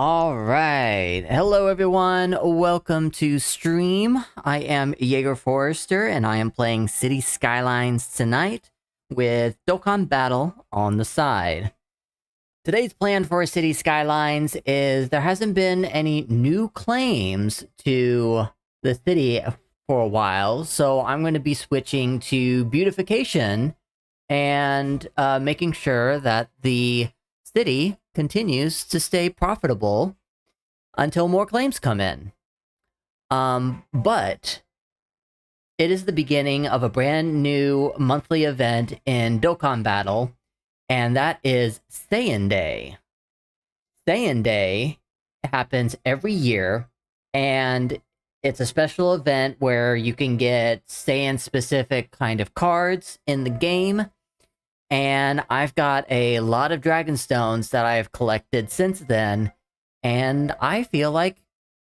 All right. Hello, everyone. Welcome to stream. I am Jaeger Forrester, and I am playing City Skylines tonight with Dokkan Battle on the side. Today's plan for City Skylines is there hasn't been any new claims to the city for a while, so I'm going to be switching to beautification and making sure that the city continues to stay profitable until more claims come in. But it is the beginning of a brand new monthly event in Dokkan Battle, and that is Saiyan Day. Saiyan Day happens every year, and it's a special event where you can get Saiyan-specific kind of cards in the game. And I've got a lot of Dragon Stones that I've collected since then, and I feel like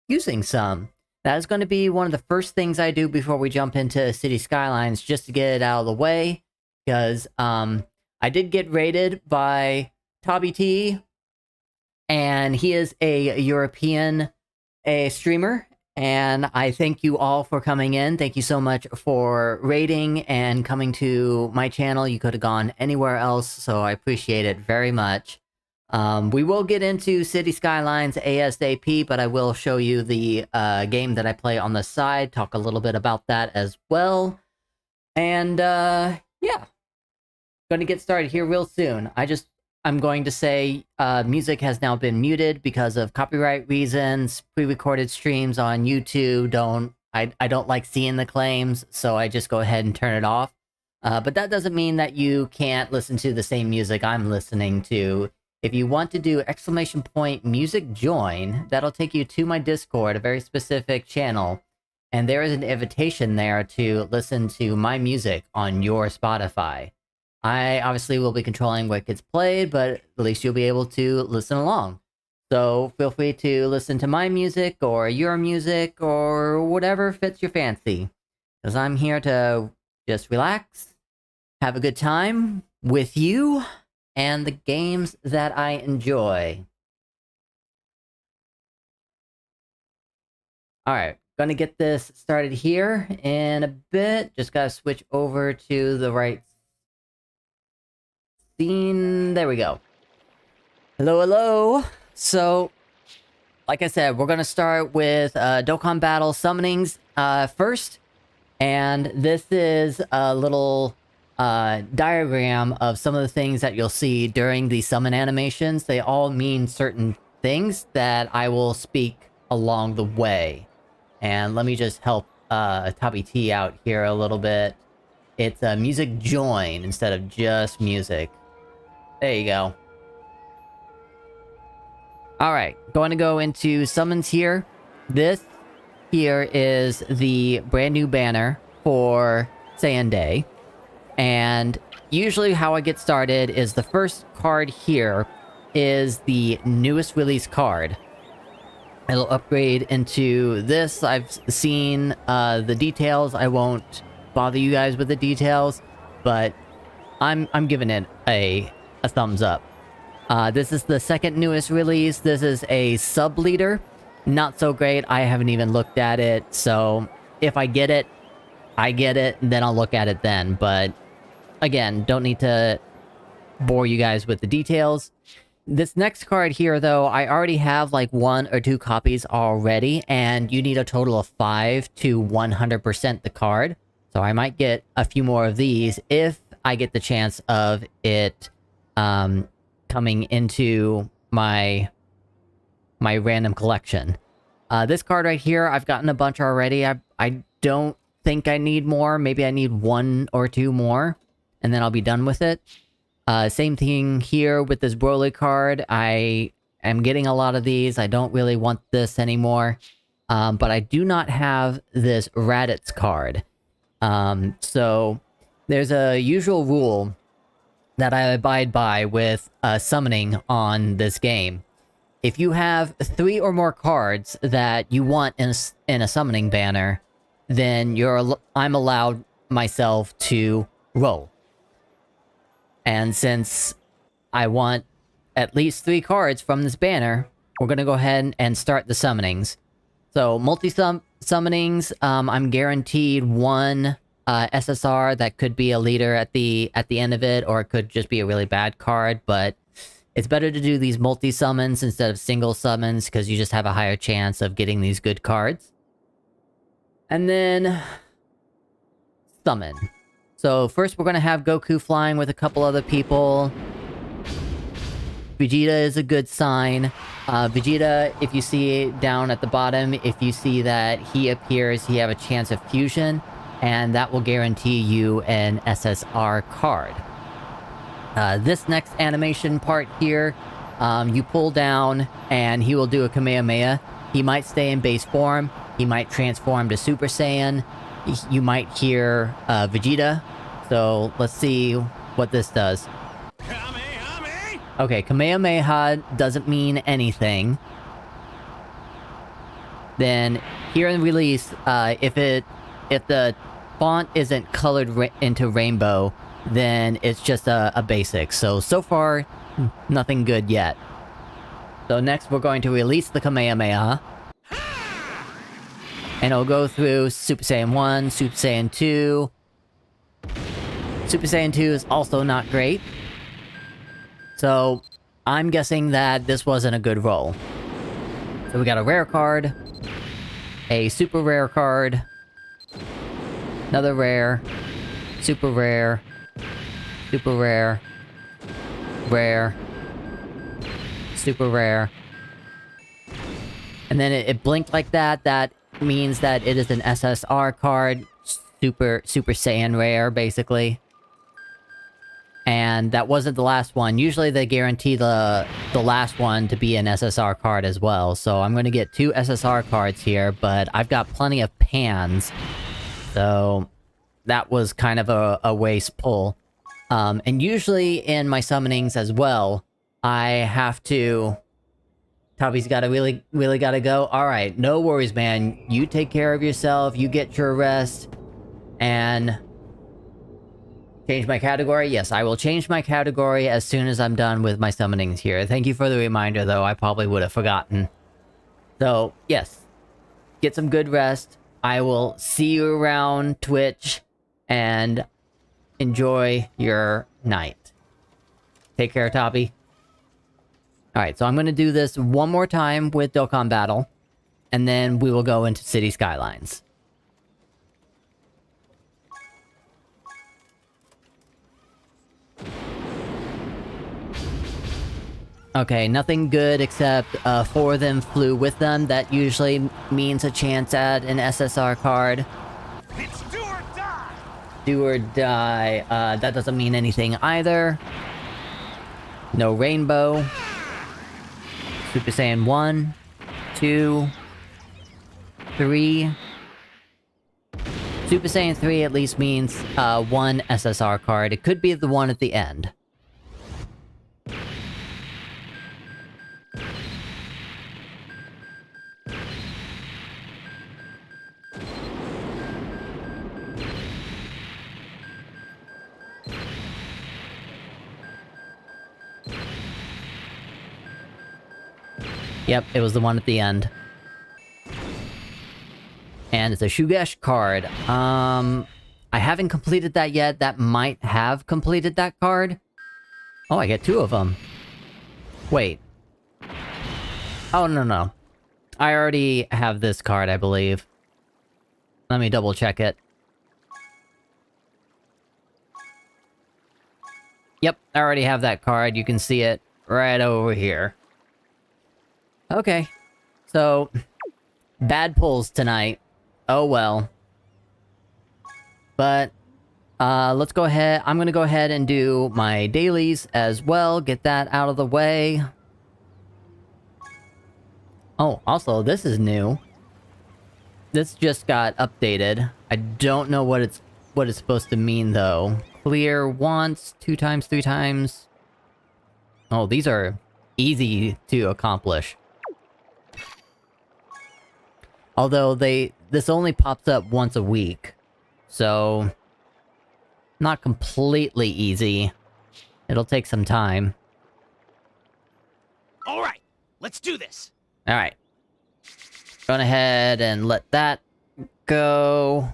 using some. That is going to be one of the first things I do before we jump into City Skylines, just to get it out of the way, because I did get raided by Tabby T, and he is a European streamer, and I thank you all for coming in. Thank you so much for rating and coming to my channel. You could have gone anywhere else, so I appreciate it very much. We will get into City Skylines ASAP, but I will show you the game that I play on the side, talk a little bit about that as well. And yeah, going to get started here real soon. I'm going to say music has now been muted because of copyright reasons. Pre-recorded streams on YouTube I don't like seeing the claims, so I just go ahead and turn it off. But that doesn't mean that you can't listen to the same music I'm listening to. If you want to do !music join, that'll take you to my Discord, a very specific channel, and there is an invitation there to listen to my music on your Spotify. I obviously will be controlling what gets played, but at least you'll be able to listen along. So feel free to listen to my music, or your music, or whatever fits your fancy. Because I'm here to just relax, have a good time with you, and the games that I enjoy. Alright, gonna get this started here in a bit. Just gotta switch over to the right scene. There we go. Hello. So, like I said, we're gonna start with Dokkan Battle summonings first. And this is a little diagram of some of the things that you'll see during the summon animations. They all mean certain things that I will speak along the way. And let me just help Tabby T out here a little bit. It's a music join instead of just music. There you go. Alright, going to go into summons here. This here is the brand new banner for Saiyan Day. And usually how I get started is the first card here is the newest release card. It'll upgrade into this. I've seen the details. I won't bother you guys with the details, but I'm giving it a thumbs up. This is the second newest release. This is a sub leader. Not so great. I haven't even looked at it. So if I get it, I get it. Then I'll look at it then. But again, don't need to bore you guys with the details. This next card here, though, I already have like 1 or 2 copies already. And you need a total of 5 to 100% the card. So I might get a few more of these if I get the chance of it coming into my random collection. This card right here, I've gotten a bunch already. I don't think I need more. Maybe I need 1 or 2 more, and then I'll be done with it. Same thing here with this Broly card. I am getting a lot of these. I don't really want this anymore. But I do not have this Raditz card. So there's a usual rule that I abide by with summoning on this game. If you have 3 or more cards that you want in a summoning banner, then I'm allowed myself to roll. And since I want at least 3 cards from this banner, we're gonna go ahead and start the summonings. So, multi-summonings, I'm guaranteed one SSR that could be a leader at the end of it, or it could just be a really bad card, but it's better to do these multi-summons instead of single summons, because you just have a higher chance of getting these good cards. And then... summon. So first we're gonna have Goku flying with a couple other people. Vegeta is a good sign. Vegeta, if you see down at the bottom, if you see that he appears, you have a chance of fusion, and that will guarantee you an SSR card. This next animation part here, you pull down, and he will do a Kamehameha. He might stay in base form, he might transform to Super Saiyan, you might hear Vegeta. So let's see what this does. Okay, Kamehameha doesn't mean anything. Then here in release, if the font isn't colored into rainbow, then it's just a basic. So far, nothing good yet. So next we're going to release the Kamehameha. And it'll go through Super Saiyan 1, Super Saiyan 2. Super Saiyan 2 is also not great. So, I'm guessing that this wasn't a good roll. So we got a rare card, a super rare card, another rare, super rare, super rare, rare, super rare. And then it blinked like that. That means that it is an SSR card, Super Saiyan rare, basically. And that wasn't the last one. Usually they guarantee the last one to be an SSR card as well. So I'm going to get 2 SSR cards here, but I've got plenty of pans. So that was kind of a waste pull. And usually in my summonings as well, I have to... Toppy's gotta really gotta go. Alright, no worries, man. You take care of yourself, you get your rest, and... change my category? Yes, I will change my category as soon as I'm done with my summonings here. Thank you for the reminder, though. I probably would have forgotten. So, yes. Get some good rest. I will see you around Twitch, and enjoy your night. Take care, Toppy. Alright, so I'm gonna do this one more time with Dokkan Battle, and then we will go into City Skylines. Okay, nothing good except 4 of them flew with them. That usually means a chance at an SSR card. It's do or die! Do or die. That doesn't mean anything either. No rainbow. Super Saiyan 1, 2, 3. Super Saiyan 3 at least means 1 SSR card. It could be the one at the end. Yep, it was the one at the end. And it's a Shugesh card. I haven't completed that yet. That might have completed that card. Oh, I get 2 of them. Wait. Oh, no. I already have this card, I believe. Let me double check it. Yep, I already have that card. You can see it right over here. Okay. So, bad pulls tonight. Oh well. But, let's go ahead. I'm gonna go ahead and do my dailies as well. Get that out of the way. Oh, also, this is new. This just got updated. I don't know what it's supposed to mean, though. Clear once, 2 times, 3 times. Oh, these are easy to accomplish. Although this only pops up once a week. So... not completely easy. It'll take some time. Alright, let's do this! Alright. Going ahead and let that go.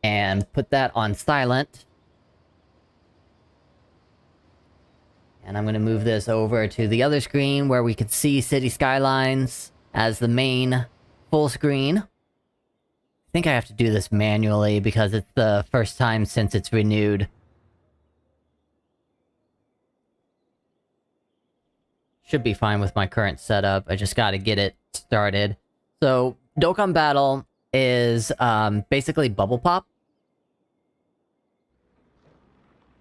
And put that on silent. And I'm going to move this over to the other screen where we could see City Skylines as the main full screen. I think I have to do this manually because it's the first time since it's renewed. Should be fine with my current setup. I just got to get it started. So, Dokkan Battle is basically Bubble Pop.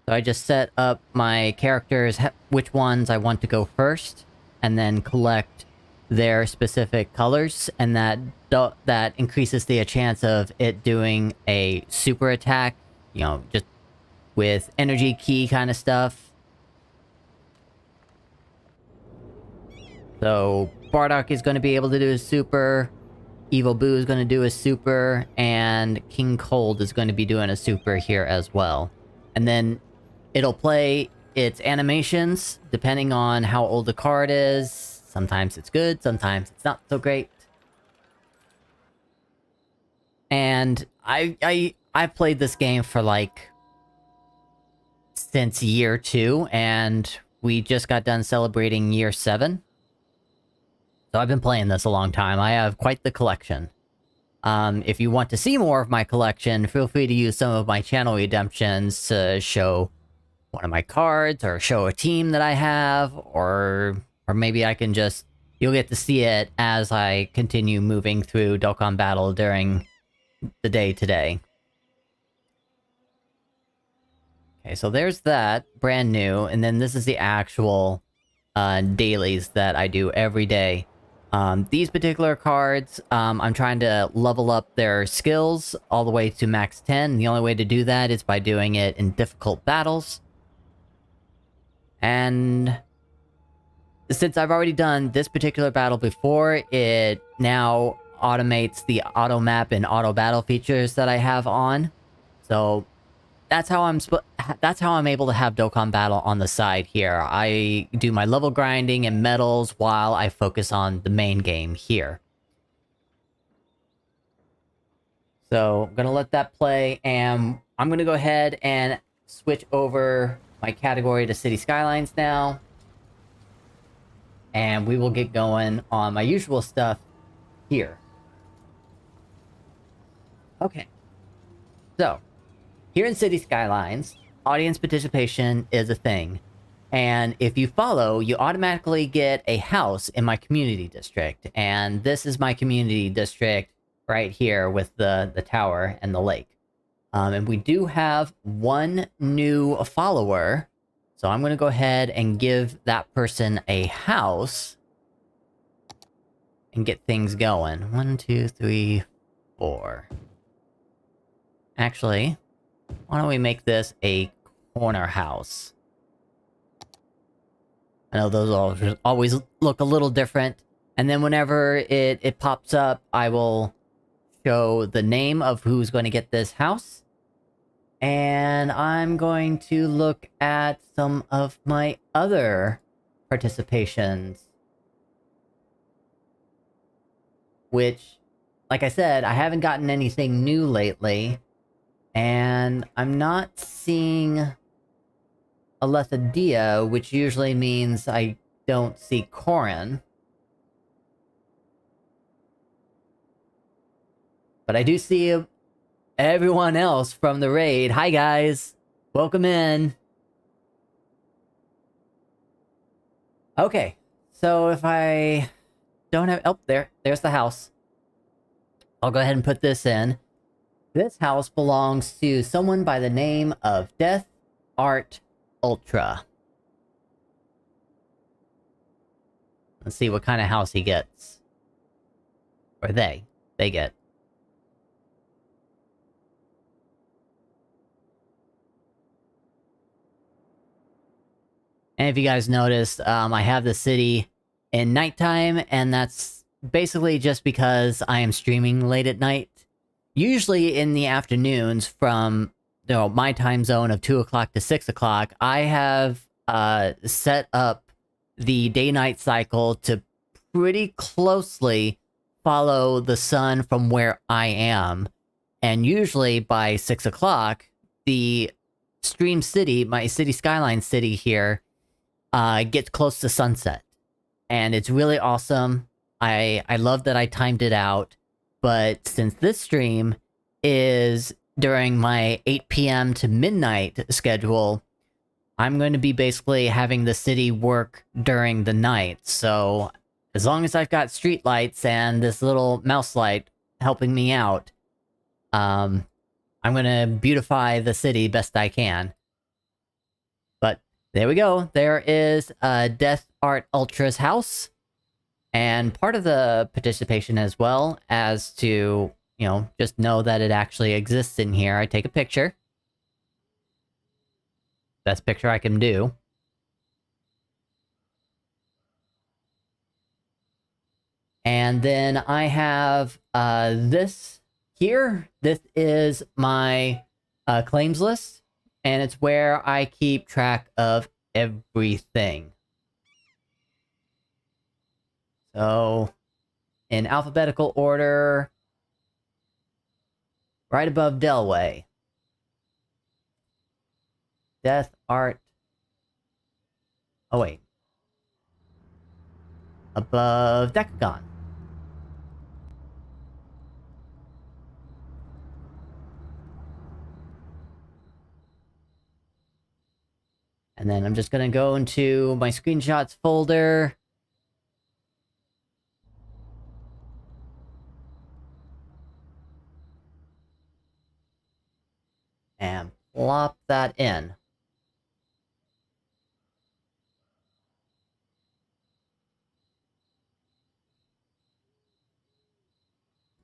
So I just set up my characters, which ones I want to go first, and then collect their specific colors, and that increases the chance of it doing a super attack, you know, just with energy key kind of stuff. So Bardock is going to be able to do a super, Evil Boo is going to do a super, and King Cold is going to be doing a super here as well. And then it'll play its animations depending on how old the card is. Sometimes it's good, sometimes it's not so great. And I've played this game for like since year 2, and we just got done celebrating year 7. So I've been playing this a long time. I have quite the collection. If you want to see more of my collection, feel free to use some of my channel redemptions to show one of my cards, or show a team that I have, or maybe I can just... You'll get to see it as I continue moving through Dokkan Battle during the day today. Okay, so there's that, brand new, and then this is the actual dailies that I do every day. These particular cards, I'm trying to level up their skills all the way to max 10. The only way to do that is by doing it in difficult battles. And since I've already done this particular battle before, it now automates the auto map and auto battle features that I have on. So that's how I'm able to have Dokkan Battle on the side here. I do my level grinding and medals while I focus on the main game here. So I'm gonna let that play, and I'm gonna go ahead and switch over my category to City Skylines now. And we will get going on my usual stuff here. Okay. So, here in City Skylines, audience participation is a thing. And if you follow, you automatically get a house in my community district. And this is my community district right here with the tower and the lake. And we do have one new follower. So I'm going to go ahead and give that person a house. And get things going. 1, 2, 3, 4. Actually, why don't we make this a corner house? I know those always look a little different. And then whenever it pops up, I will show the name of who's going to get this house. And I'm going to look at some of my other participations. Which, like I said, I haven't gotten anything new lately. And I'm not seeing Alethadia, which usually means I don't see Corrin. But I do see everyone else from the raid. Hi guys! Welcome in! Okay, so if I don't have... Oh, there's the house. I'll go ahead and put this in. This house belongs to someone by the name of Death Art Ultra. Let's see what kind of house he gets. Or they get. And if you guys noticed, I have the city in nighttime, and that's basically just because I am streaming late at night. Usually in the afternoons from, you know, my time zone of 2 o'clock to 6 o'clock, I have set up the day-night cycle to pretty closely follow the sun from where I am. And usually by 6 o'clock, the Stream City, my city skyline city here, gets close to sunset. And it's really awesome. I love that I timed it out. But since this stream is during my 8 p.m. to midnight schedule, I'm going to be basically having the city work during the night. So as long as I've got street lights and this little mouse light helping me out, I'm gonna beautify the city best I can. But there we go. There is Death Art Ultra's house. And part of the participation as well as to, just know that it actually exists in here. I take a picture. Best picture I can do. And then I have this here. This is my claims list, and it's where I keep track of everything. So, in alphabetical order, right above Delway. Death Art. Oh, wait. Above Decagon. And then I'm just gonna go into my screenshots folder. And plop that in.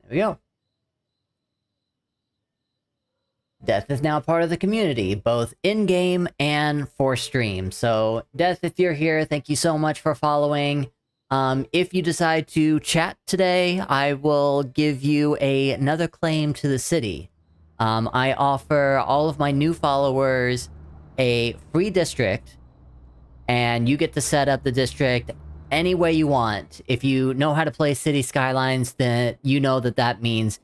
There we go. Death is now part of the community, both in-game and for stream. So, Death, if you're here, thank you so much for following. If you decide to chat today, I will give you another claim to the city. I offer all of my new followers a free district, and you get to set up the district any way you want. If you know how to play City Skylines, then you know that means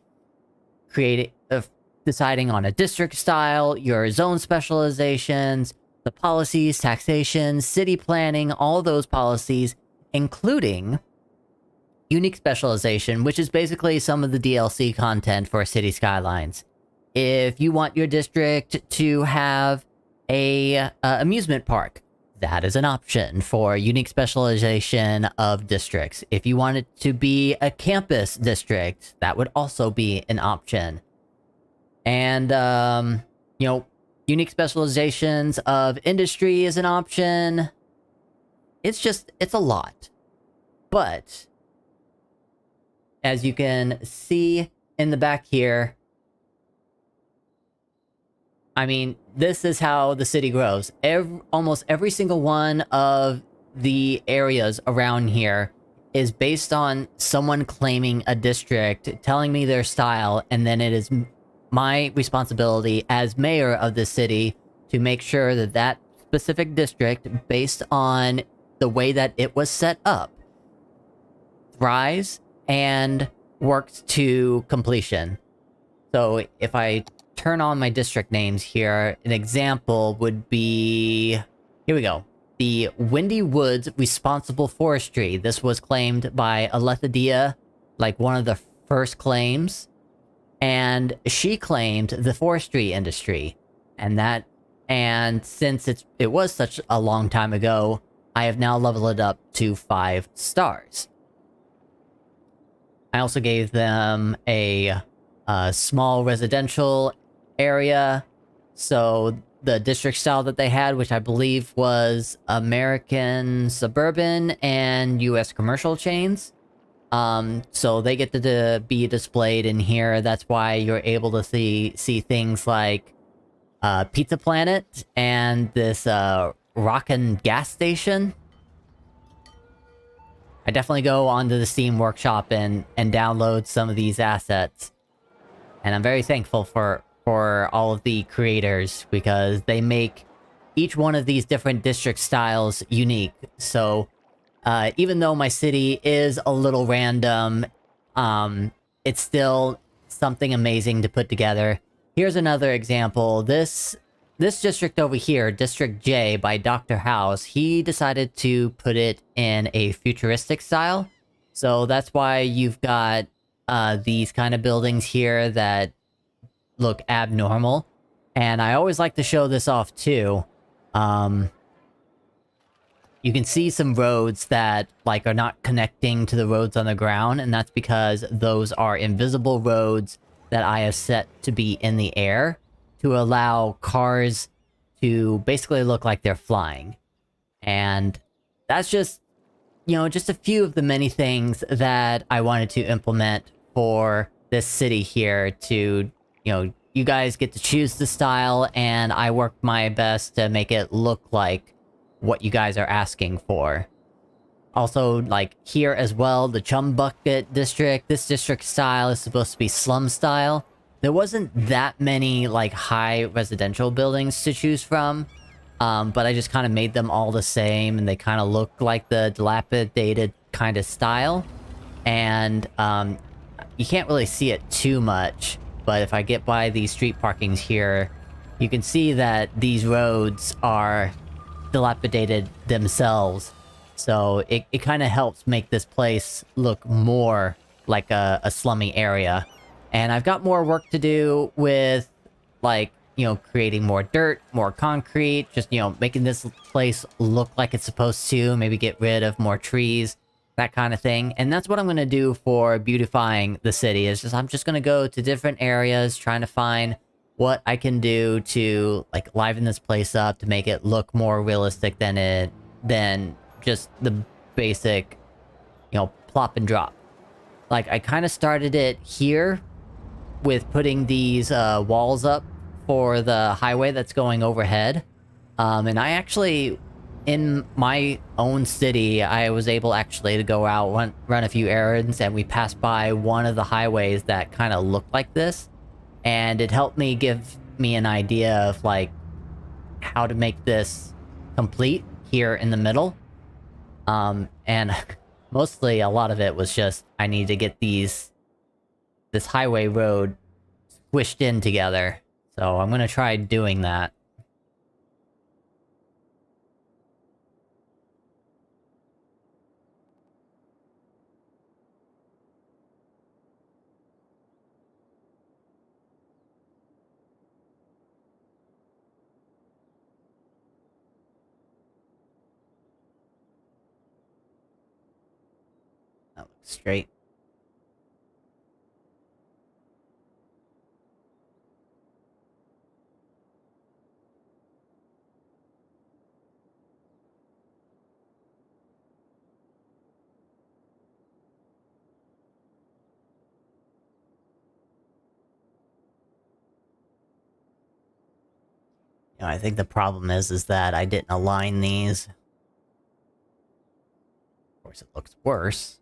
deciding on a district style, your zone specializations, the policies, taxation, city planning, all those policies, including unique specialization, which is basically some of the DLC content for City Skylines. If you want your district to have a amusement park, that is an option for unique specialization of districts. If you want it to be a campus district, that would also be an option. And, unique specializations of industry is an option. It's a lot. But, as you can see in the back here, I mean, this is how the city grows. Almost every single one of the areas around here is based on someone claiming a district, telling me their style, and then it is my responsibility as mayor of the city to make sure that specific district, based on the way that it was set up, thrives and works to completion. So if I turn on my district names here, an example would be... Here we go. The Windy Woods Responsible Forestry. This was claimed by Alethadia, like one of the first claims. And she claimed the forestry industry. And since it was such a long time ago, I have now leveled it up to 5 stars. I also gave them a small residential area. So the district style that they had, which I believe was American suburban and US commercial chains. So they get to be displayed in here. That's why you're able to see things like Pizza Planet and this Rockin' gas station. I definitely go onto the Steam Workshop and download some of these assets. And I'm very thankful for all of the creators, because they make each one of these different district styles unique. So Even though my city is a little random, it's still something amazing to put together. Here's another example. This district over here, District J by Dr. House, he decided to put it in a futuristic style. So that's why you've got these kind of buildings here that look abnormal. And I always like to show this off too. You can see some roads that, like, are not connecting to the roads on the ground, and that's because those are invisible roads that I have set to be in the air to allow cars to basically look like they're flying. And that's just, just a few of the many things that I wanted to implement for this city here to, you guys get to choose the style, and I work my best to make it look like what you guys are asking for. Also, like, here as well, the Chum Bucket District, this district style is supposed to be slum style. There wasn't that many, like, high residential buildings to choose from, but I just kind of made them all the same, and they kind of look like the dilapidated kind of style. And, you can't really see it too much, but if I get by these street parkings here, you can see that these roads are dilapidated themselves, so it kind of helps make this place look more like a slummy area. And I've got more work to do with, like, creating more dirt, more concrete, just, making this place look like it's supposed to, maybe get rid of more trees, that kind of thing. And that's what I'm going to do for beautifying the city, is just, I'm just going to go to different areas, trying to find what I can do to, like, liven this place up to make it look more realistic than just the basic, plop and drop. Like, I kind of started it here with putting these walls up for the highway that's going overhead. And I actually, in my own city, I was able actually to go out, run a few errands, and we passed by one of the highways that kind of looked like this. And it helped me give me an idea of, like, how to make this complete here in the middle. And mostly a lot of it was just, I need to get this highway road squished in together. So I'm gonna try doing that. That looks straight. I think the problem is that I didn't align these. Of course, it looks worse.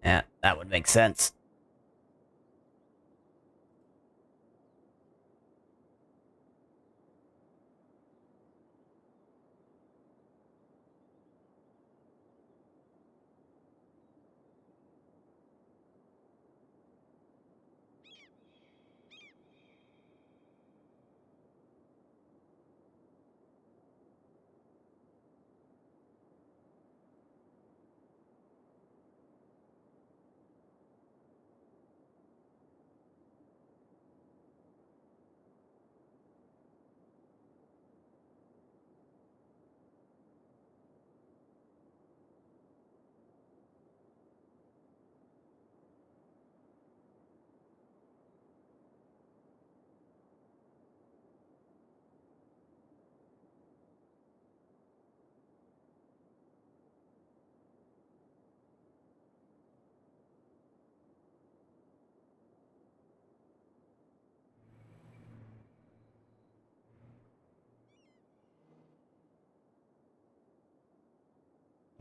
Yeah, that would make sense.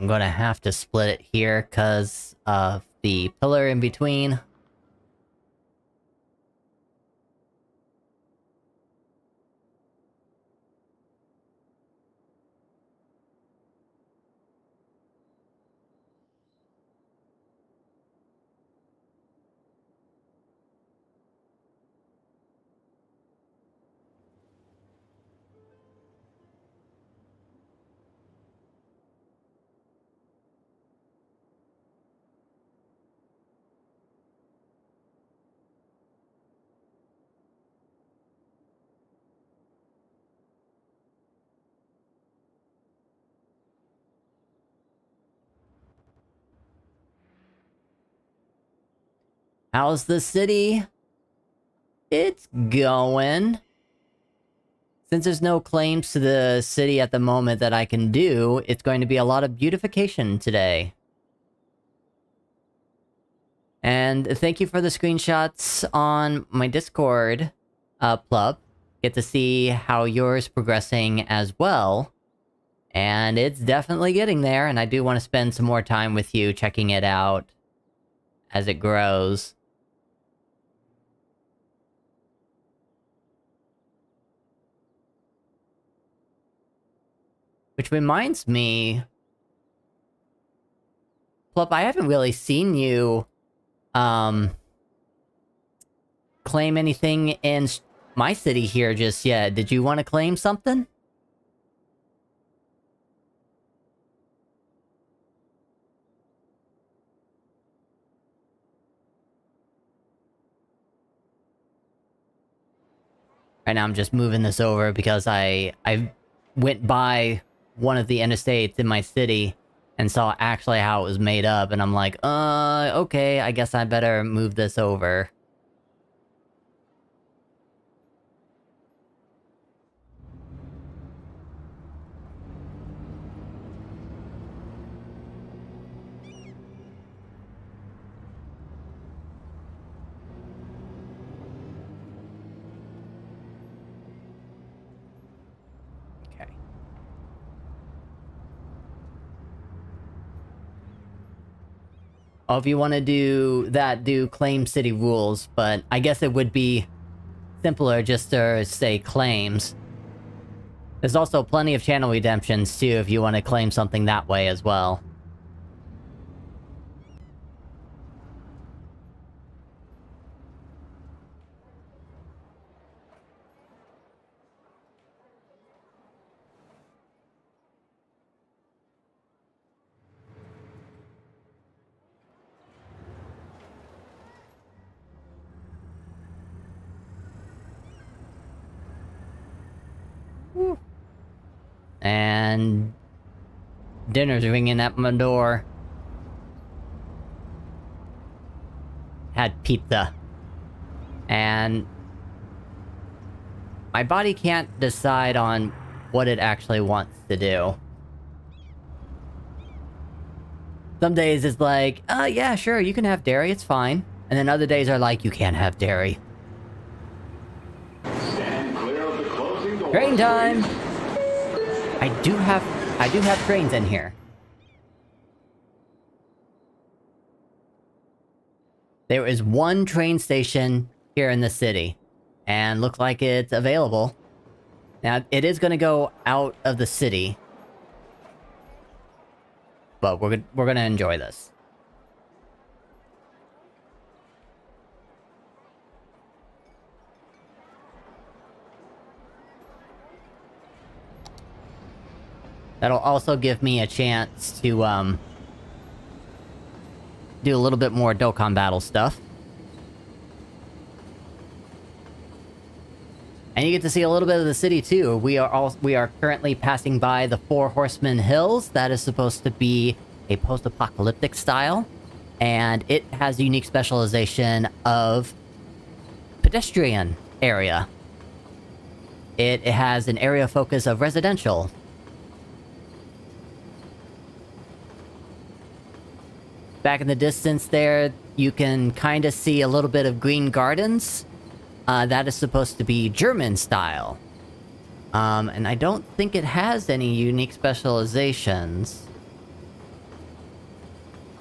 I'm gonna have to split it here because of the pillar in between. How's the city? It's going. Since there's no claims to the city at the moment that I can do, it's going to be a lot of beautification today. And thank you for the screenshots on my Discord, Plub. Get to see how yours progressing as well. And it's definitely getting there, and I do want to spend some more time with you checking it out as it grows. Which reminds me... Plup, I haven't really seen you, claim anything in my city here just yet. Did you want to claim something? Right now I'm just moving this over because I went by one of the interstates in my city and saw actually how it was made up, and I'm like, okay, I guess I better move this over. Oh, if you want to do that, do claim city rules, but I guess it would be simpler just to say claims. There's also plenty of channel redemptions too if you want to claim something that way as well. And dinner's ringing at my door. Had pizza. And my body can't decide on what it actually wants to do. Some days it's like, yeah, sure, you can have dairy, it's fine. And then other days are like, you can't have dairy. Stand clear of the closing doors. Train time! I do have trains in here. There is one train station here in the city, and looks like it's available. Now, it is gonna go out of the city, but we're gonna enjoy this. That'll also give me a chance to, do a little bit more Dokkan battle stuff. And you get to see a little bit of the city too. We are currently passing by the Four Horsemen Hills. That is supposed to be a post-apocalyptic style. And it has a unique specialization of pedestrian area. It has an area focus of residential. Back in the distance there, you can kind of see a little bit of green gardens. That is supposed to be German style. And I don't think it has any unique specializations.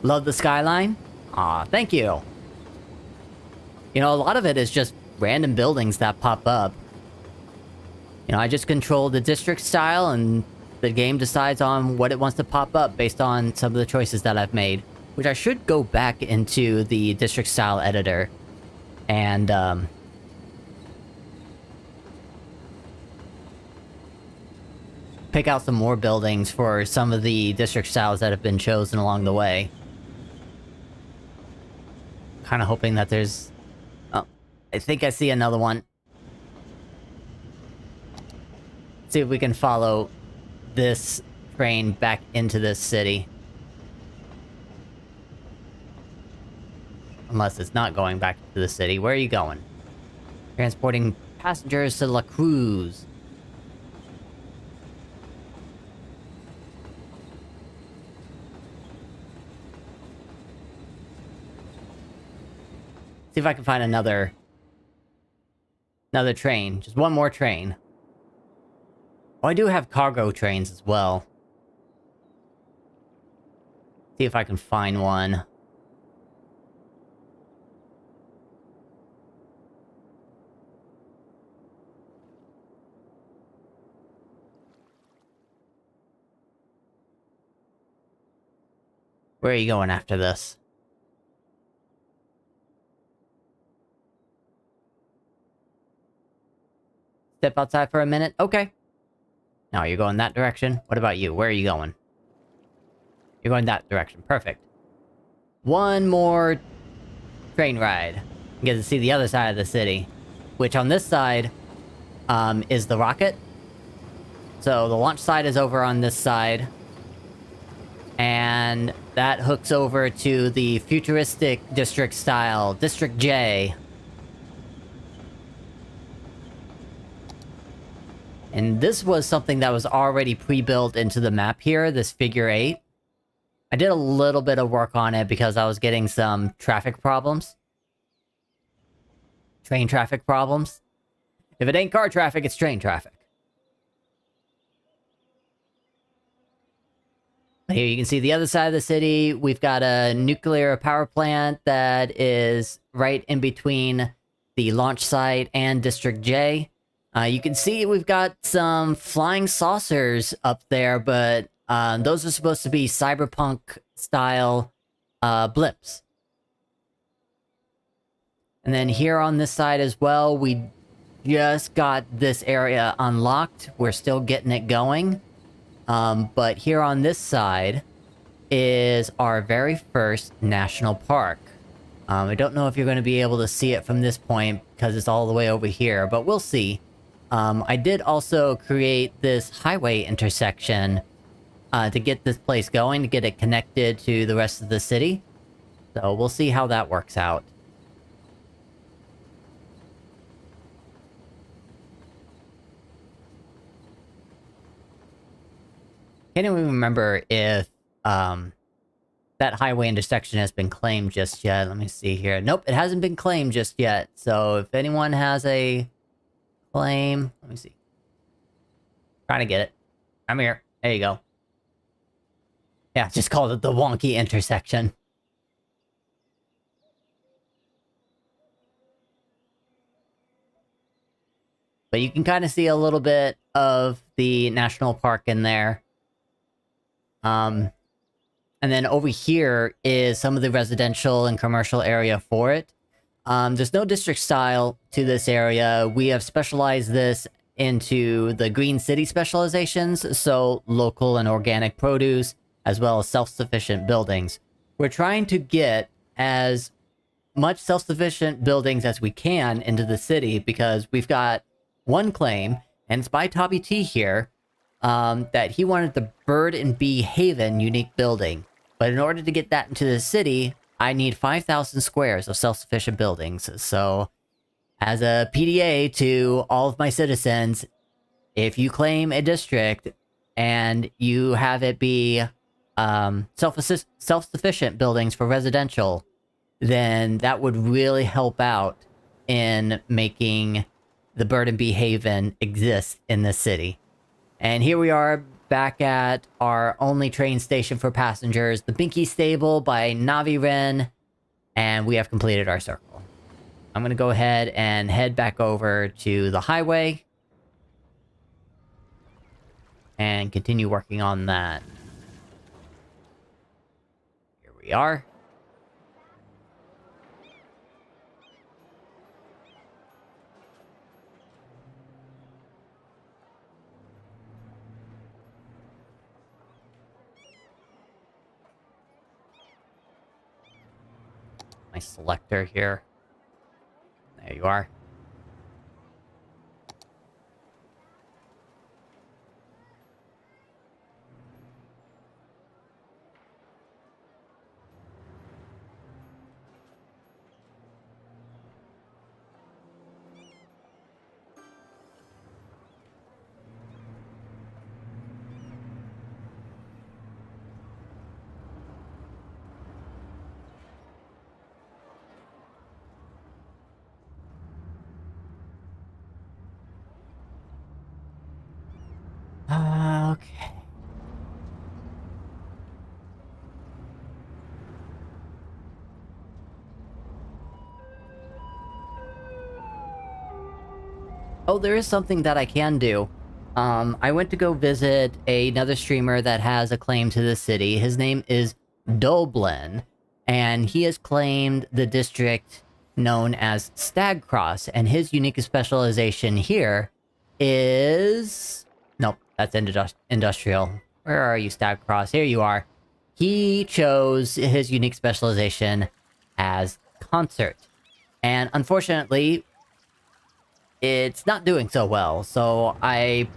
Love the skyline? Aw, thank you. You know, a lot of it is just random buildings that pop up. You know, I just control the district style, and the game decides on what it wants to pop up based on some of the choices that I've made. Which I should go back into the district style editor and, pick out some more buildings for some of the district styles that have been chosen along the way. Kinda hoping that there's... Oh, I think I see another one. See if we can follow this train back into this city. Unless it's not going back to the city. Where are you going? Transporting passengers to La Cruz. See if I can find another train. Just one more train. Oh, I do have cargo trains as well. See if I can find one. Where are you going after this? Step outside for a minute? Okay. Now you're going that direction. What about you? Where are you going? You're going that direction. Perfect. One more train ride. You get to see the other side of the city. Which on this side, is the rocket. So the launch side is over on this side. And that hooks over to the futuristic district style, District J. And this was something that was already pre-built into the map here, this figure 8. I did a little bit of work on it because I was getting some traffic problems. Train traffic problems. If it ain't car traffic, it's train traffic. Here you can see the other side of the city. We've got a nuclear power plant that is right in between the launch site and District J. You can see we've got some flying saucers up there, but those are supposed to be cyberpunk-style blips. And then here on this side as well, we just got this area unlocked. We're still getting it going. But here on this side is our very first national park. I don't know if you're going to be able to see it from this point because it's all the way over here, but we'll see. I did also create this highway intersection to get this place going, to get it connected to the rest of the city. So we'll see how that works out. Can't even remember if that highway intersection has been claimed just yet. Let me see here. Nope, it hasn't been claimed just yet. So if anyone has a claim, let me see. Trying to get it. I'm here. There you go. Yeah, just called it the wonky intersection. But you can kind of see a little bit of the national park in there. And then over here is some of the residential and commercial area for it. There's no district style to this area. We have specialized this into the green city specializations, so local and organic produce, as well as self-sufficient buildings. We're trying to get as much self-sufficient buildings as we can into the city because we've got one claim, and it's by Toby T here, that he wanted the Bird and Bee Haven unique building. But in order to get that into the city, I need 5,000 squares of self-sufficient buildings. So, as a PDA to all of my citizens, if you claim a district and you have it be self-sufficient buildings for residential, then that would really help out in making the Bird and Bee Haven exist in this city. And here we are back at our only train station for passengers, the Binky Stable by Navi Ren, and we have completed our circle. I'm gonna go ahead and head back over to the highway and continue working on that. Here we are. My selector here. There you are. Okay. Oh, there is something that I can do. I went to go visit another streamer that has a claim to the city. His name is Doblin, and he has claimed the district known as Stagcross, and his unique specialization here is... Nope, that's industrial. Where are you, Stagcross? Here you are. He chose his unique specialization as concert. And unfortunately, it's not doing so well, so I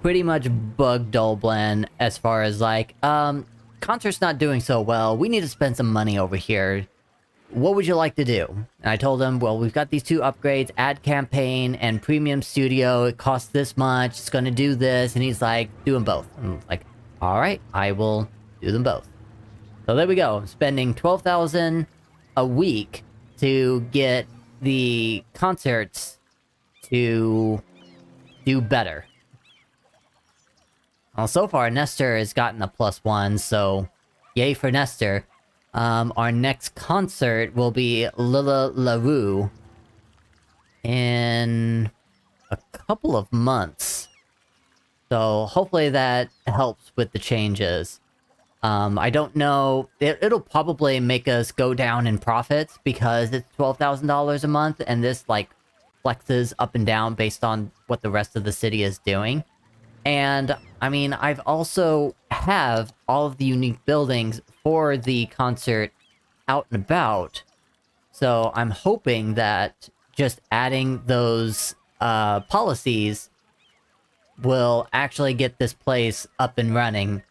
pretty much bugged Dolblin as far as like, concert's not doing so well, we need to spend some money over here. What would you like to do? And I told him, well, we've got these two upgrades, ad campaign and premium studio, it costs this much, it's gonna do this, and he's like, do them both. I'm like, alright, I will do them both. So there we go, I'm spending 12,000 a week to get the concerts to do better. Well, so far, Nestor has gotten a +1, so yay for Nestor. Our next concert will be Lila LaRue in a couple of months. So hopefully that helps with the changes. I don't know, it'll probably make us go down in profits because it's $12,000 a month, and this, like, flexes up and down based on what the rest of the city is doing. And, I mean, I've also have all of the unique buildings for the concert out and about. So I'm hoping that just adding those policies will actually get this place up and running.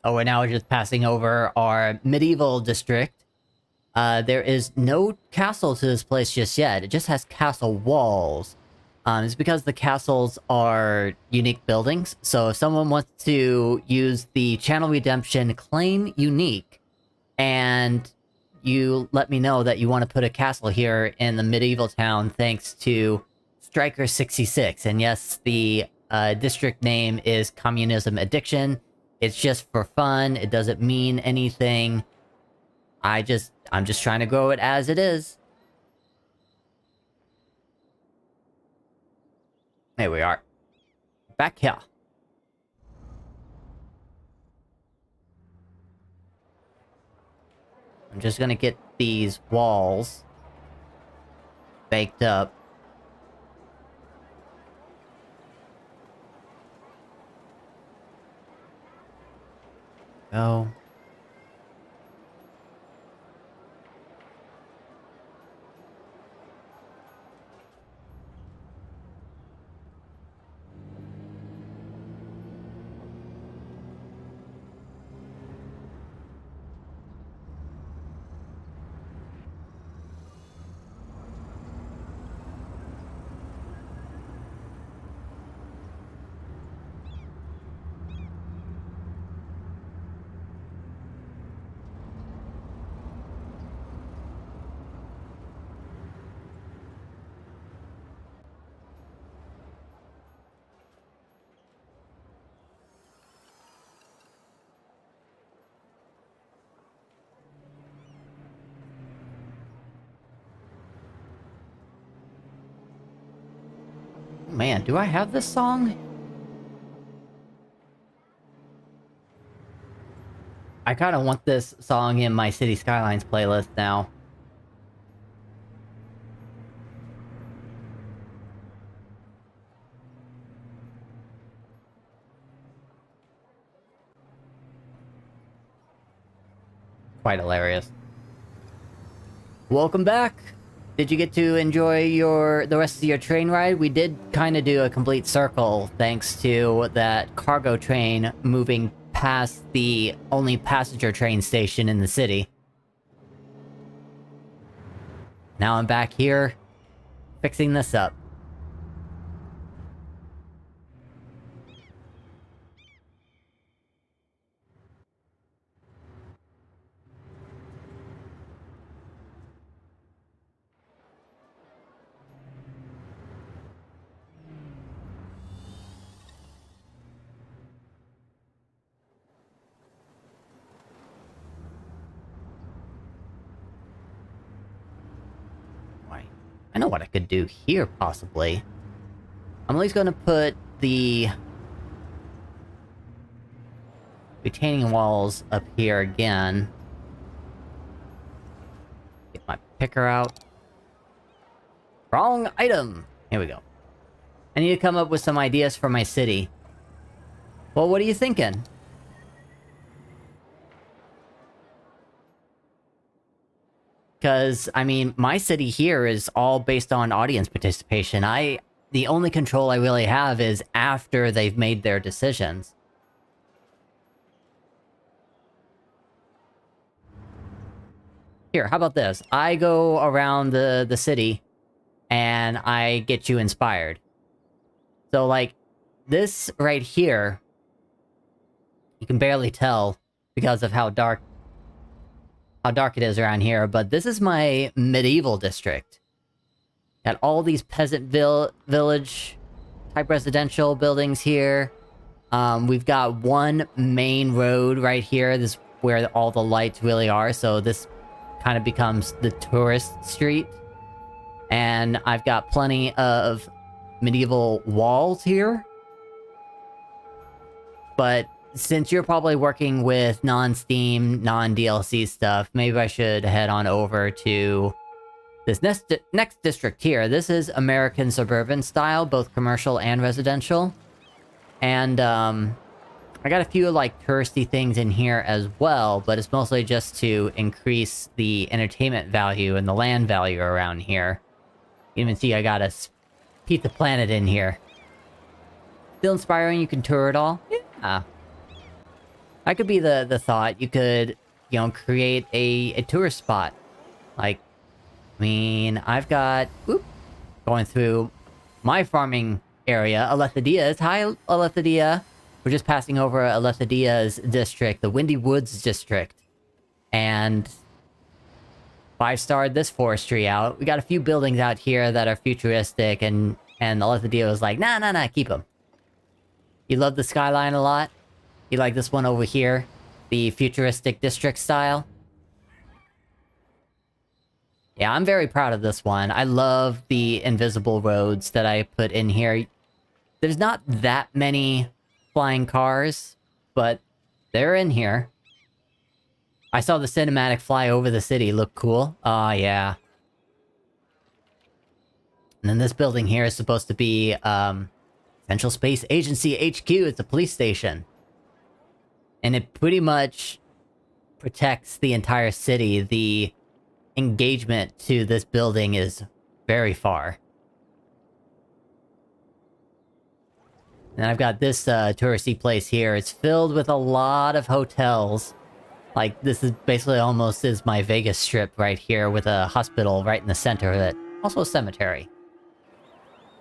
Oh, and now we're just passing over our medieval district. There is no castle to this place just yet. It just has castle walls. It's because the castles are unique buildings. So if someone wants to use the channel redemption claim unique, and you let me know that you want to put a castle here in the medieval town thanks to Striker66. And yes, the district name is Communism Addiction. It's just for fun, it doesn't mean anything. I'm just trying to grow it as it is. There we are. Back here. I'm just gonna get these walls baked up. Go. man, do I have this song? I kind of want this song in my City Skylines playlist now. Quite hilarious. Welcome back! Did you get to enjoy the rest of your train ride? We did kind of do a complete circle thanks to that cargo train moving past the only passenger train station in the city. Now I'm back here, fixing this up. I know what I could do here, possibly. I'm at least gonna put the retaining walls up here again. Get my picker out. Wrong item! Here we go. I need to come up with some ideas for my city. Well, what are you thinking? Because, I mean, my city here is all based on audience participation. The only control I really have is after they've made their decisions. Here, how about this? I go around the city, and I get you inspired. So, like, this right here, you can barely tell because of how dark it is around here, but this is my medieval district. Got all these peasant village type residential buildings here. We've got one main road right here. This is where all the lights really are, so this kind of becomes the tourist street. And I've got plenty of medieval walls here. But since you're probably working with non-Steam, non-DLC stuff, maybe I should head on over to this next district here. This is American suburban style, both commercial and residential. And, I got a few, like, touristy things in here as well, but it's mostly just to increase the entertainment value and the land value around here. You can even see I got a Pizza Planet in here. Still inspiring, you can tour it all? Yeah. That could be the thought. You could, you know, create a tourist spot. Like, I mean, I've got... Whoop! Going through my farming area, Alethadia's. Hi, Alethadia. We're just passing over Alethadia's district, the Windy Woods district. And 5-starred this forestry out. We got a few buildings out here that are futuristic, and Alethadia was like, nah, keep them. You love the skyline a lot? You like this one over here? The futuristic district style? Yeah, I'm very proud of this one. I love the invisible roads that I put in here. There's not that many flying cars, but they're in here. I saw the cinematic fly over the city. Look cool. Oh, yeah. And then this building here is supposed to be, Central Space Agency HQ. It's a police station. And it pretty much protects the entire city. The engagement to this building is very far. And I've got this touristy place here. It's filled with a lot of hotels. Like, this is basically almost is my Vegas Strip right here with a hospital right in the center of it. Also a cemetery.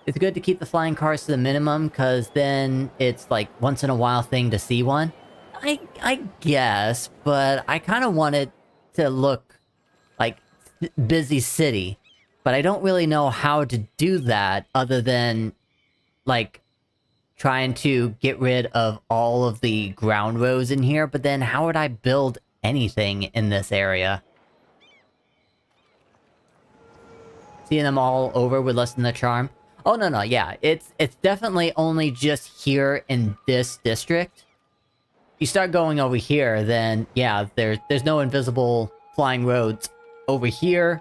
It's good to keep the flying cars to the minimum, because then it's like once in a while thing to see one. I guess, but I kind of want it to look like busy city. But I don't really know how to do that other than, like, trying to get rid of all of the ground roads in here, but then how would I build anything in this area? Seeing them all over would lessen the charm. Oh, no, no, yeah. It's definitely only just here in this district. You start going over here, then, yeah, there's no invisible flying roads over here.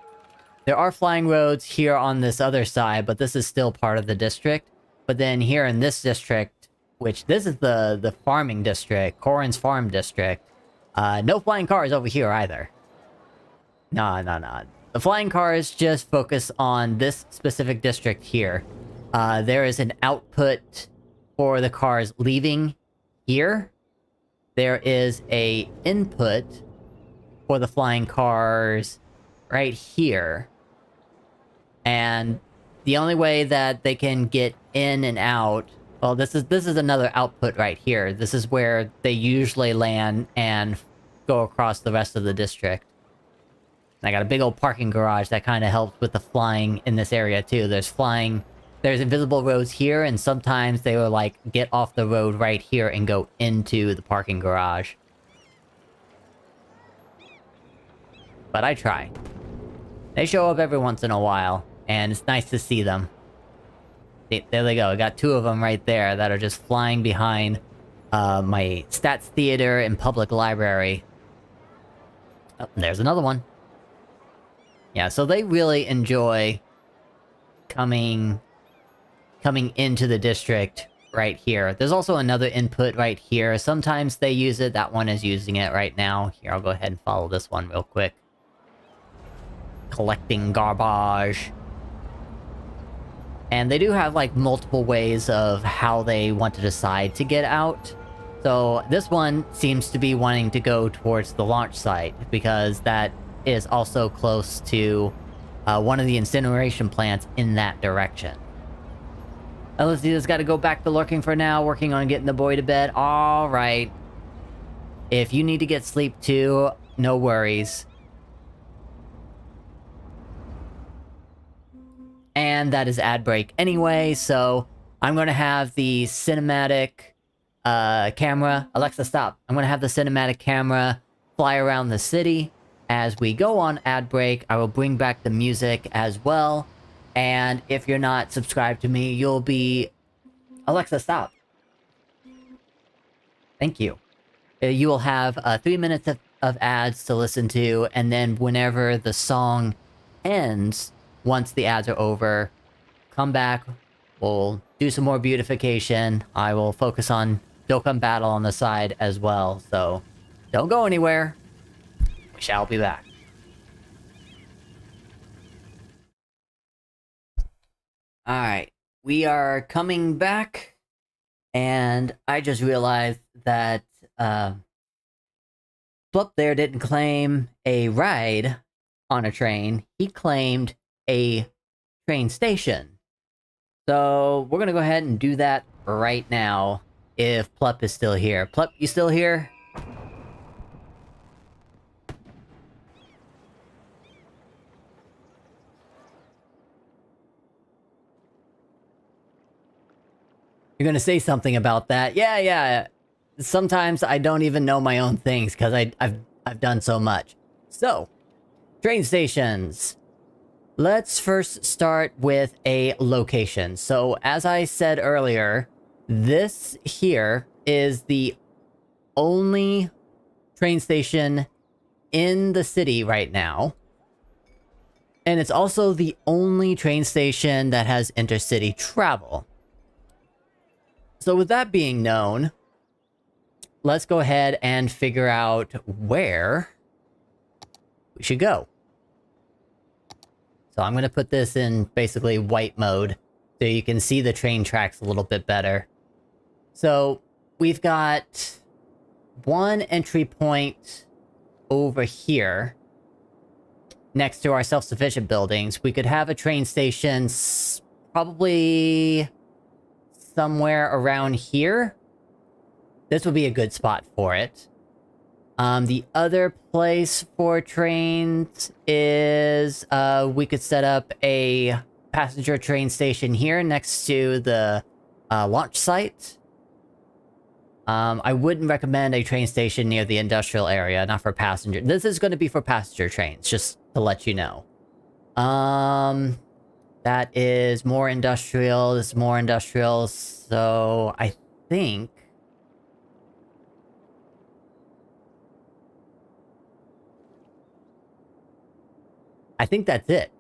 There are flying roads here on this other side, but this is still part of the district. But then here in this district, which this is the farming district, Corin's farm district, no flying cars over here either. No, no, no. The flying cars just focus on this specific district here. There is an output for the cars leaving here. There is a input for the flying cars right here. And the only way that they can get in and out... Well, this is another output right here. This is where they usually land and go across the rest of the district. And I got a big old parking garage that kind of helps with the flying in this area too. There's invisible roads here, and sometimes they will, like, get off the road right here and go into the parking garage. But I try. They show up every once in a while, and it's nice to see them. There they go. I got two of them right there that are just flying behind my stats theater and public library. Oh, there's another one. Yeah, so they really enjoy coming into the district right here. There's also another input right here. Sometimes they use it. That one is using it right now. Here, I'll go ahead and follow this one real quick. Collecting garbage. And they do have, like, multiple ways of how they want to decide to get out. So this one seems to be wanting to go towards the launch site, because that is also close to one of the incineration plants in that direction. Alicia's got to go back to lurking for now, working on getting the boy to bed. Alright. If you need to get sleep too, no worries. And that is ad break anyway, so I'm going to have the cinematic camera... Alexa, stop. I'm going to have the cinematic camera fly around the city. As we go on ad break, I will bring back the music as well. And if you're not subscribed to me, you'll be... Alexa, stop. Thank you. You will have 3 minutes of ads to listen to, and then whenever the song ends, once the ads are over, come back, we'll do some more beautification. I will focus on Dokkan Battle on the side as well, so don't go anywhere. We shall be back. Alright, we are coming back, and I just realized that, Flup there didn't claim a ride on a train, he claimed a train station. So, we're gonna go ahead and do that right now, if Plup is still here. Plup, you still here? You're gonna say something about that. Yeah. Sometimes I don't even know my own things, because I've done so much. So, train stations. Let's first start with a location. So, as I said earlier, this here is the only train station in the city right now. And it's also the only train station that has intercity travel. So with that being known, let's go ahead and figure out where we should go. So I'm going to put this in basically white mode so you can see the train tracks a little bit better. So we've got one entry point over here next to our self-sufficient buildings. We could have a train station probably somewhere around here. This would be a good spot for it. The other place for trains is we could set up a passenger train station here next to the launch site. I wouldn't recommend a train station near the industrial area, not for passenger. This is going to be for passenger trains, just to let you know. That is more industrial. This is more industrial. So I think... that's it.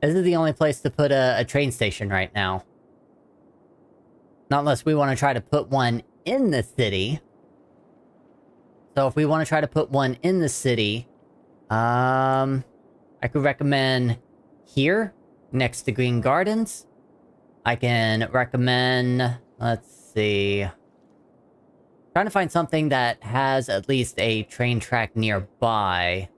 This is the only place to put a train station right now. Not unless we want to try to put one in the city. So if we want to try to put one in the city, I could recommend here, next to Green Gardens. I can recommend, let's see, trying to find something that has at least a train track nearby.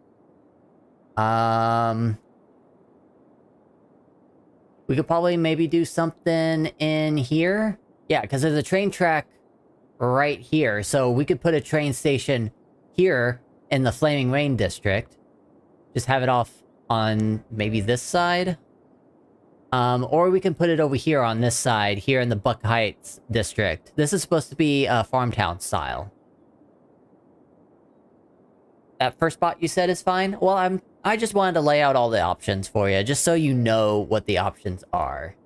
We could probably maybe do something in here. Yeah, because there's a train track right here. So we could put a train station here in the Flaming Rain district. Just have it off on maybe this side. Or we can put it over here on this side, here in the Buck Heights district. This is supposed to be farm town style. That first spot you said is fine? Well, I just wanted to lay out all the options for you, just so you know what the options are.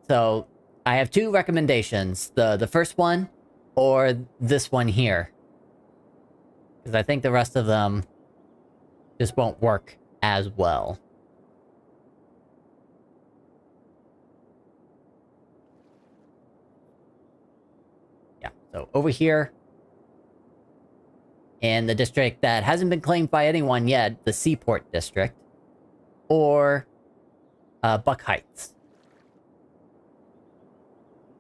So, I have two recommendations. The first one, or this one here. Because I think the rest of them just won't work as well. Yeah, so over here, in the district that hasn't been claimed by anyone yet, the Seaport District, or Buck Heights.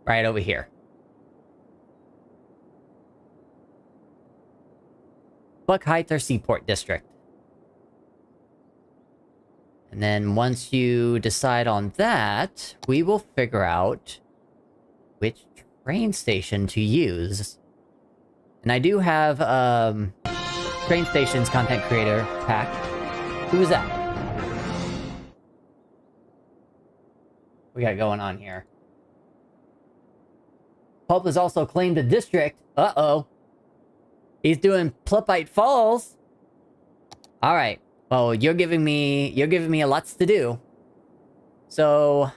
Right over here. Buck Heights or Seaport District. And then once you decide on that, we will figure out which train station to use. And I do have, Train Stations Content Creator pack. Who is that? We got going on here. Pulp has also claimed a district. Uh-oh. He's doing Plupite Falls. Alright. Well, you're giving me a lots to do. So...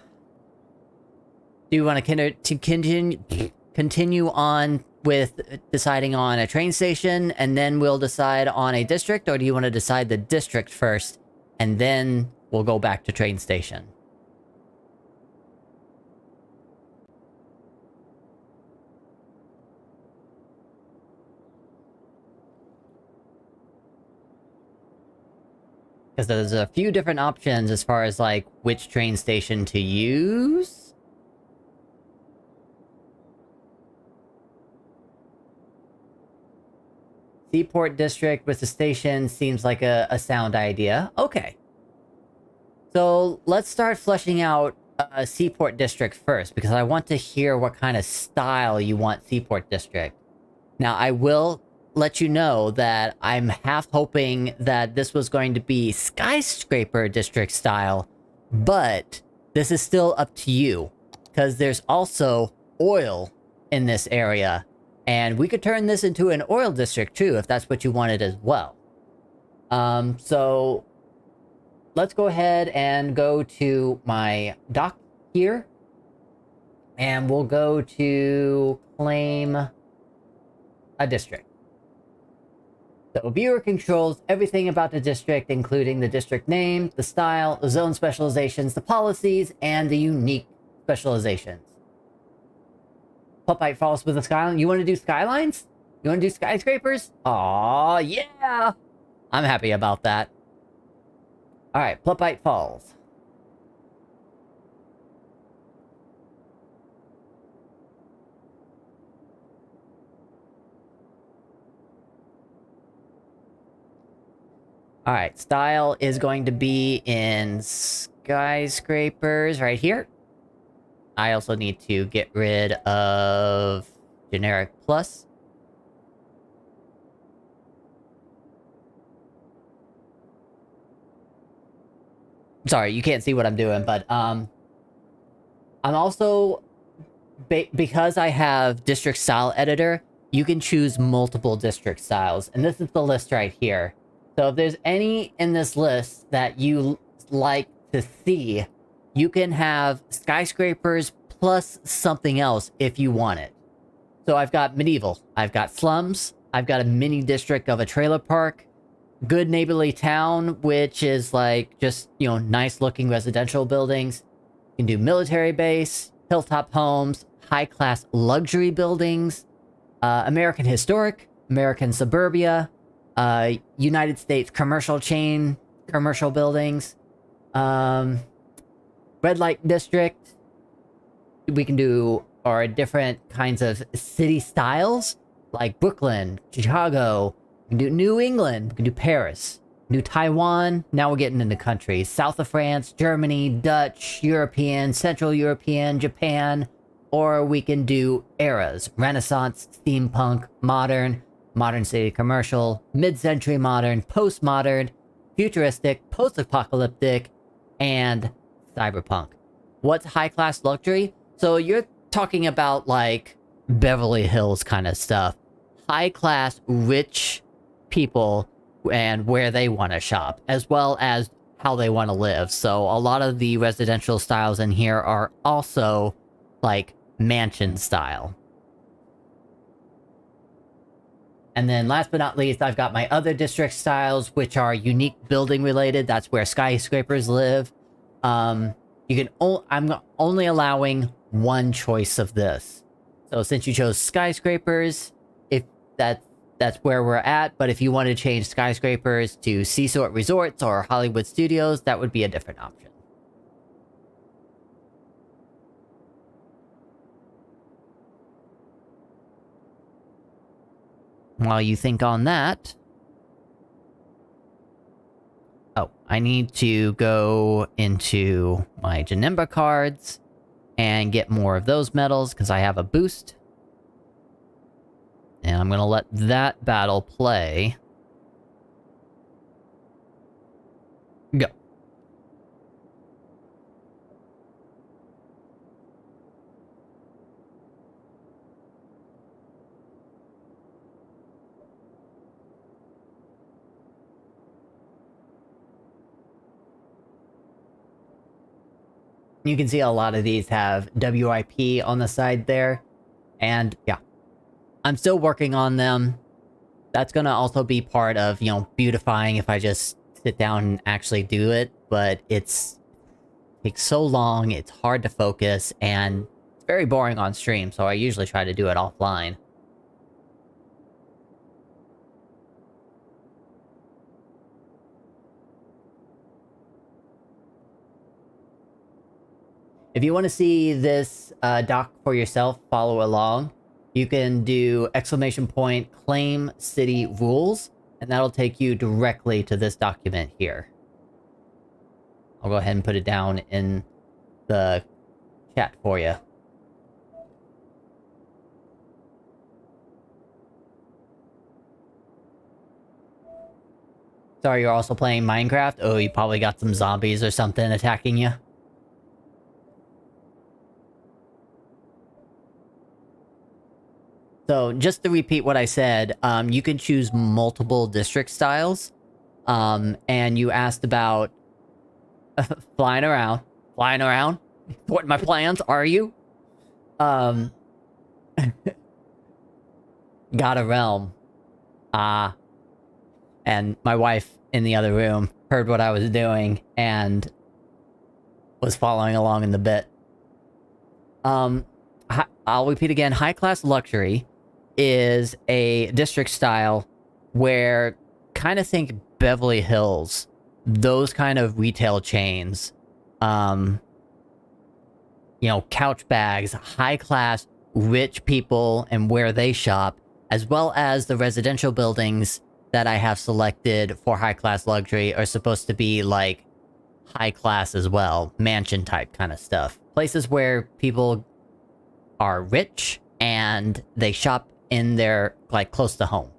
do you want to continue on with deciding on a train station, and then we'll decide on a district, or do you want to decide the district first, and then we'll go back to train station? Because there's a few different options as far as, like, which train station to use. Seaport District with the station seems like a sound idea. Okay. So, let's start fleshing out a Seaport District first, because I want to hear what kind of style you want Seaport District. Now, I will let you know that I'm half hoping that this was going to be Skyscraper District style, but this is still up to you, because there's also oil in this area. And we could turn this into an oil district too, if that's what you wanted as well. So let's go ahead and go to my dock here. And we'll go to claim a district. So viewer controls everything about the district, including the district name, the style, the zone specializations, the policies, and the unique specializations. Plupite Falls with a skyline. You want to do skylines? You want to do skyscrapers? Aw, yeah! I'm happy about that. Alright, Plupite Falls. Alright, style is going to be in skyscrapers right here. I also need to get rid of generic plus. Sorry, you can't see what I'm doing, but I'm also because I have district style editor, you can choose multiple district styles, and this is the list right here. So if there's any in this list that you like to see, you can have skyscrapers plus something else if you want it. So I've got medieval, I've got slums, I've got a mini district of a trailer park, good neighborly town, which is like just, you know, nice looking residential buildings. You can do military base, hilltop homes, high class luxury buildings, American historic, American suburbia, United States commercial chain, commercial buildings, red light district. We can do or different kinds of city styles like Brooklyn, Chicago. We can do New England. We can do Paris. We can do Taiwan. Now we're getting into countries. South of France, Germany, Dutch, European, Central European, Japan. Or we can do eras. Renaissance, steampunk, modern, modern city commercial, mid-century modern, postmodern, futuristic, post-apocalyptic, and cyberpunk. What's high-class luxury? So you're talking about, like, Beverly Hills kind of stuff. High-class, rich people and where they want to shop, as well as how they want to live. So a lot of the residential styles in here are also, like, mansion style. And then last but not least, I've got my other district styles, which are unique building related. That's where skyscrapers live. I'm only allowing one choice of this. So since you chose skyscrapers, if that's where we're at, but if you want to change skyscrapers to Seasort Resorts or Hollywood Studios, that would be a different option. While you think on that... Oh, I need to go into my Janemba cards and get more of those medals, because I have a boost. And I'm gonna let that battle play. Go. You can see a lot of these have WIP on the side there. And yeah, I'm still working on them. That's gonna also be part of, you know, beautifying if I just sit down and actually do it. But it takes so long, it's hard to focus, and it's very boring on stream, so I usually try to do it offline. If you want to see this doc for yourself, follow along. You can do ! claim city rules, and that'll take you directly to this document here. I'll go ahead and put it down in the chat for you. Sorry, you're also playing Minecraft? Oh, you probably got some zombies or something attacking you? So, just to repeat what I said, you can choose multiple district styles. And you asked about flying around. Flying around? What my plans, are you? Got a realm. And my wife in the other room heard what I was doing and was following along in the bit. I'll repeat again, high-class luxury is a district style where, kind of think Beverly Hills, those kind of retail chains, you know, couch bags, high-class, rich people and where they shop, as well as the residential buildings that I have selected for high-class luxury are supposed to be, like, high-class as well, mansion-type kind of stuff. Places where people are rich and they shop in their, like, close to home.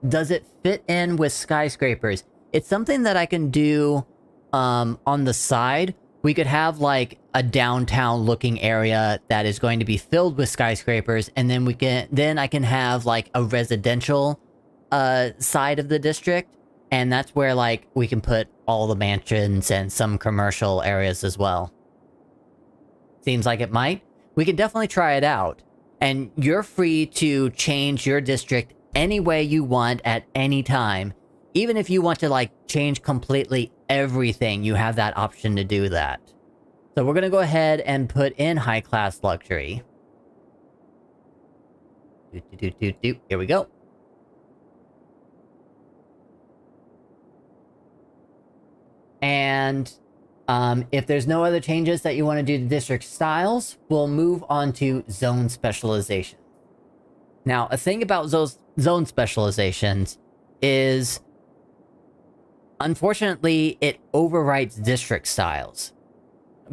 Does it fit in with skyscrapers? It's something that I can do on the side. We could have, like, a downtown looking area that is going to be filled with skyscrapers, and then I can have like a residential side of the district, and that's where like we can put all the mansions and some commercial areas as well. Seems like it might. We can definitely try it out. And you're free to change your district any way you want at any time. Even if you want to like change completely everything, you have that option to do that. So we're gonna go ahead and put in high class luxury. Here we go. And if there's no other changes that you want to do to district styles, we'll move on to zone specialization. Now, a thing about those zone specializations is, unfortunately, it overwrites district styles.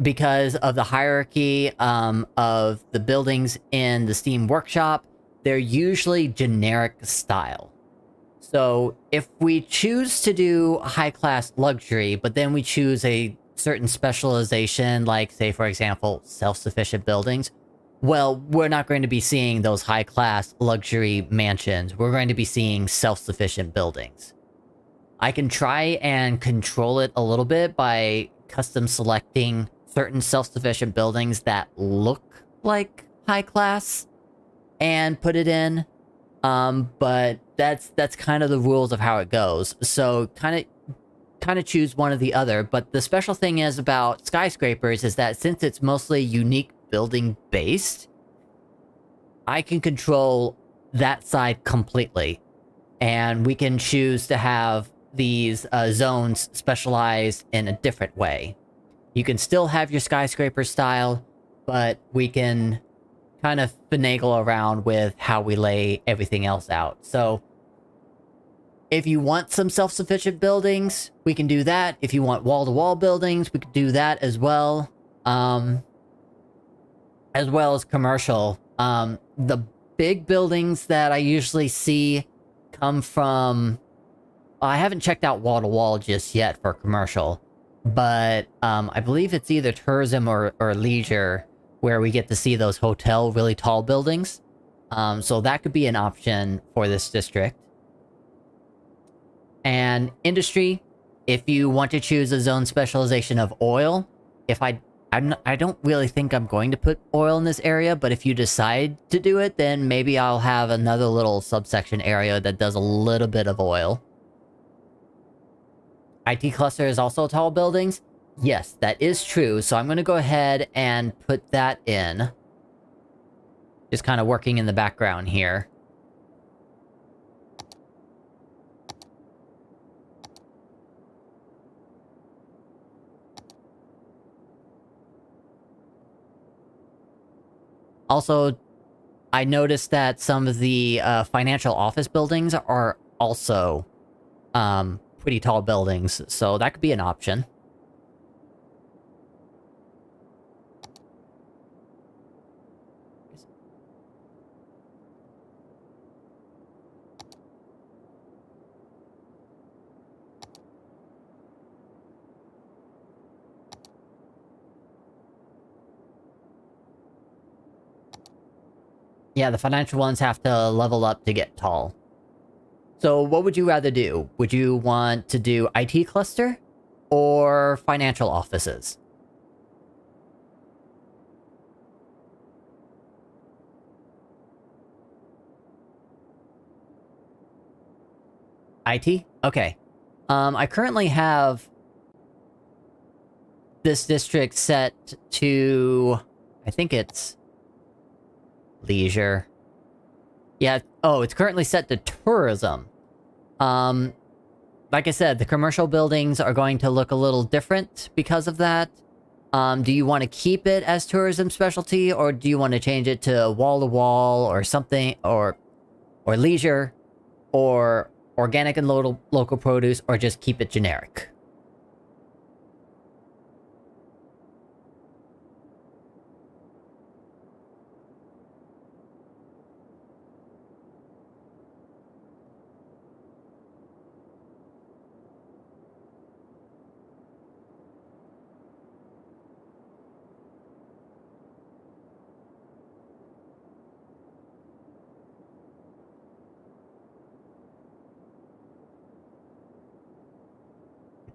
Because of the hierarchy of the buildings in the Steam Workshop, they're usually generic style. So if we choose to do high-class luxury, but then we choose a certain specialization, like, say, for example, self-sufficient buildings, well, we're not going to be seeing those high-class luxury mansions. We're going to be seeing self-sufficient buildings. I can try and control it a little bit by custom selecting certain self-sufficient buildings that look like high-class and put it in. But that's kind of the rules of how it goes. So kind of choose one or the other. But the special thing is about skyscrapers is that since it's mostly unique building based, I can control that side completely, and we can choose to have these zones specialized in a different way. You can still have your skyscraper style, but we can kind of finagle around with how we lay everything else out. So if you want some self-sufficient buildings, we can do that. If you want wall-to-wall buildings, we can do that as well. As well as commercial. The big buildings that I usually see come from... I haven't checked out wall-to-wall just yet for commercial, but I believe it's either tourism or leisure where we get to see those hotel really tall buildings. So that could be an option for this district. And industry, if you want to choose a zone specialization of oil, I don't really think I'm going to put oil in this area, but if you decide to do it, then maybe I'll have another little subsection area that does a little bit of oil. IT cluster is also tall buildings. Yes, that is true, so I'm going to go ahead and put that in. Just kind of working in the background here. Also, I noticed that some of the financial office buildings are also pretty tall buildings, so that could be an option. Yeah, the financial ones have to level up to get tall. So what would you rather do? Would you want to do IT cluster or financial offices? IT? Okay. I currently have this district set to... I think it's... leisure. Yeah, oh, it's currently set to tourism. Like I said, the commercial buildings are going to look a little different because of that. Do you want to keep it as tourism specialty, or do you want to change it to wall-to-wall or something, or leisure, or organic and local produce, or just keep it generic?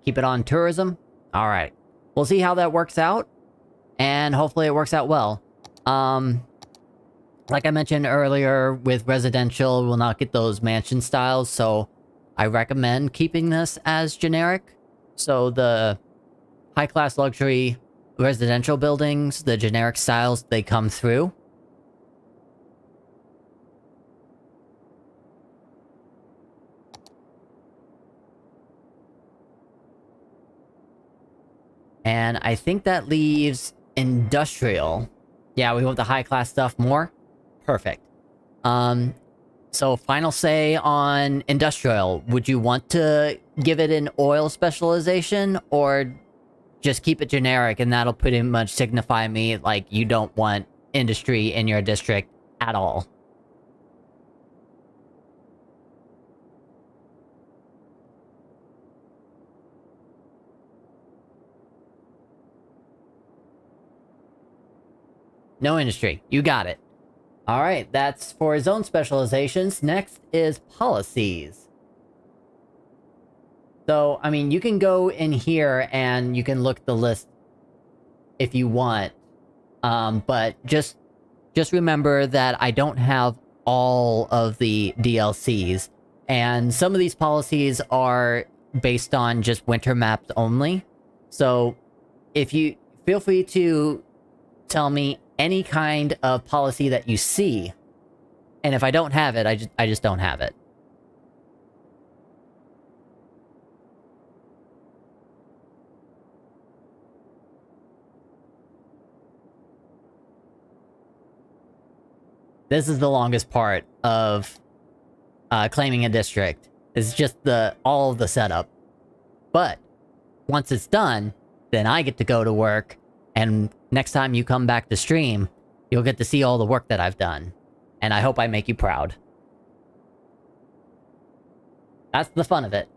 Keep it on tourism? Alright. We'll see how that works out. And hopefully it works out well. Like I mentioned earlier, with residential, we'll not get those mansion styles, so I recommend keeping this as generic. So the high-class luxury residential buildings, the generic styles, they come through. And I think that leaves industrial. Yeah, we want the high-class stuff more. Perfect. So final say on industrial. Would you want to give it an oil specialization, or just keep it generic and that'll pretty much signify me like you don't want industry in your district at all? No industry. You got it. Alright, that's for zone specializations. Next is policies. So, I mean, you can go in here and you can look at the list if you want. But just remember that I don't have all of the DLCs. And some of these policies are based on just winter maps only. So, if you feel free to tell me any kind of policy that you see, and if I don't have it, I just don't have it. This is the longest part of claiming a district. It's just all of the setup. But once it's done, then I get to go to work, and next time you come back to stream, you'll get to see all the work that I've done. And I hope I make you proud. That's the fun of it.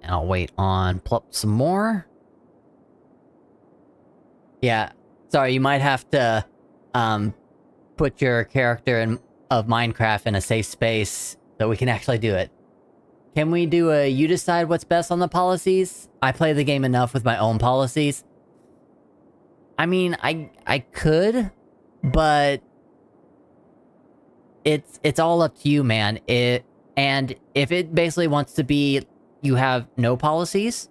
And I'll wait on Plup some more. Yeah, sorry, you might have to put your character of Minecraft in a safe space so we can actually do it. Can we do a you decide what's best on the policies? I play the game enough with my own policies. I mean, I could, but it's all up to you, man. And if it basically wants to be you have no policies,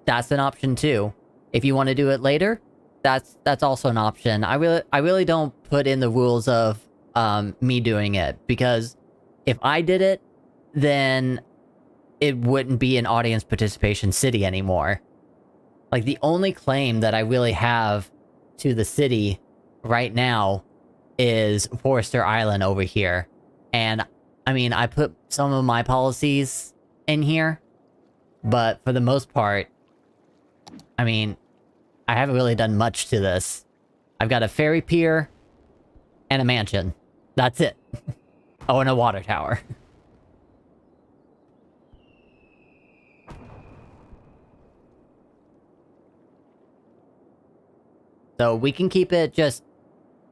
that's an option too. If you want to do it later, that's also an option. I really don't put in the rules of me doing it, because if I did it, then it wouldn't be an audience participation city anymore. Like, the only claim that I really have to the city right now is Forester Island over here. And I mean, I put some of my policies in here, but for the most part, I mean, I haven't really done much to this. I've got a ferry pier and a mansion. That's it. Oh, and a water tower. So we can keep it just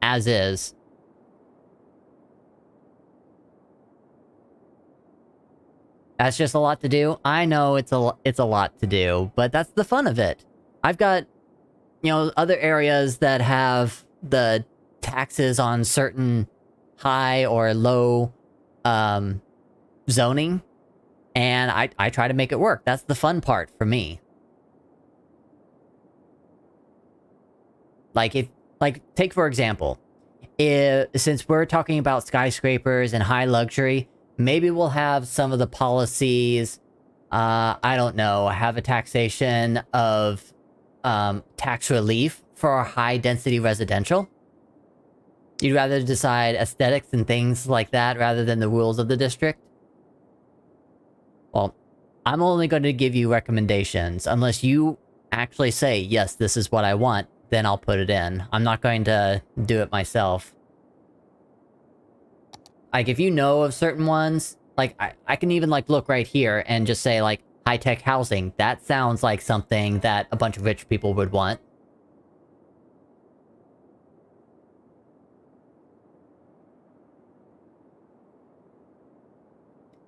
as is. That's just a lot to do. I know it's a lot to do, but that's the fun of it. I've got, you know, other areas that have the taxes on certain high or low zoning, and I try to make it work. That's the fun part for me. Like, take for example, since we're talking about skyscrapers and high luxury, maybe we'll have some of the policies, I don't know, have a taxation of tax relief for a high-density residential? You'd rather decide aesthetics and things like that rather than the rules of the district? Well, I'm only going to give you recommendations. Unless you actually say, yes, this is what I want, then I'll put it in. I'm not going to do it myself. Like, if you know of certain ones, like, I can even, like, look right here and just say, like, high-tech housing. That sounds like something that a bunch of rich people would want.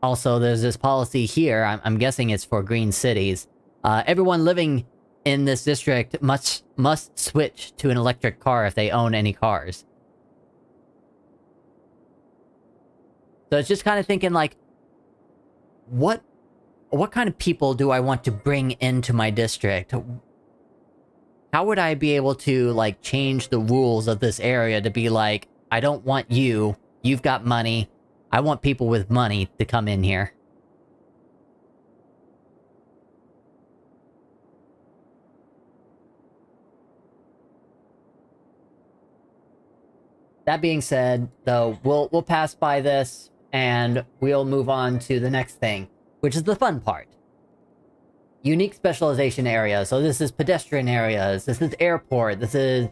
Also, there's this policy here, I'm guessing it's for green cities. Everyone living in this district must switch to an electric car if they own any cars. So it's just kind of thinking, like, what kind of people do I want to bring into my district? How would I be able to, like, change the rules of this area to be like, I don't want you, you've got money, I want people with money to come in here. That being said, though, we'll pass by this, and we'll move on to the next thing, which is the fun part. Unique specialization areas. So this is pedestrian areas, this is airport, this is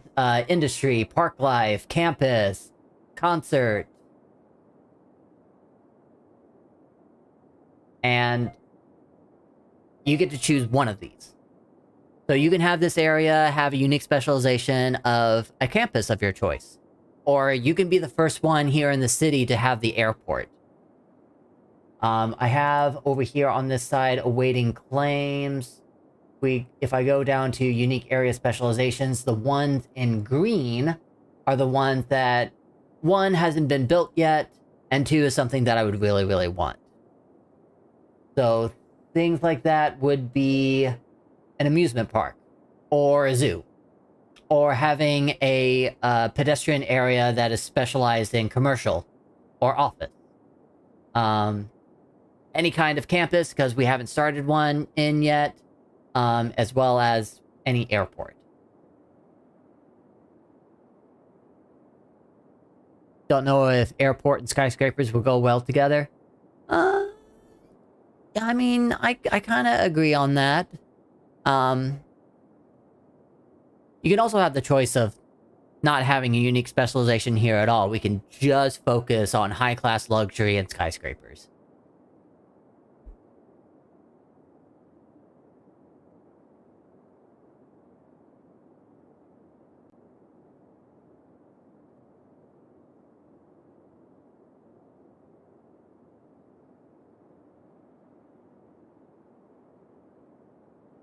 industry, park life, campus, concert. And you get to choose one of these. So you can have this area have a unique specialization of a campus of your choice. Or you can be the first one here in the city to have the airport. I have over here on this side awaiting claims. If I go down to unique area specializations, the ones in green are the ones that, one, hasn't been built yet, and two, is something that I would really, really want. So things like that would be an amusement park, or a zoo, or having a pedestrian area that is specialized in commercial or office. Any kind of campus, because we haven't started one in yet, as well as any airport. Don't know if airport and skyscrapers will go well together. I mean, I kind of agree on that. You can also have the choice of not having a unique specialization here at all. We can just focus on high-class luxury and skyscrapers.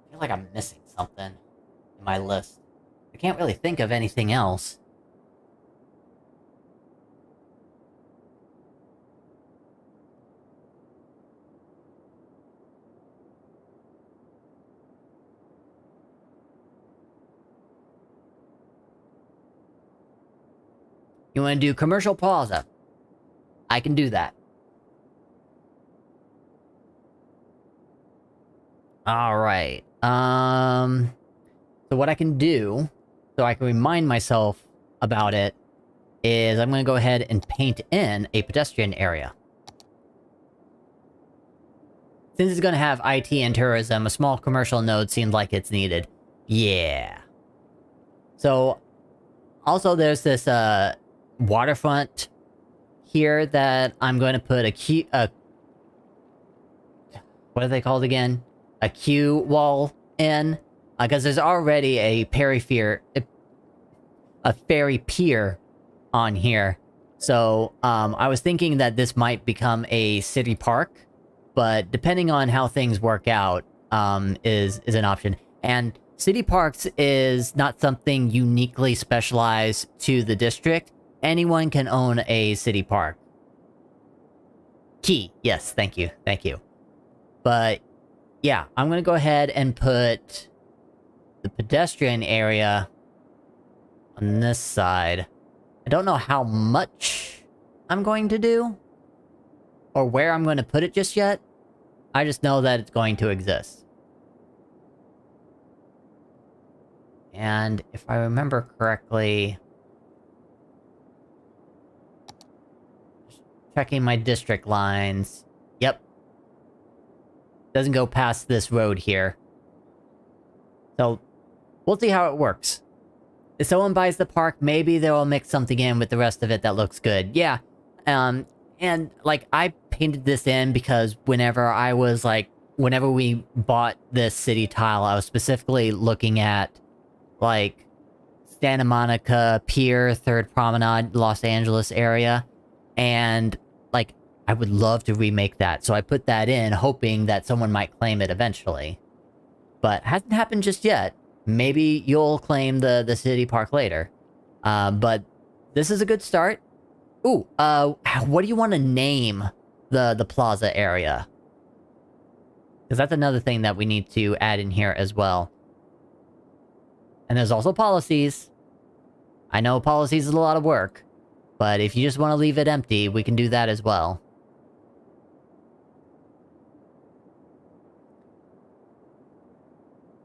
I feel like I'm missing something in my list. I can't really think of anything else. You want to do commercial plaza? I can do that. Alright. So what I can do, so I can remind myself about it, is I'm gonna go ahead and paint in a pedestrian area. Since it's gonna have IT and tourism, a small commercial node seems like it's needed. Yeah. So, also there's this, waterfront here that I'm going to put what are they called again? A queue wall in, because there's already a ferry pier on here. So, I was thinking that this might become a city park, but depending on how things work out, is an option. And city parks is not something uniquely specialized to the district. Anyone can own a city park. Key, yes, thank you, thank you. But, yeah, I'm gonna go ahead and put the pedestrian area on this side. I don't know how much I'm going to do, or where I'm going to put it just yet. I just know that it's going to exist. And if I remember correctly... Checking my district lines. Yep. Doesn't go past this road here. So, we'll see how it works. If someone buys the park, maybe they'll mix something in with the rest of it that looks good. Yeah. And, like, I painted this in because whenever we bought this city tile, I was specifically looking at, like, Santa Monica Pier, 3rd Promenade, Los Angeles area. And, like, I would love to remake that. So I put that in, hoping that someone might claim it eventually. But hasn't happened just yet. Maybe you'll claim the city park later. But this is a good start. Ooh, what do you want to name the plaza area? Because that's another thing that we need to add in here as well. And there's also policies. I know policies is a lot of work, but if you just want to leave it empty, we can do that as well.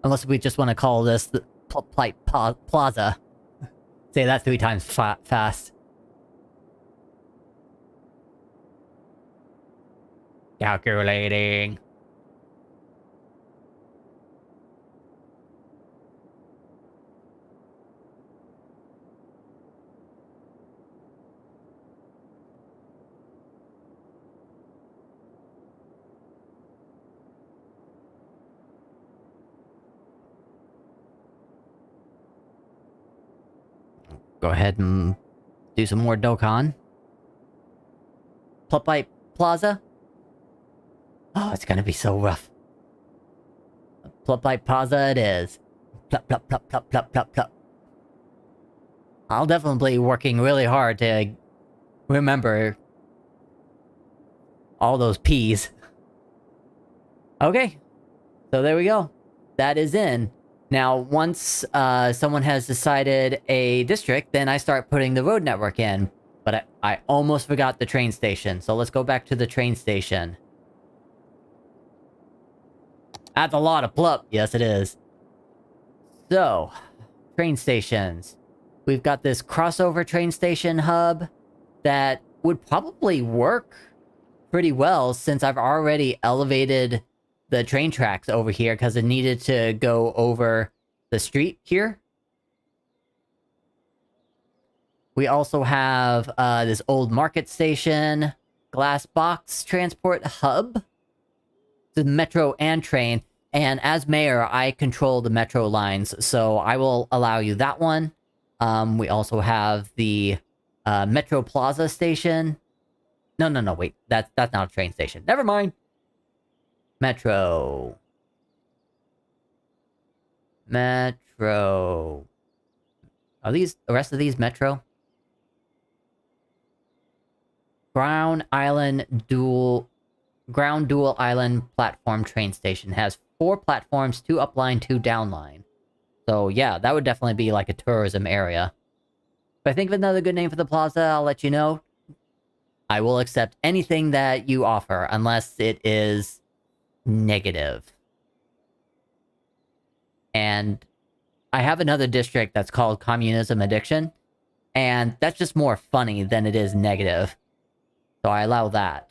Unless we just want to call this the Plaza. Say that 3 times fast. Calculating. Go ahead and do some more Dokkan. Plupite Plaza? Oh, it's gonna be so rough. Plupite Plaza it is. Plup, plup, plup, plup, plup, plup, plup. I'll definitely be working really hard to remember all those P's. Okay. So there we go. That is in. Now, once someone has decided a district, then I start putting the road network in. But I almost forgot the train station, so let's go back to the train station. That's a lot of plup. Yes, it is. So, train stations. We've got this crossover train station hub that would probably work pretty well since I've already elevated the train tracks over here because it needed to go over the street here. We also have this old market station, glass box transport hub, the metro and train. And as mayor, I control the metro lines, so I will allow you that one. We also have the Metro Plaza station. No, wait. That's not a train station. Never mind. Metro. Metro. Are the rest of these Metro? Ground dual island platform train station. Has 4 platforms, 2 upline, 2 downline. So yeah, that would definitely be like a tourism area. If I think of another good name for the plaza, I'll let you know. I will accept anything that you offer, unless it is negative. And I have another district that's called Communism Addiction, and that's just more funny than it is negative. So I allow that.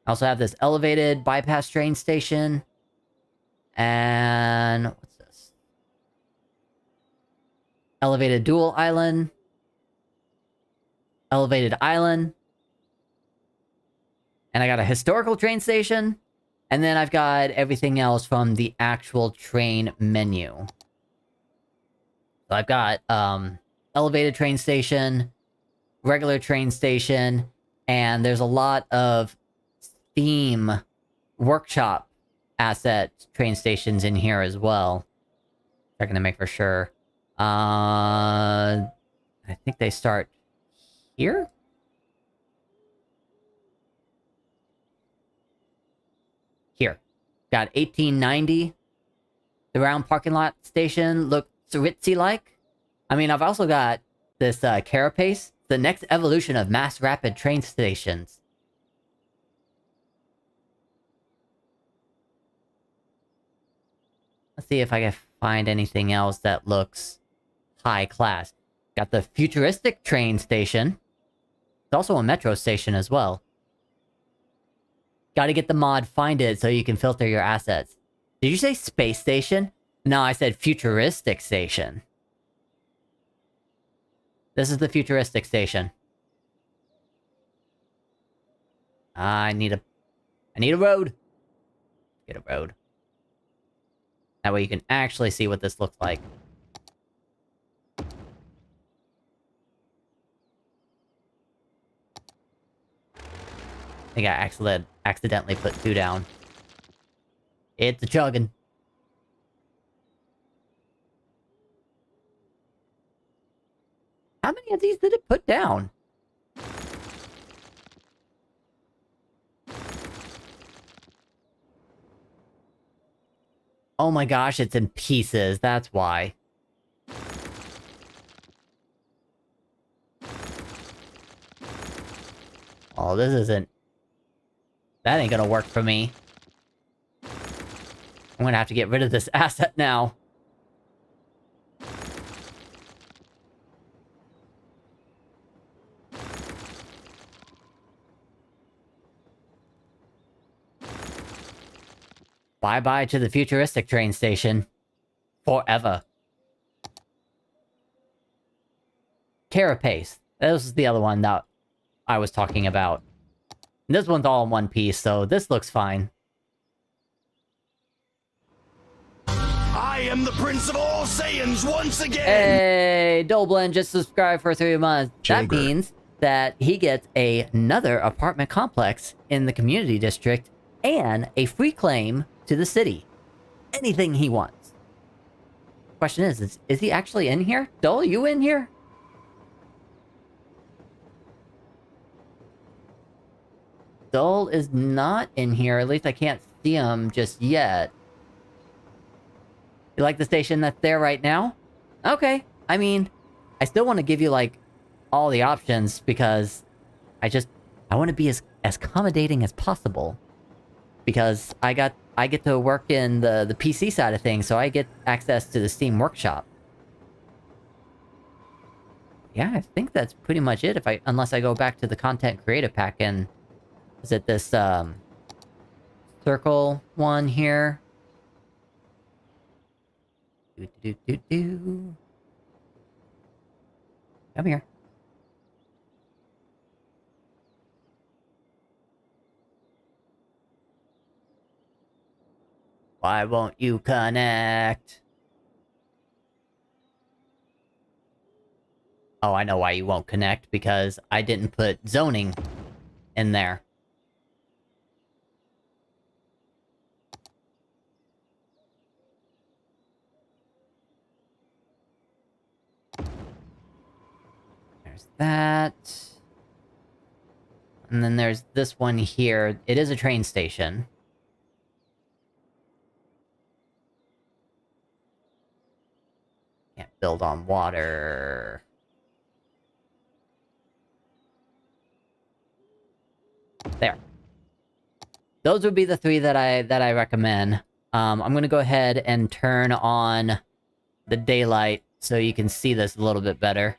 I also have this elevated bypass train station. And what's this? Elevated dual island. Elevated island. And I got a historical train station. And then I've got everything else from the actual train menu. So I've got elevated train station, regular train station, and there's a lot of theme workshop asset train stations in here as well. Checking to make for sure. I think they start here? Here. Got 1890. The round parking lot station looks ritzy-like. I mean, I've also got this Carapace, the next evolution of mass rapid train stations. Let's see if I can find anything else that looks high class. Got the futuristic train station. It's also a metro station as well. Gotta get the mod, find it, so you can filter your assets. Did you say space station? No, I said futuristic station. This is the futuristic station. I need a road. Get a road. That way you can actually see what this looks like. I think I accidentally put 2 down. It's a chuggin'. How many of these did it put down? Oh my gosh, it's in pieces. That's why. Oh, this isn't... That ain't gonna work for me. I'm gonna have to get rid of this asset now. Bye-bye to the futuristic train station. Forever. Carapace. This is the other one that I was talking about. This one's all in one piece, so this looks fine. I am the Prince of all Saiyans once again! Hey, Dolblin just subscribed for 3 months. That Jagger. means that he gets another apartment complex in the community district and a free claim to the city. Anything he wants. Question is he actually in here? Dole, you in here? Dole is not in here. At least I can't see him just yet. You like the station that's there right now? Okay. I mean, I still want to give you, like, all the options because I want to be as accommodating as possible. Because I get to work in the PC side of things, so I get access to the Steam Workshop. Yeah, I think that's pretty much it unless I go back to the Content Creator Pack and... Is it this, circle one here? Come here. Why won't you connect? Oh, I know why you won't connect, because I didn't put zoning in there. There's that. And then there's this one here. It is a train station. Can't build on water. There. Those would be the 3 that I recommend. I'm gonna go ahead and turn on the daylight so you can see this a little bit better.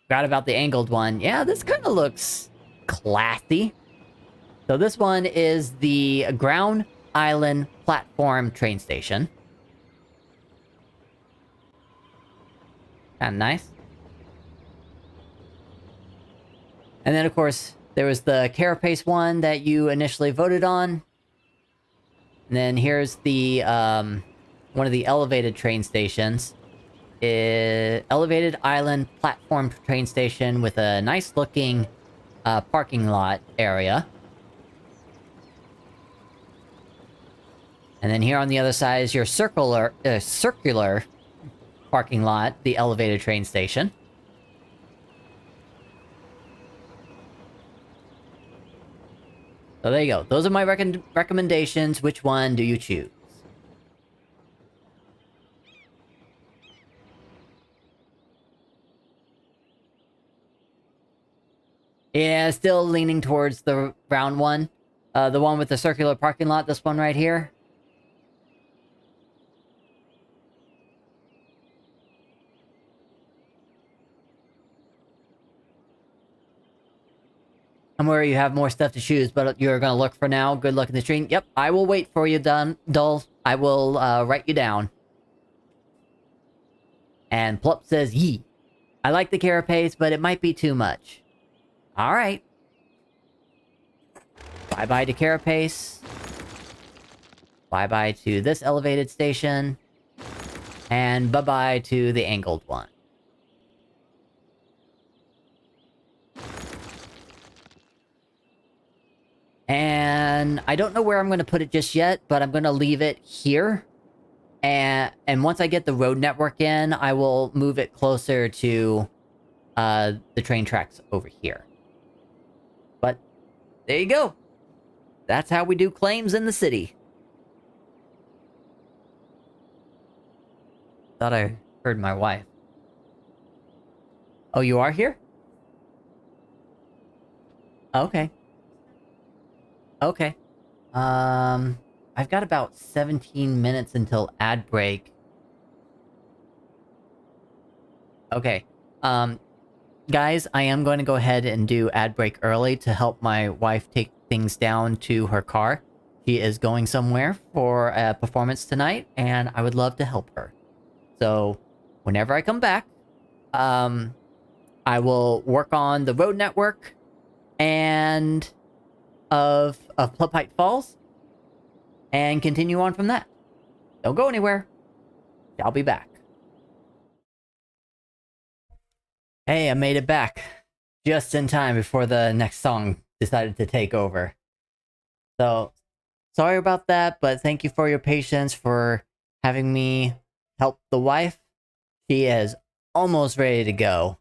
Forgot about the angled one. Yeah, this kind of looks classy. So this one is the Ground Island Platform train station. Kinda nice. And then, of course, there was the Carapace one that you initially voted on. And then here's the, one of the elevated train stations. Elevated Island Platform train station with a nice-looking, parking lot area. And then here on the other side is your circular parking lot, the elevated train station. So there you go. Those are my recommendations. Which one do you choose? Yeah, still leaning towards the round one. The one with the circular parking lot, this one right here. I'm where you have more stuff to choose, but you're gonna look for now. Good luck in the stream. Yep, I will wait for you, Dull. I will, write you down. And Plup says, yee. I like the carapace, but it might be too much. Alright. Bye-bye to carapace. Bye-bye to this elevated station. And bye-bye to the angled one. And I don't know where I'm going to put it just yet, but I'm going to leave it here. And once I get the road network in, I will move it closer to the train tracks over here. But there you go. That's how we do claims in the city. Thought I heard my wife. Oh, you are here? Okay. Okay. I've got about 17 minutes until ad break. Okay. Guys, I am going to go ahead and do ad break early to help my wife take things down to her car. She is going somewhere for a performance tonight, and I would love to help her. So, whenever I come back, I will work on the road network and of Plupite Falls and continue on from that. Don't go anywhere. I'll be back. Hey, I made it back. Just in time before the next song decided to take over. So, sorry about that, but thank you for your patience, for having me help the wife. She is almost ready to go.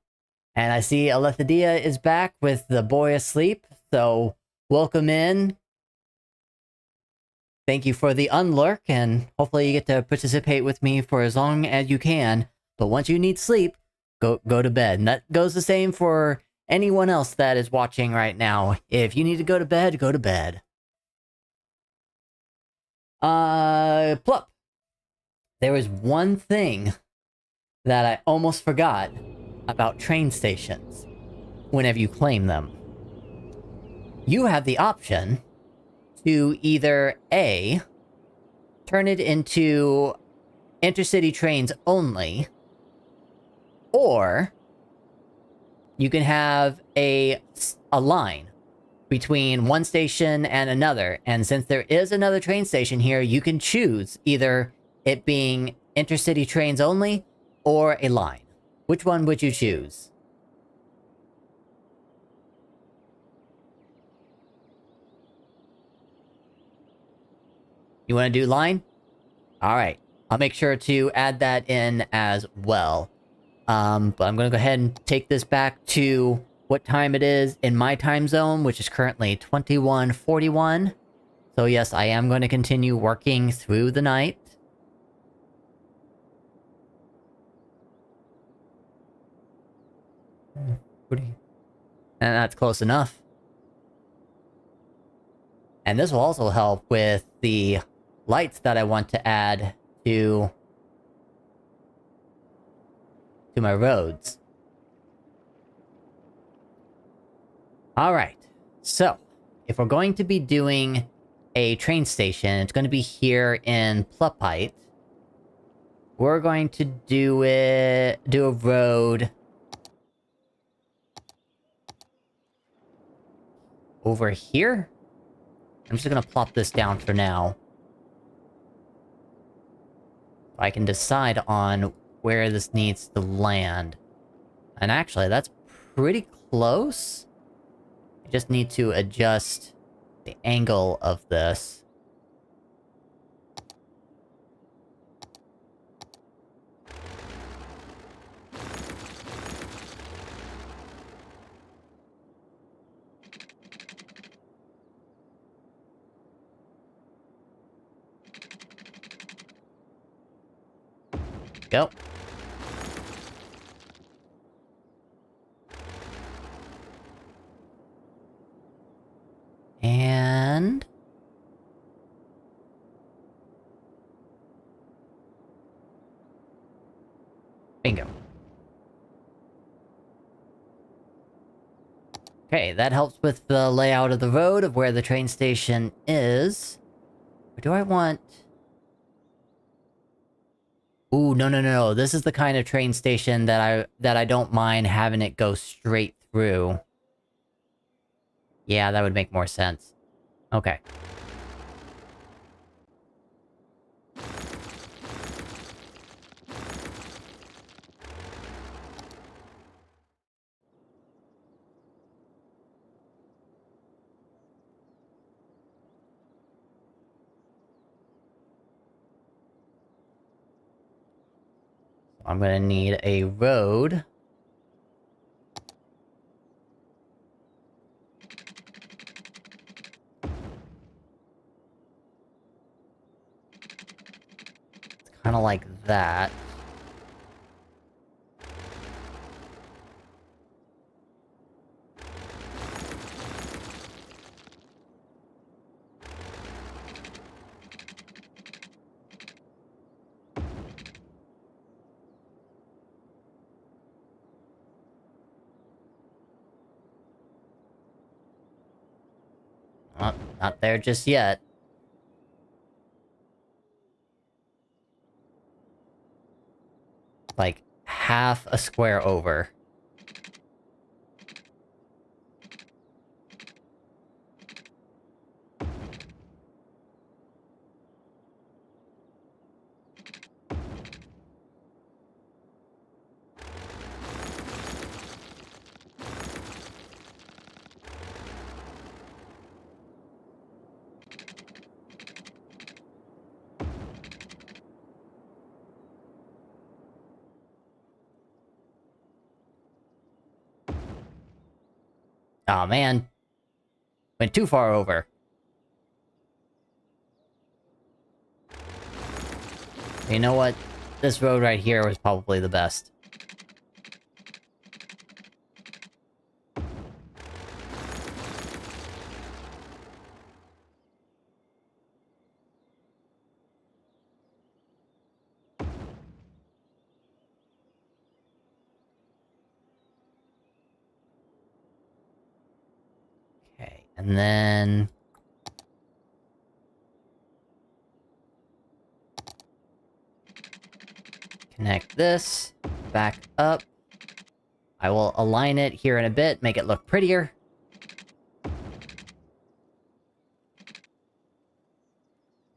And I see Alethadia is back with the boy asleep, so welcome in. Thank you for the unlurk, and hopefully you get to participate with me for as long as you can. But once you need sleep, go to bed. And that goes the same for anyone else that is watching right now. If you need to go to bed, go to bed. Plup. There was one thing that I almost forgot about train stations whenever you claim them. You have the option to either A, turn it into intercity trains only, or you can have a line between one station and another. And since there is another train station here, you can choose either it being intercity trains only or a line. Which one would you choose? You want to do line? Alright. I'll make sure to add that in as well. But I'm going to go ahead and take this back to what time it is in my time zone, which is currently 21:41. So yes, I am going to continue working through the night. And that's close enough. And this will also help with the lights that I want to add to my roads. Alright, so if we're going to be doing a train station, it's going to be here in Plupite. We're going to do a road over here. I'm just gonna plop this down for now. I can decide on where this needs to land. And actually, that's pretty close. I just need to adjust the angle of this. Go. and... bingo. Okay, that helps with the layout of the road of where the train station is. Or do I want... Ooh, no, no, no, no. This is the kind of train station that I don't mind having it go straight through. Yeah, that would make more sense. Okay. I'm gonna need a road. It's kind of like that. Oh, not there just yet. Like, half a square over. Aw, man. Went too far over. You know what? This road right here was probably the best. Okay, and then... connect this. Back up. I will align it here in a bit, make it look prettier.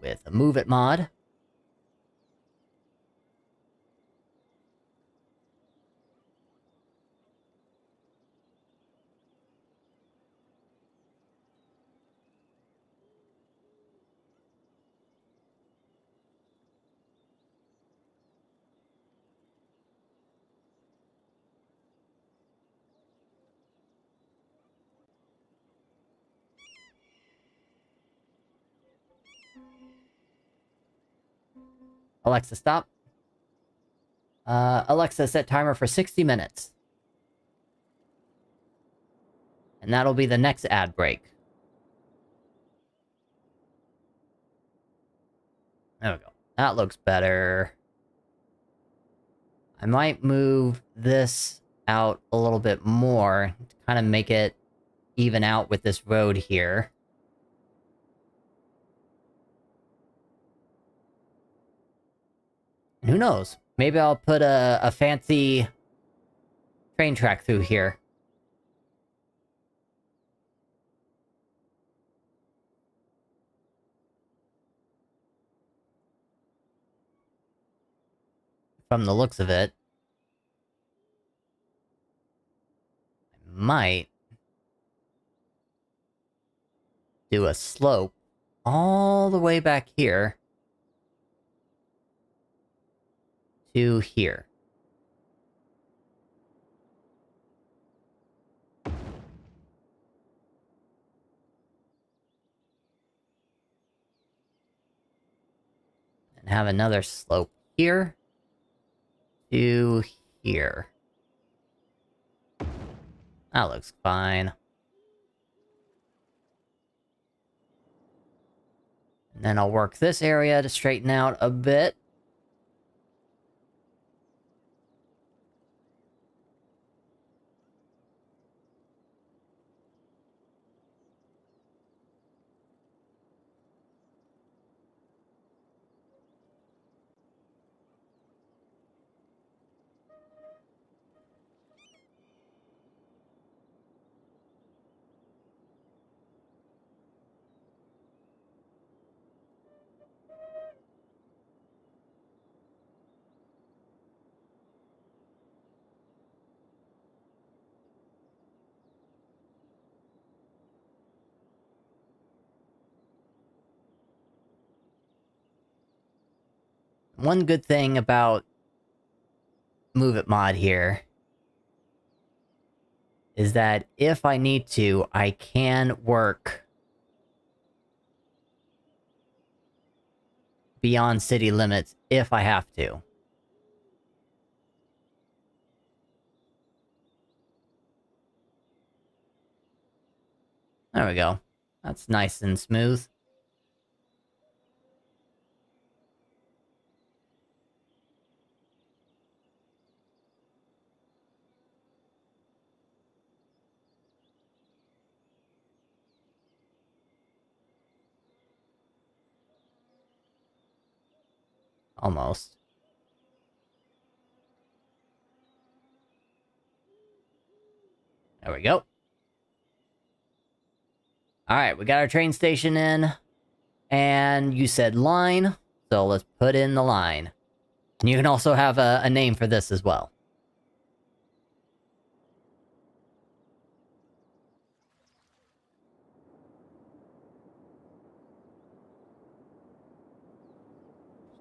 With a Move It mod. Alexa, stop. Alexa, set timer for 60 minutes. And that'll be the next ad break. There we go. That looks better. I might move this out a little bit more to kind of make it even out with this road here. And who knows? Maybe I'll put a fancy train track through here. From the looks of it. I might do a slope all the way back here to here. And have another slope here to here. That looks fine. And then I'll work this area to straighten out a bit. One good thing about Move It Mod here is that if I need to, I can work beyond city limits if I have to. There we go. That's nice and smooth. Almost. There we go. Alright, we got our train station in. And you said line, so let's put in the line. And you can also have a name for this as well.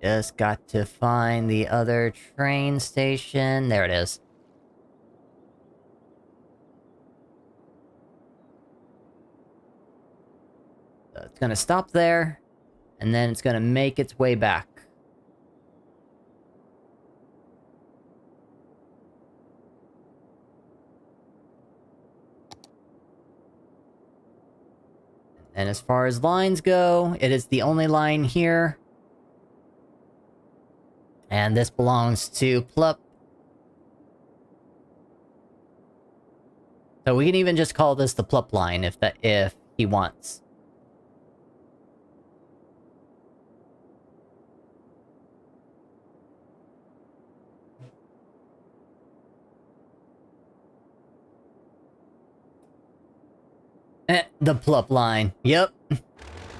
Just got to find the other train station. There it is. So it's gonna stop there, and then it's gonna make its way back. And as far as lines go, it is the only line here. And this belongs to Plup. So we can even just call this the Plup line if he wants. The Plup line. Yep.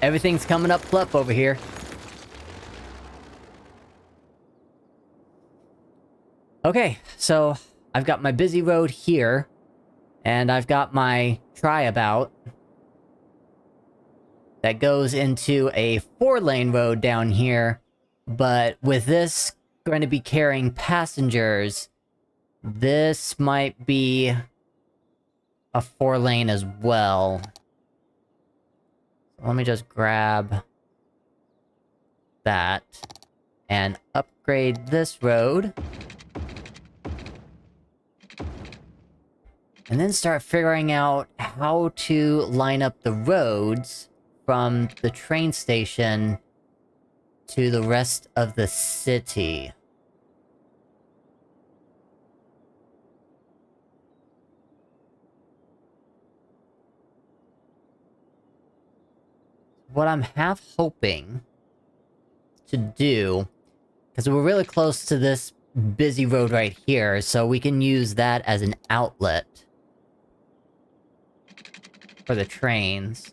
Everything's coming up Plup over here. Okay, so I've got my busy road here, and I've got my tryabout that goes into a 4-lane road down here, but with this going to be carrying passengers, this might be a 4-lane as well. Let me just grab that and upgrade this road. And then start figuring out how to line up the roads from the train station to the rest of the city. What I'm half hoping to do, because we're really close to this busy road right here, so we can use that as an outlet for the trains.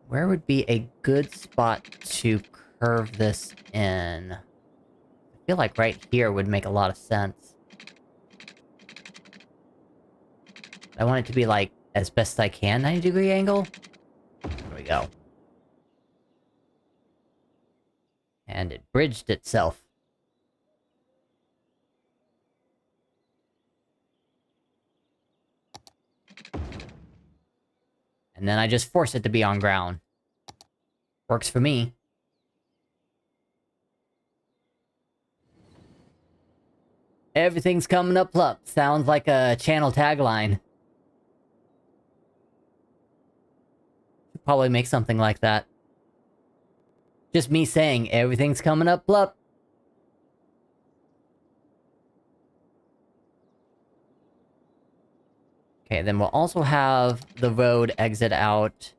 Where would be a good spot to curve this in? I feel like right here would make a lot of sense. I want it to be like, as best I can, 90-degree angle. There we go. And it bridged itself. And then I just force it to be on ground. Works for me. Everything's coming up Plup. Sounds like a channel tagline. probably make something like that. Just me saying, everything's coming up, blup. Okay, then we'll also have the road exit out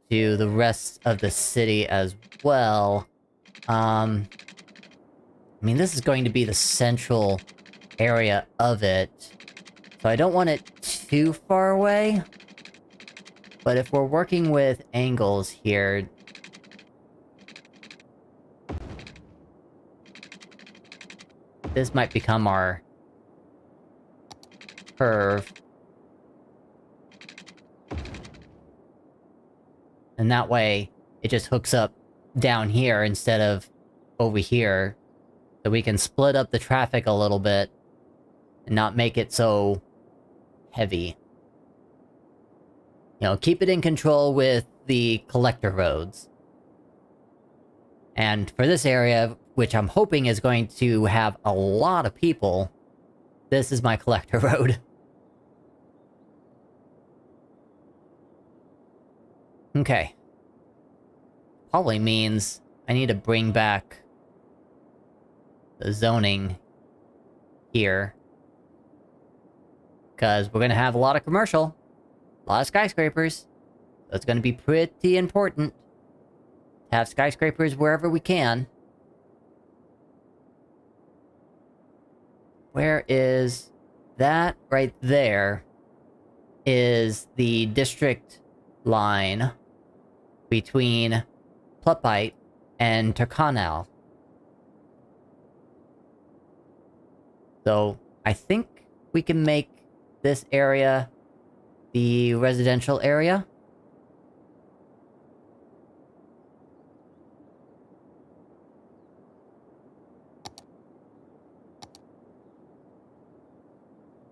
to the rest of the city as well. I mean, this is going to be the central area of it, so I don't want it too far away. But if we're working with angles here... this might become our curve. And that way, it just hooks up down here instead of over here. So we can split up the traffic a little bit and not make it so heavy. You know, keep it in control with the collector roads. And for this area, which I'm hoping is going to have a lot of people, this is my collector road. Okay. Probably means I need to bring back the zoning here. Because we're gonna have a lot of commercial. A lot of skyscrapers. So it's gonna be pretty important to have skyscrapers wherever we can. Where is... that right there is the district line between Pluppite and Turkanal. So, I think we can make this area the residential area.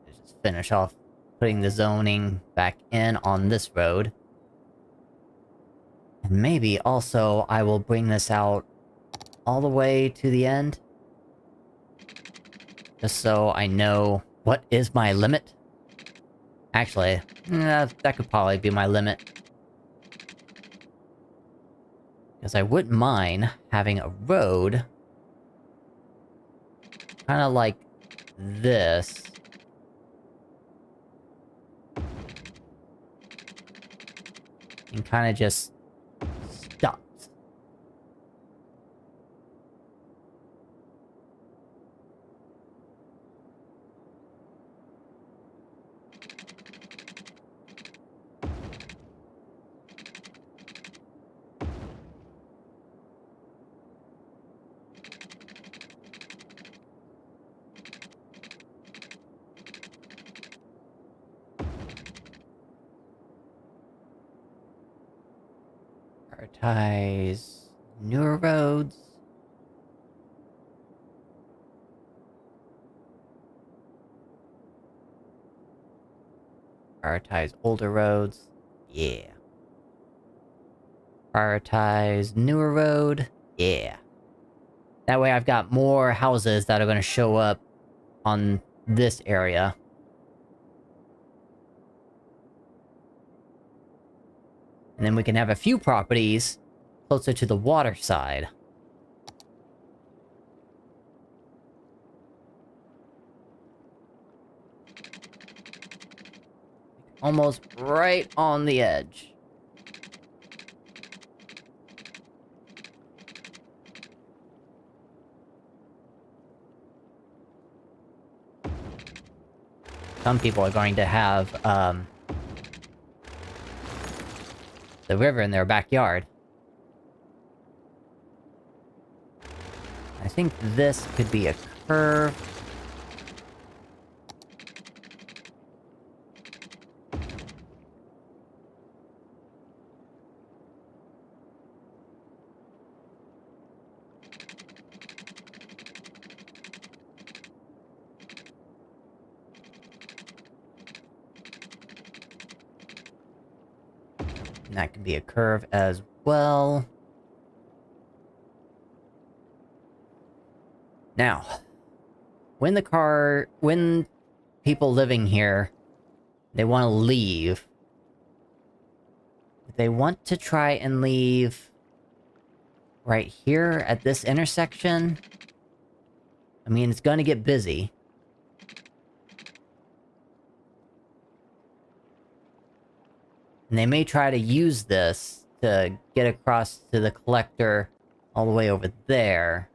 Just finish off putting the zoning back in on this road. And maybe also I will bring this out all the way to the end. Just so I know what is my limit. Actually, that could probably be my limit. Because I wouldn't mind having a road... kinda like this. And kinda just... stops. Prioritize newer roads. Prioritize older roads. Yeah. Prioritize newer road. Yeah. That way I've got more houses that are going to show up on this area. And then we can have a few properties closer to the water side. Almost right on the edge. Some people are going to have, the river in their backyard. I think this could be a curve. And that can be a curve as well. Now, when people living here, they want to leave, they want to try and leave right here at this intersection, I mean, it's gonna get busy. And they may try to use this to get across to the collector all the way over there.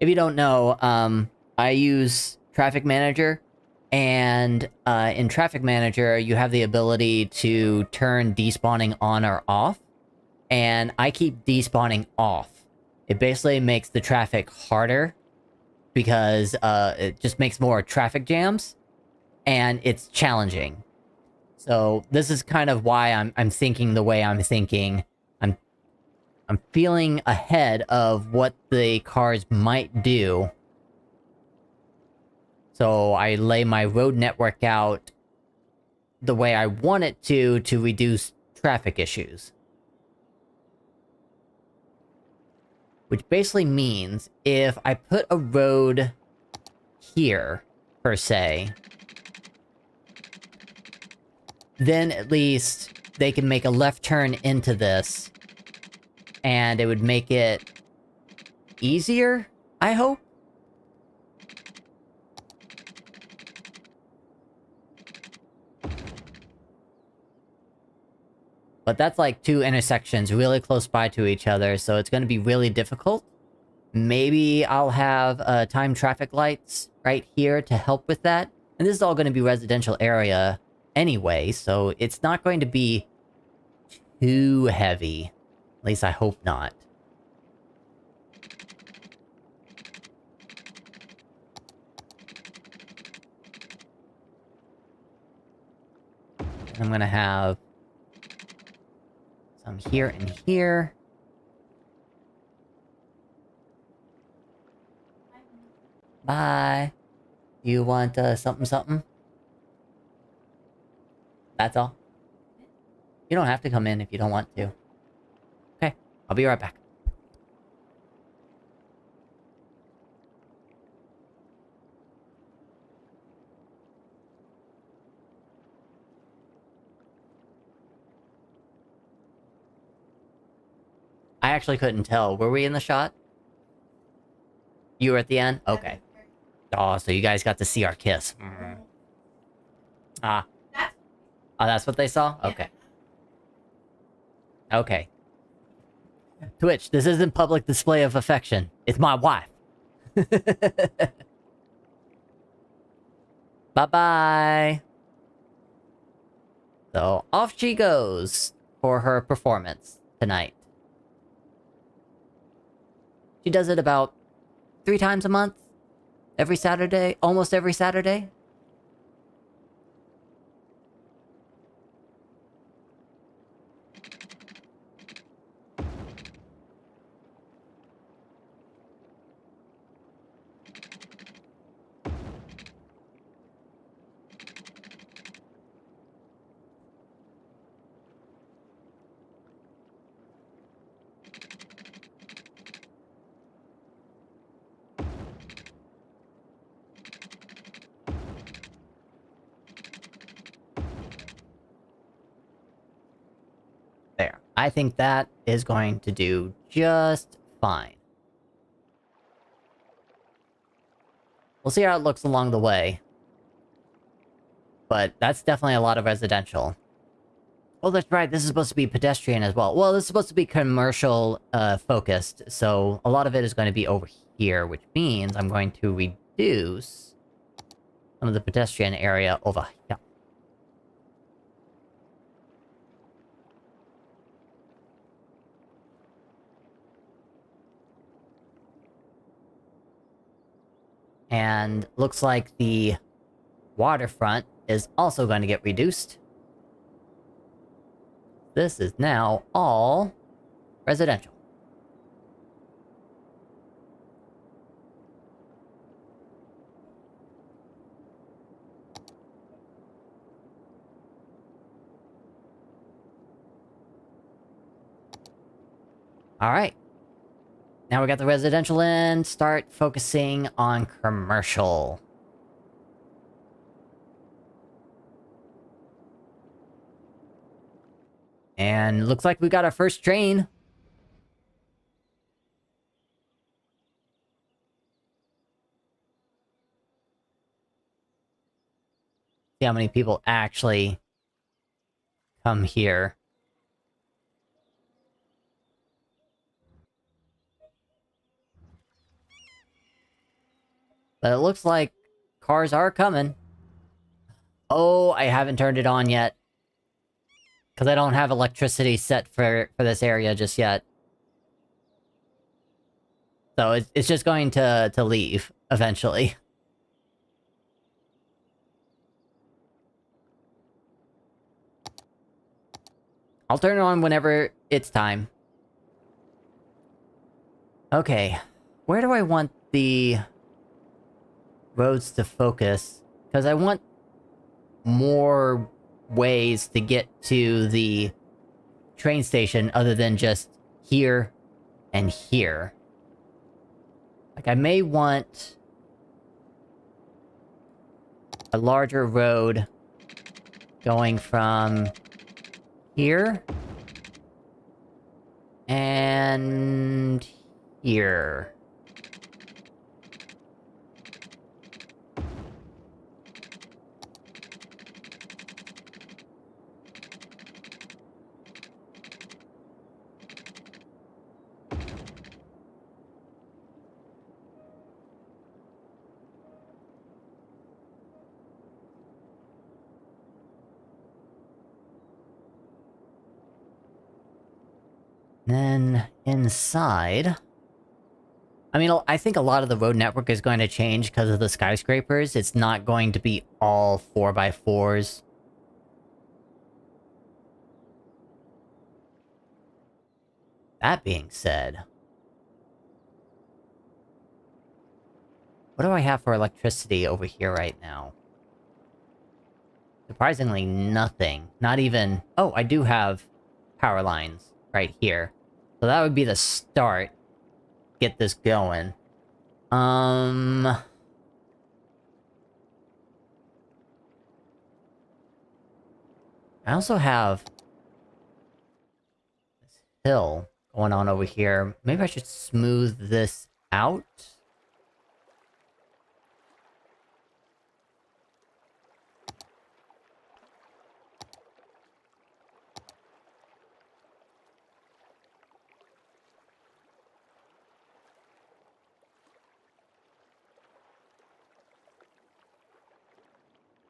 If you don't know, I use Traffic Manager, and in Traffic Manager, you have the ability to turn despawning on or off, and I keep despawning off. It basically makes the traffic harder, because it just makes more traffic jams, and it's challenging. So this is kind of why I'm thinking the way I'm thinking. I'm feeling ahead of what the cars might do. So I lay my road network out the way I want it to reduce traffic issues. Which basically means if I put a road here, per se, then at least they can make a left turn into this, and it would make it easier, I hope? But that's like two intersections really close by to each other, so it's gonna be really difficult. Maybe I'll have timed traffic lights right here to help with that. And this is all gonna be residential area anyway, so it's not going to be too heavy. At least I hope not. And I'm gonna have some here and here. Bye. You want something something? That's all? You don't have to come in if you don't want to. Okay, I'll be right back. I actually couldn't tell. Were we in the shot? You were at the end? Okay. Oh, so you guys got to see our kiss. Mm. Ah. Oh, that's what they saw? Okay. Okay. Twitch, this isn't public display of affection. It's my wife. Bye-bye. So, off she goes for her performance tonight. She does it about 3 times a month? Every Saturday? Almost every Saturday? There. I think that is going to do just fine. We'll see how it looks along the way. But that's definitely a lot of residential. Oh, that's right, this is supposed to be pedestrian as well. Well, this is supposed to be commercial focused, so a lot of it is going to be over here, which means I'm going to reduce some of the pedestrian area over here. And looks like the waterfront is also going to get reduced. This is now all residential. Alright. Now we got the residential in, start focusing on commercial. And looks like we got our first train. See how many people actually come here. But it looks like cars are coming. Oh, I haven't turned it on yet. Because I don't have electricity set for this area just yet. So it's just going to leave, eventually. I'll turn it on whenever it's time. Okay. Where do I want the roads to focus? Because I want more ways to get to the train station other than just here and here. Like, I may want a larger road going from here and here. Then, inside... I mean, I think a lot of the road network is going to change because of the skyscrapers. It's not going to be all 4x4s. That being said... what do I have for electricity over here right now? Surprisingly, nothing. Not even... oh, I do have power lines right here. So that would be the start. Get this going. I also have this hill going on over here. Maybe I should smooth this out?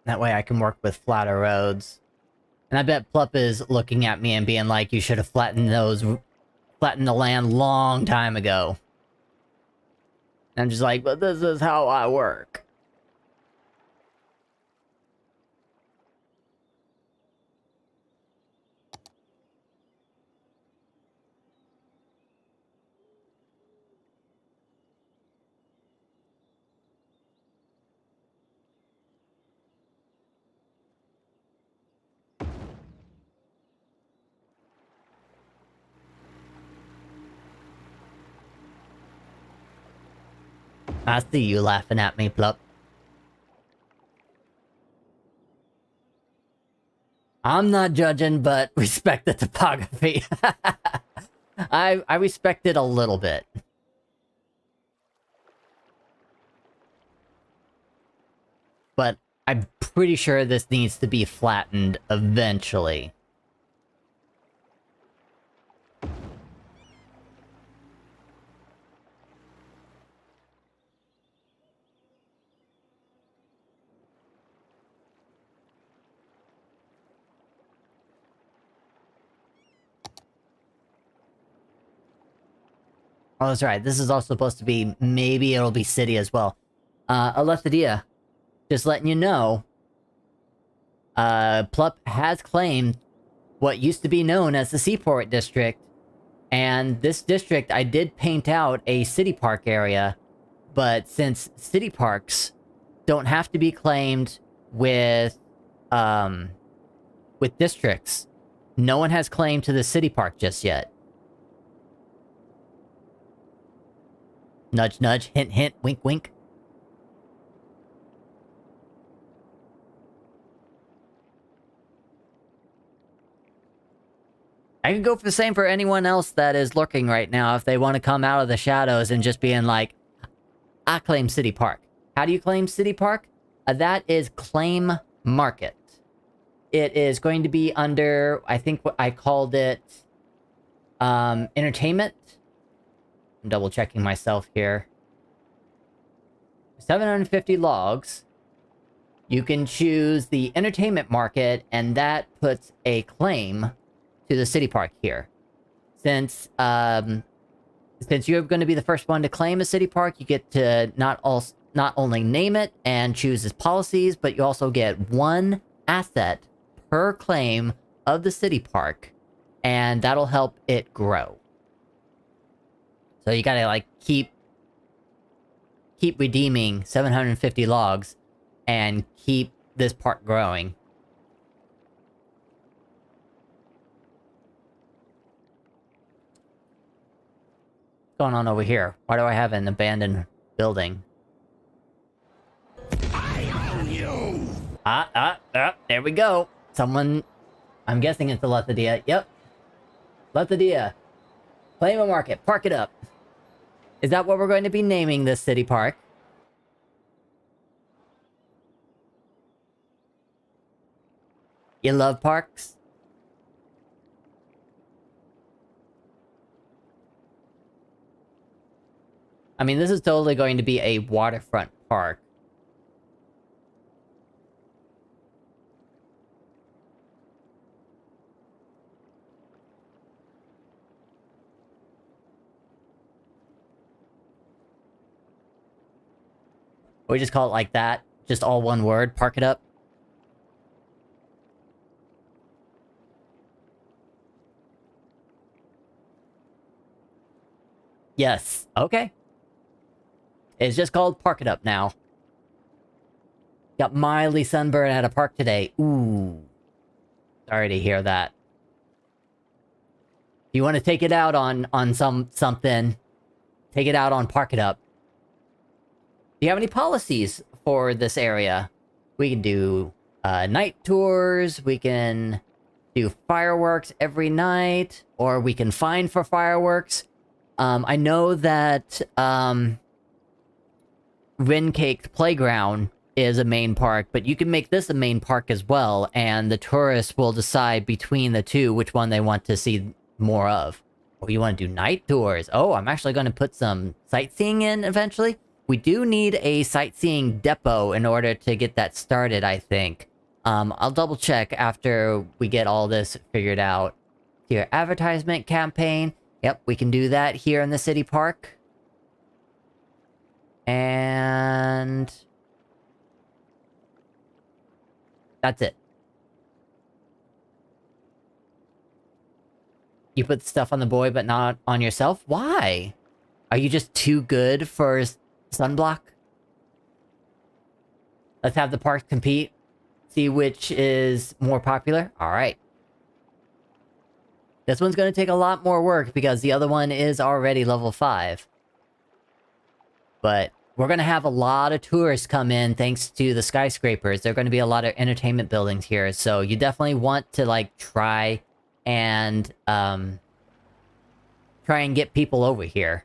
That way I can work with flatter roads. And I bet Plup is looking at me and being like, you should have flattened the land long time ago. And I'm just like, but this is how I work. I see you laughing at me, Plup. I'm not judging, but respect the topography. I respect it a little bit. But I'm pretty sure this needs to be flattened eventually. Oh, that's right. This is also supposed to be... maybe it'll be city as well. Alethadia, just letting you know, Plup has claimed what used to be known as the Seaport District. And this district, I did paint out a city park area. But since city parks don't have to be claimed with districts, no one has claimed to the city park just yet. Nudge, nudge, hint, hint, wink, wink. I can go for the same for anyone else that is lurking right now if they want to come out of the shadows and just being like, I claim City Park. How do you claim City Park? That is claim market. It is going to be under, I think what I called it, entertainment. I'm double checking myself here. 750 logs. You can choose the entertainment market, and that puts a claim to the city park here. Since you're going to be the first one to claim a city park, you get to not only name it and choose its policies, but you also get one asset per claim of the city park, and that'll help it grow. So you gotta, like, keep redeeming 750 logs and keep this park growing. What's going on over here? Why do I have an abandoned building? I own you! There we go. Someone... I'm guessing it's the Lethadia. Yep. Lethadia. Claim a market. Park it up. Is that what we're going to be naming this city park? You love parks? I mean, this is totally going to be a waterfront park. We just call it like that. Just all one word. Park it up. Yes. Okay. It's just called Park It Up now. Got mildly sunburned at a park today. Ooh. Sorry to hear that. If you want to take it out on something, take it out on Park It Up. Do you have any policies for this area? We can do night tours, we can do fireworks every night, or we can fine for fireworks. I know that Rincake's Playground is a main park, but you can make this a main park as well, and the tourists will decide between the two which one they want to see more of. Or you want to do night tours. Oh, I'm actually going to put some sightseeing in eventually. We do need a sightseeing depot in order to get that started, I think. I'll double check after we get all this figured out. Here, advertisement campaign. Yep, we can do that here in the city park. And... that's it. You put stuff on the boy, but not on yourself? Why? Are you just too good for sunblock? Let's have the parks compete. See which is more popular. Alright. This one's gonna take a lot more work because the other one is already level 5. But we're gonna have a lot of tourists come in thanks to the skyscrapers. There are gonna be a lot of entertainment buildings here, so you definitely want to, like, try and get people over here.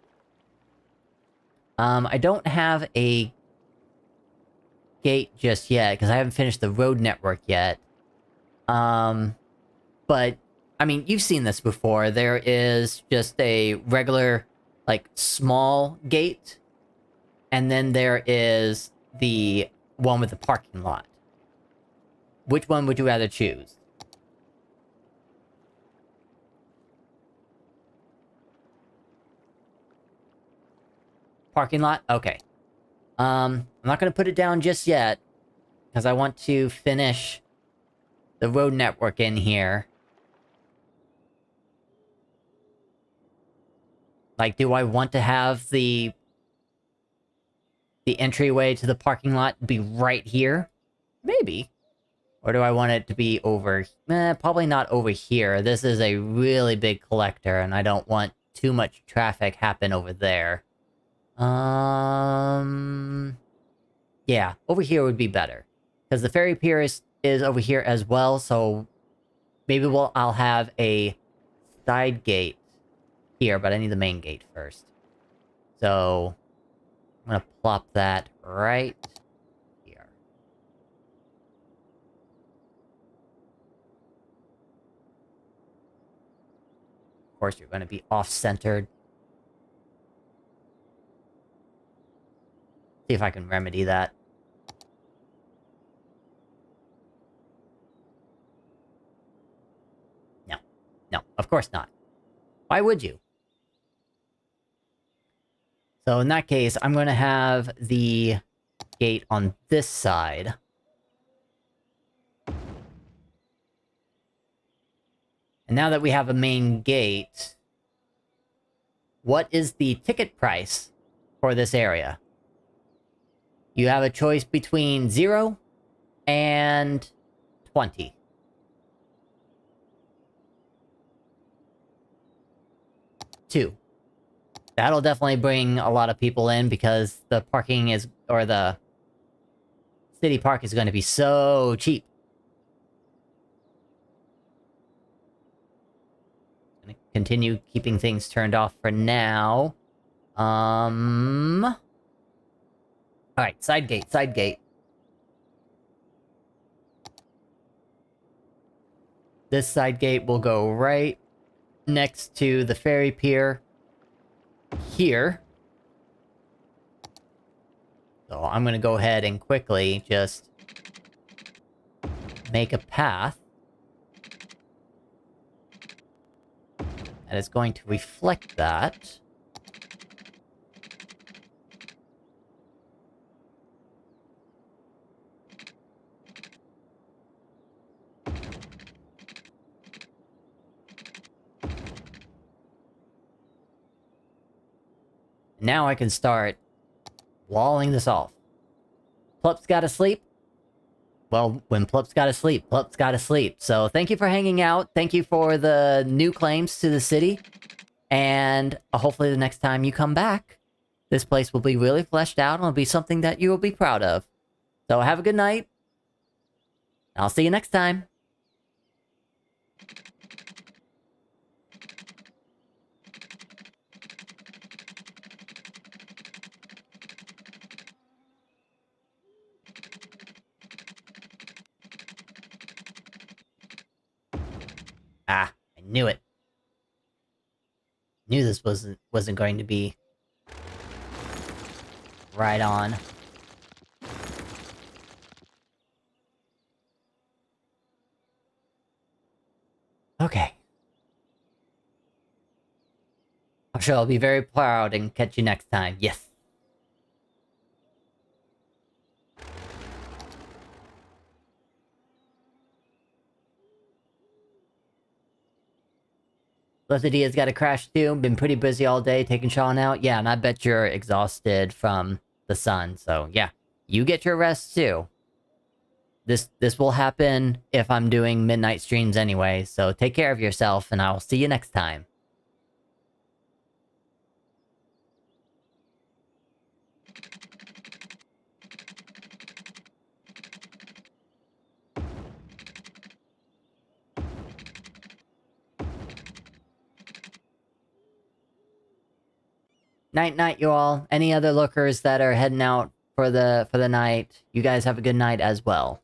I don't have a gate just yet, because I haven't finished the road network yet. But, I mean, you've seen this before. There is just a regular, like, small gate, and then there is the one with the parking lot. Which one would you rather choose? Parking lot? Okay. I'm not gonna put it down just yet, because I want to finish the road network in here. Like, do I want to have the entryway to the parking lot be right here? Maybe. Or do I want it to be over... probably not over here. This is a really big collector, and I don't want too much traffic happen over there. Yeah, over here would be better. Because the ferry pier is over here as well, so... Maybe I'll have a side gate here, but I need the main gate first. So... I'm gonna plop that right here. Of course, you're gonna be off-centered. See if I can remedy that. No. No, of course not. Why would you? So in that case, I'm gonna have the gate on this side. And now that we have a main gate, what is the ticket price for this area? You have a choice between 0 and 20. Two. That'll definitely bring a lot of people in because the parking is, or the city park is going to be so cheap. Gonna continue keeping things turned off for now. Alright, side gate, side gate. This side gate will go right next to the ferry pier here. So I'm gonna go ahead and quickly just make a path that is going to reflect that. Now I can start walling this off. Plup's gotta sleep? Well, when Plup's gotta sleep, Plup's gotta sleep. So thank you for hanging out. Thank you for the new claims to the city. And hopefully the next time you come back, this place will be really fleshed out and will be something that you will be proud of. So have a good night. I'll see you next time. Ah, I knew it. Knew this wasn't going to be right on. Okay. I'm sure I'll be very proud and catch you next time. Yes. Blessed Dia's got a crash too. Been pretty busy all day taking Sean out. Yeah, and I bet you're exhausted from the sun. So yeah, you get your rest too. This will happen if I'm doing midnight streams anyway. So take care of yourself, and I'll see you next time. Night night, you all. Any other lookers that are heading out for the night, you guys have a good night as well.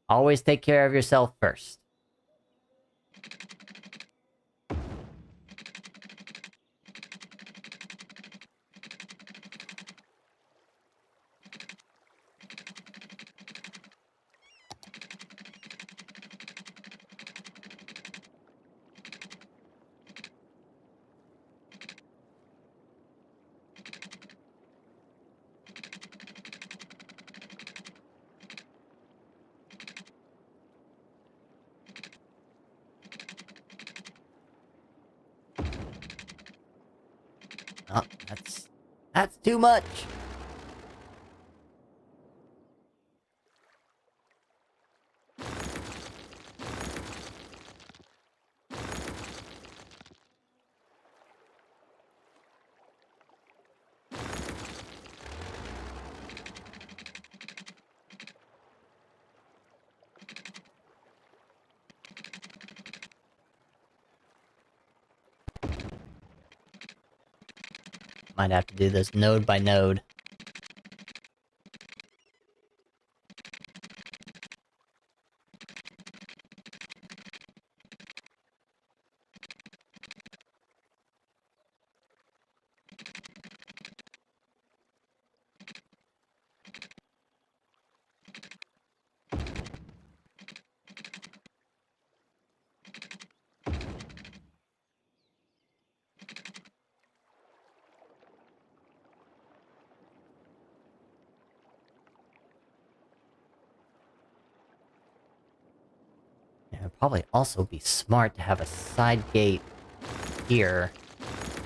Always take care of yourself first. Oh, that's too much. Might have to do this node by node. It'd probably also be smart to have a side gate here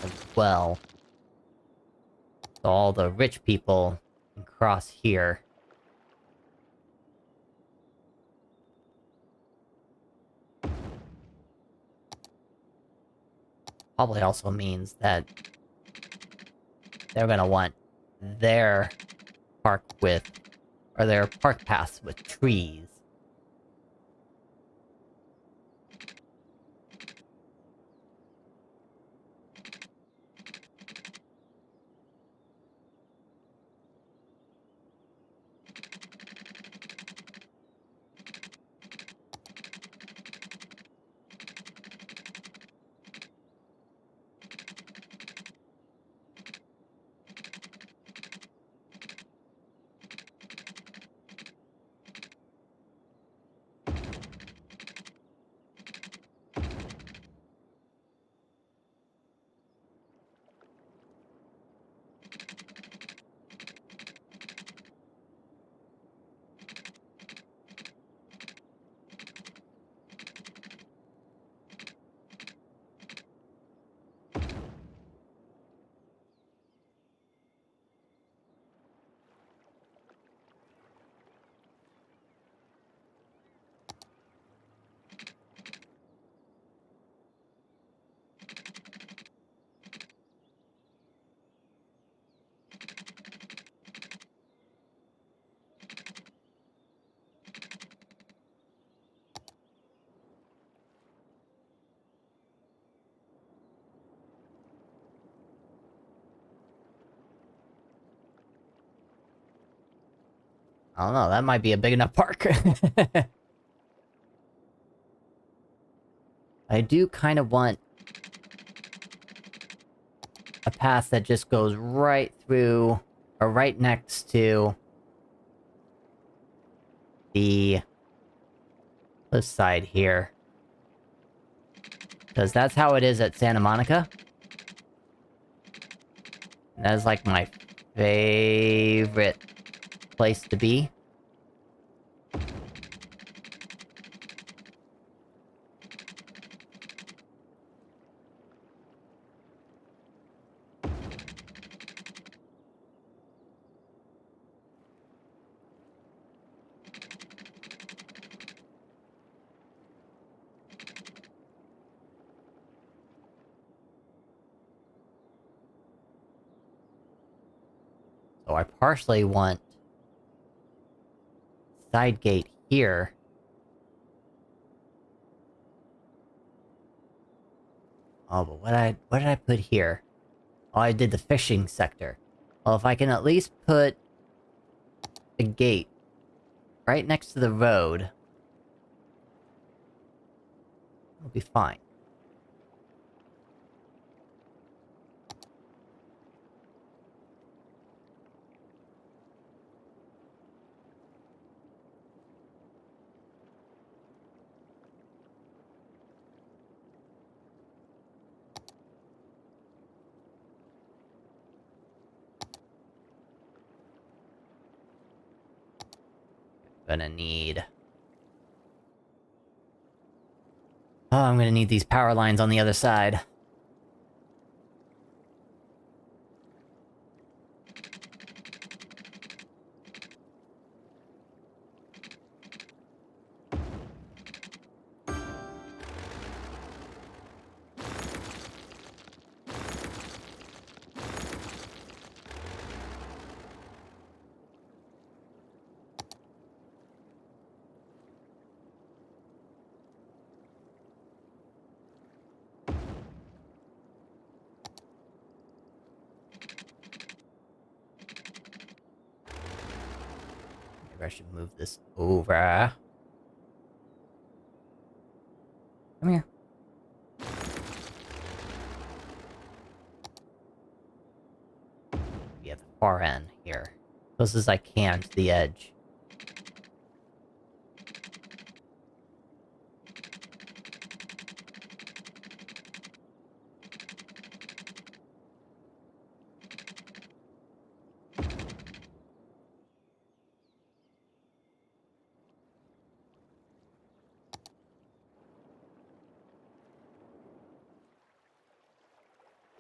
as well. So all the rich people can cross here. Probably also means that they're gonna want their park with, or their park paths with trees. I don't know, that might be a big enough park. I do kind of want a path that just goes right through, or right next to the cliff side here. Because that's how it is at Santa Monica. And that is like my favorite place to be. So I partially want side gate here. Oh, but what did I put here? Oh, I did the fishing sector. Well, if I can at least put a gate right next to the road, it'll be fine. Gonna need... Oh, I'm gonna need these power lines on the other side. I should move this over. Come here. Be at the far end here. Close as I can to the edge.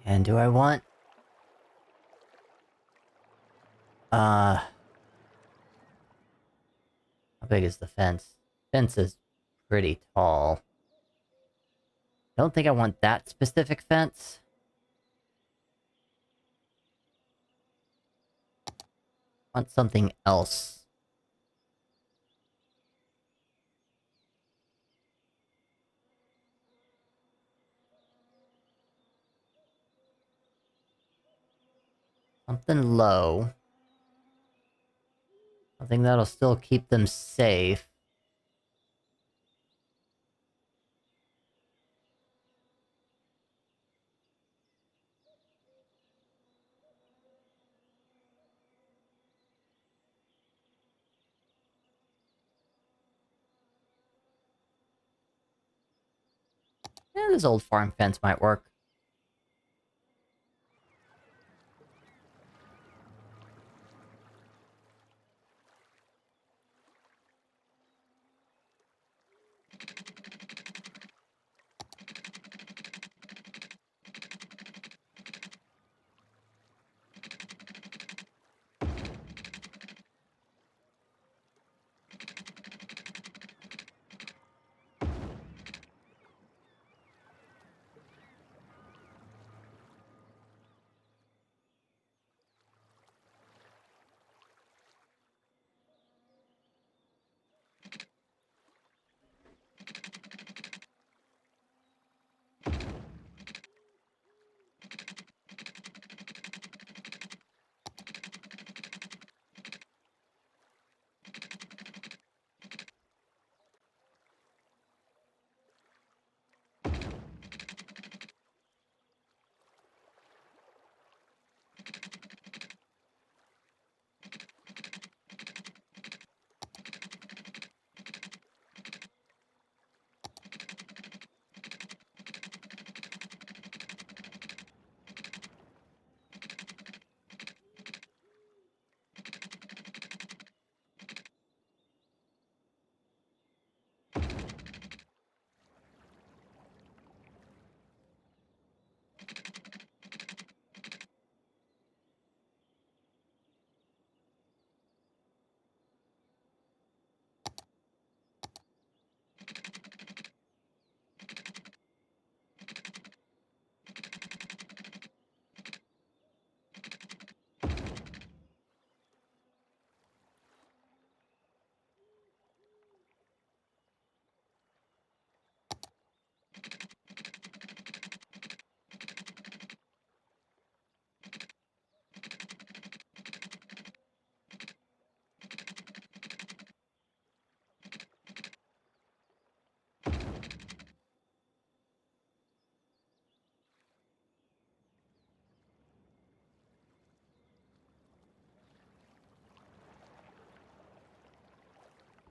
And do I want... How big is the fence? Fence is pretty tall. Don't think I want that specific fence. Want something else. Something low. Something that'll still keep them safe. Yeah, this old farm fence might work.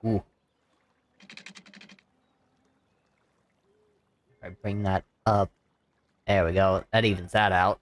Ooh. I bring that up. There we go. That evens that out.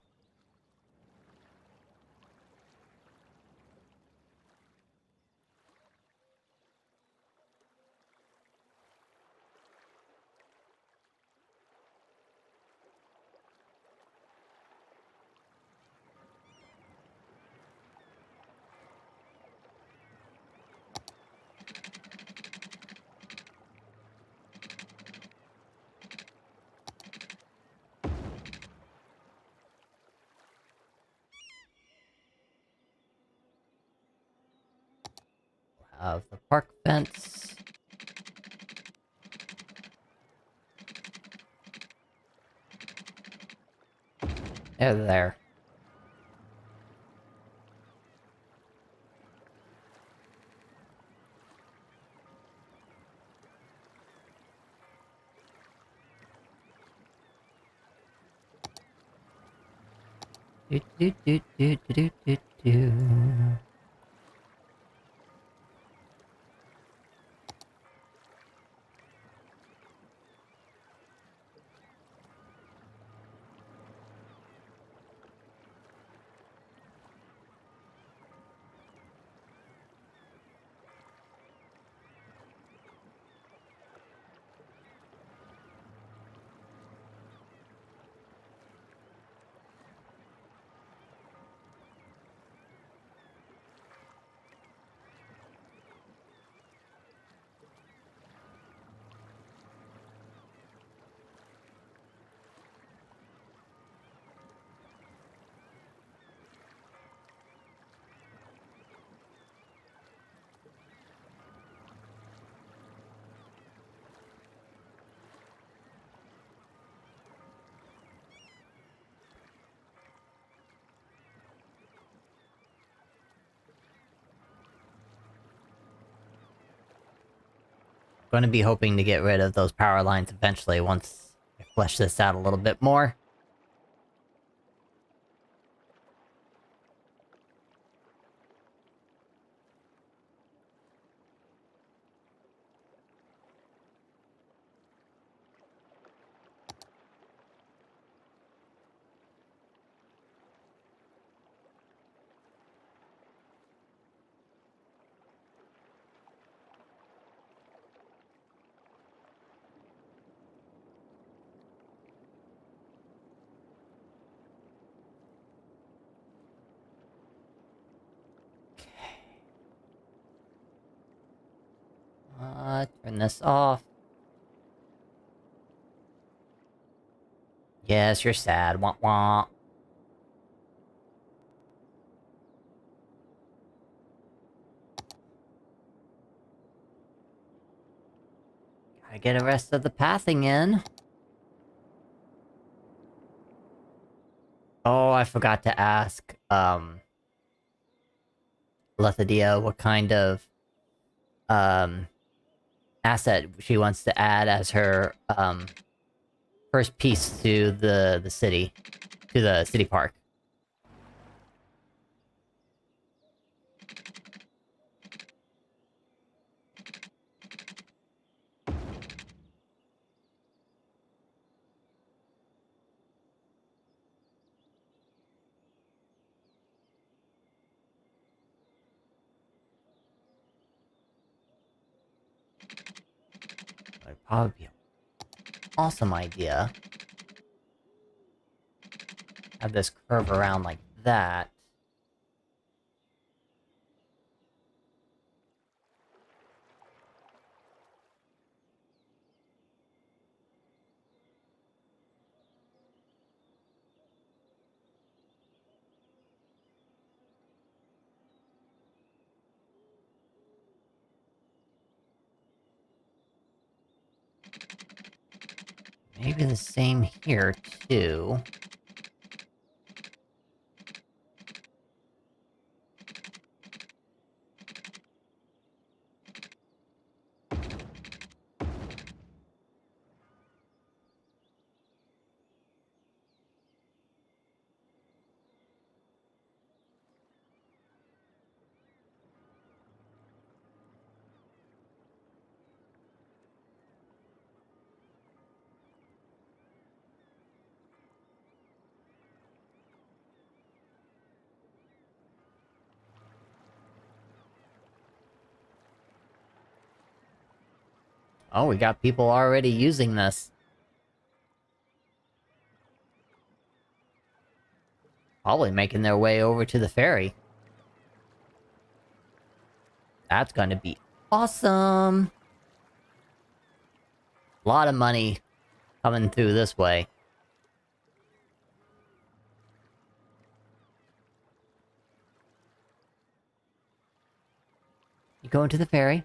Of the park fence. There. Do, do, do, do, do, do, do. Going to be hoping to get rid of those power lines eventually once I flesh this out a little bit more. Turn this off. Yes, you're sad. Wah wah. Gotta get the rest of the pathing in. Oh, I forgot to ask, Lethadia what kind of, asset she wants to add as her, first piece to the city. To the city park. That'd probably be an awesome idea. Have this curve around like that. Maybe the same here, too. Oh, we got people already using this. Probably making their way over to the ferry. That's gonna be awesome! A lot of money coming through this way. You going to the ferry?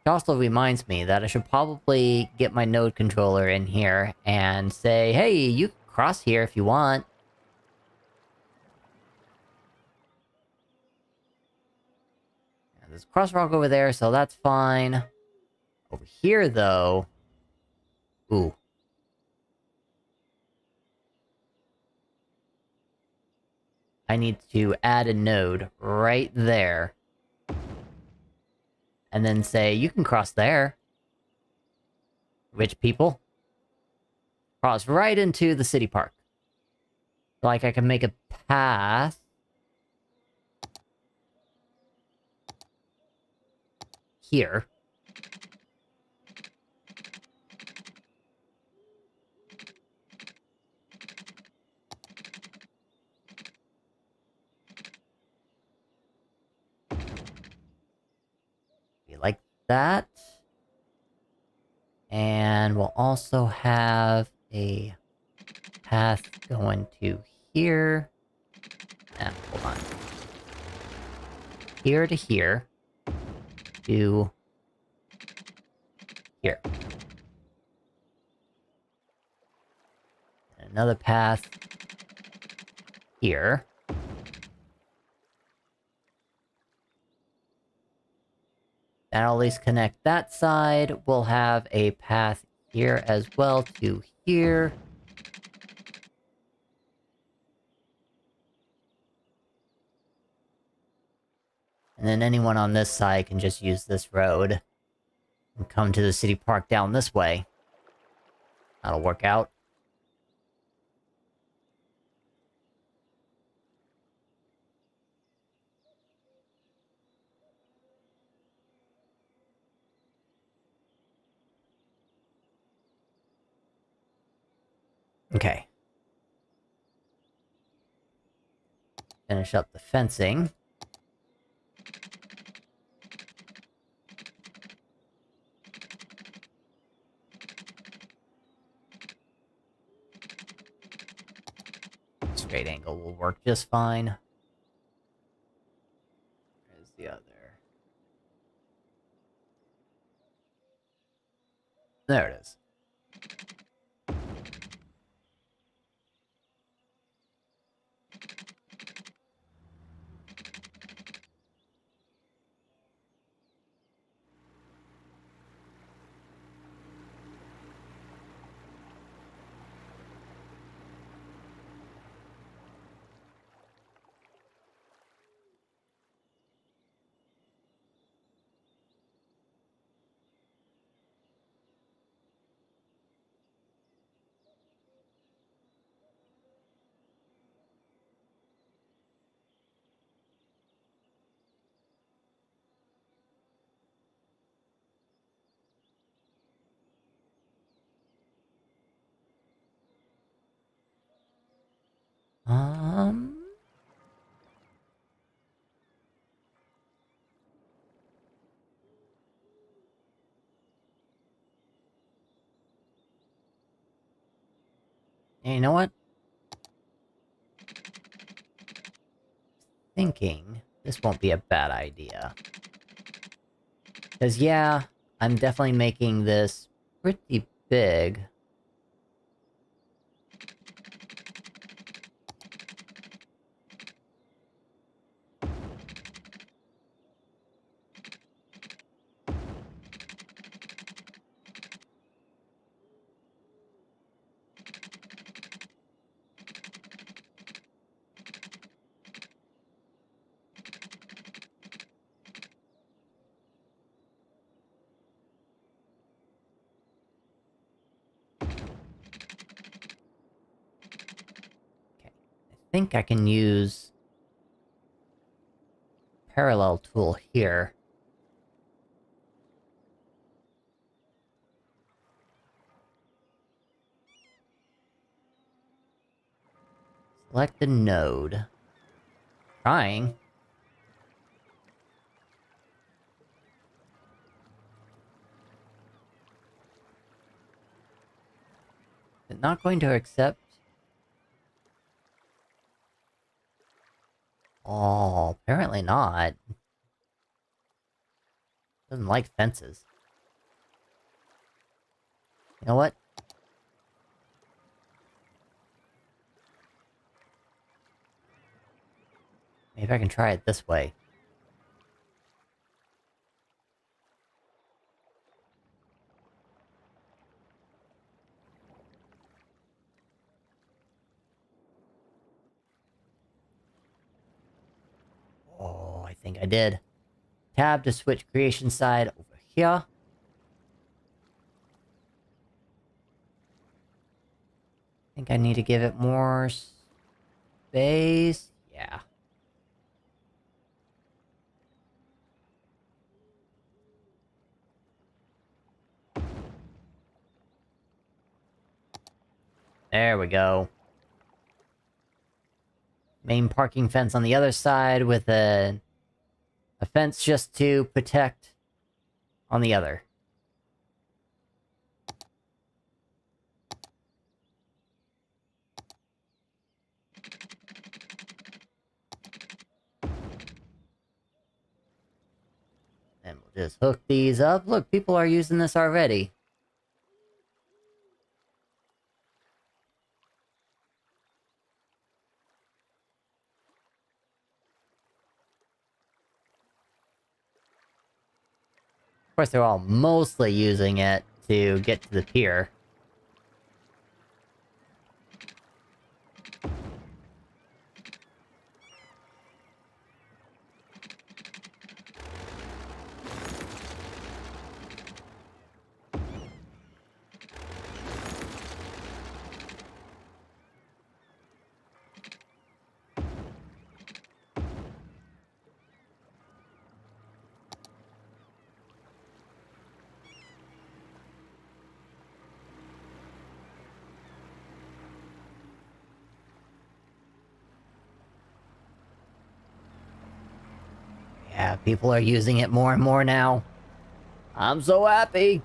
It also reminds me that I should probably get my node controller in here and say, hey, you can cross here if you want. Yeah, there's a crosswalk over there, so that's fine. Over here, though... Ooh. I need to add a node right there. And then say, you can cross there. Rich people. Cross right into the city park. Like I can make a path. Here. Like that. And we'll also have a path going to here. Hold on. Here to here. To here. And another path here. That'll at least connect that side. We'll have a path here as well to here. And then anyone on this side can just use this road and come to the city park down this way. That'll work out. Okay. Finish up the fencing. Straight angle will work just fine. Where's the other? There it is. Um... Hey, you know what? Thinking this won't be a bad idea. Because, yeah, I'm definitely making this pretty big. I think I can use parallel tool here. Select the node. Trying. Is it not going to accept? Oh, apparently not. Doesn't like fences. You know what? Maybe I can try it this way. think I did. Tab to switch creation side over here. I think I need to give it more space. Yeah. There we go. Main parking fence on the other side with a fence just to protect on the other. And we'll just hook these up. Look, people are using this already. Of course, they're all mostly using it to get to the pier. Yeah, people are using it more and more now. I'm so happy!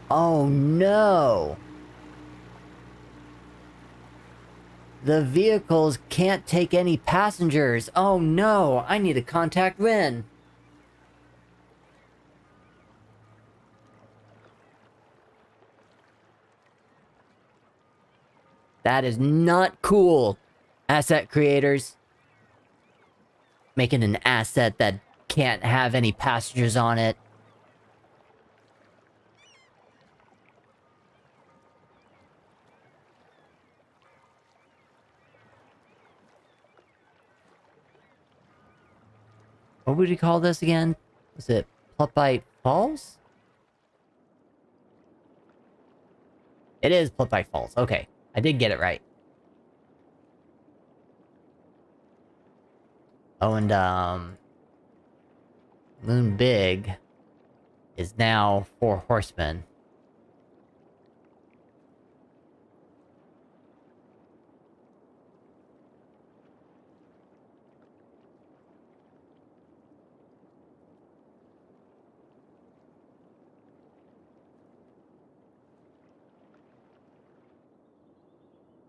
Oh no! The vehicles can't take any passengers! Oh no! I need to contact Rin! That is not cool, asset creators. Making an asset that can't have any passengers on it. What would you call this again? Was it Plupite Falls? It is Plupite Falls. Okay, I did get it right. Oh, and Moon Big is now 4 horsemen.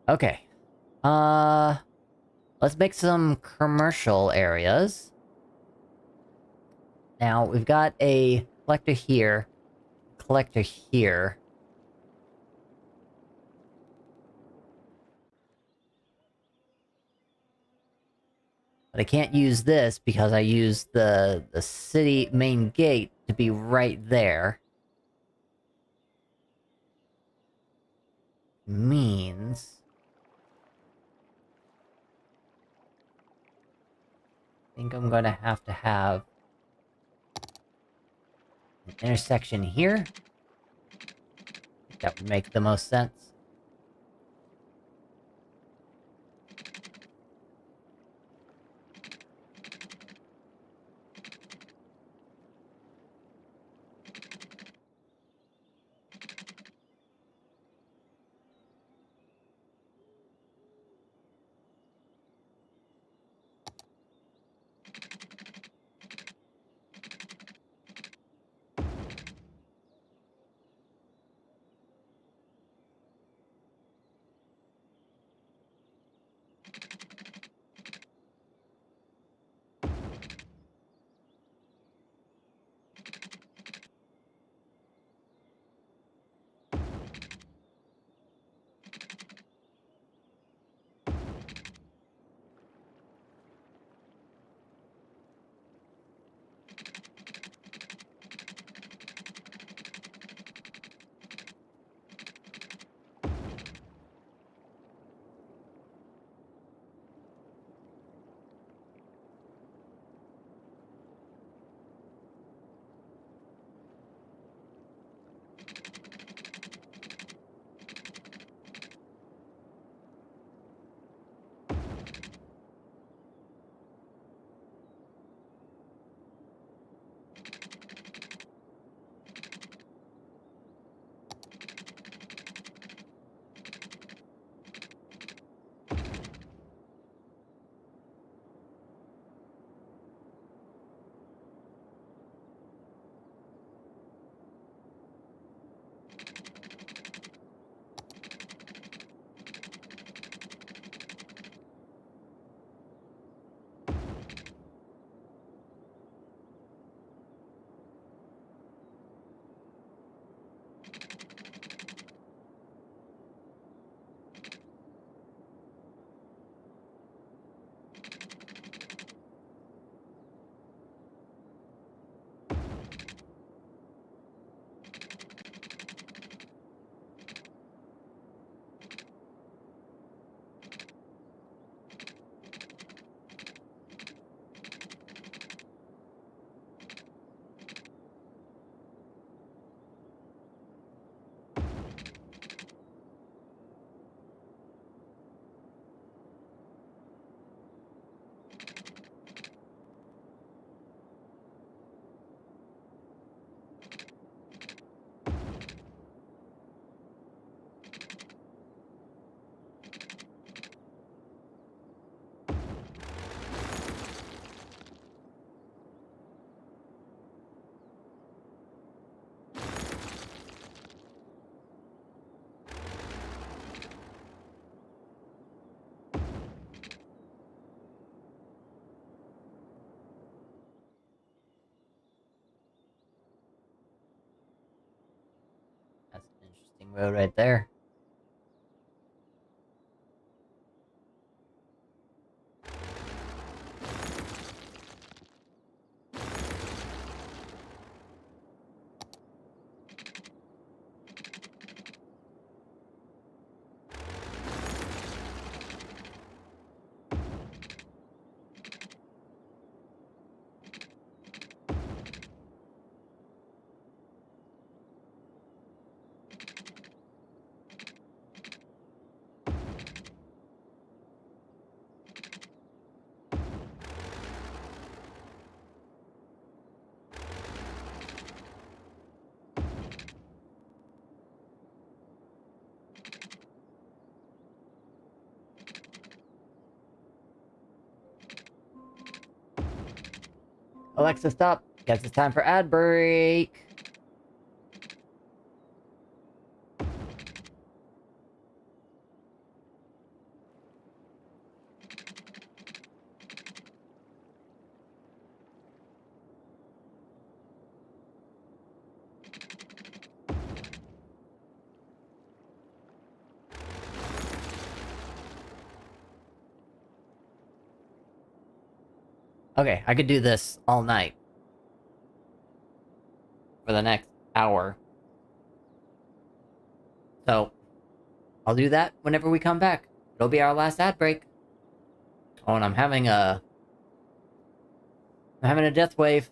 Okay. Let's make some commercial areas. Now, we've got a collector here. But I can't use this because I used the city main gate to be right there. Means... I think I'm gonna have to have an intersection here. That would make the most sense. main road right there. Alexa, stop. Guess it's time for ad break. Okay, I could do this all night. For the next hour. So, I'll do that whenever we come back. It'll be our last ad break. Oh, and I'm having a death wave.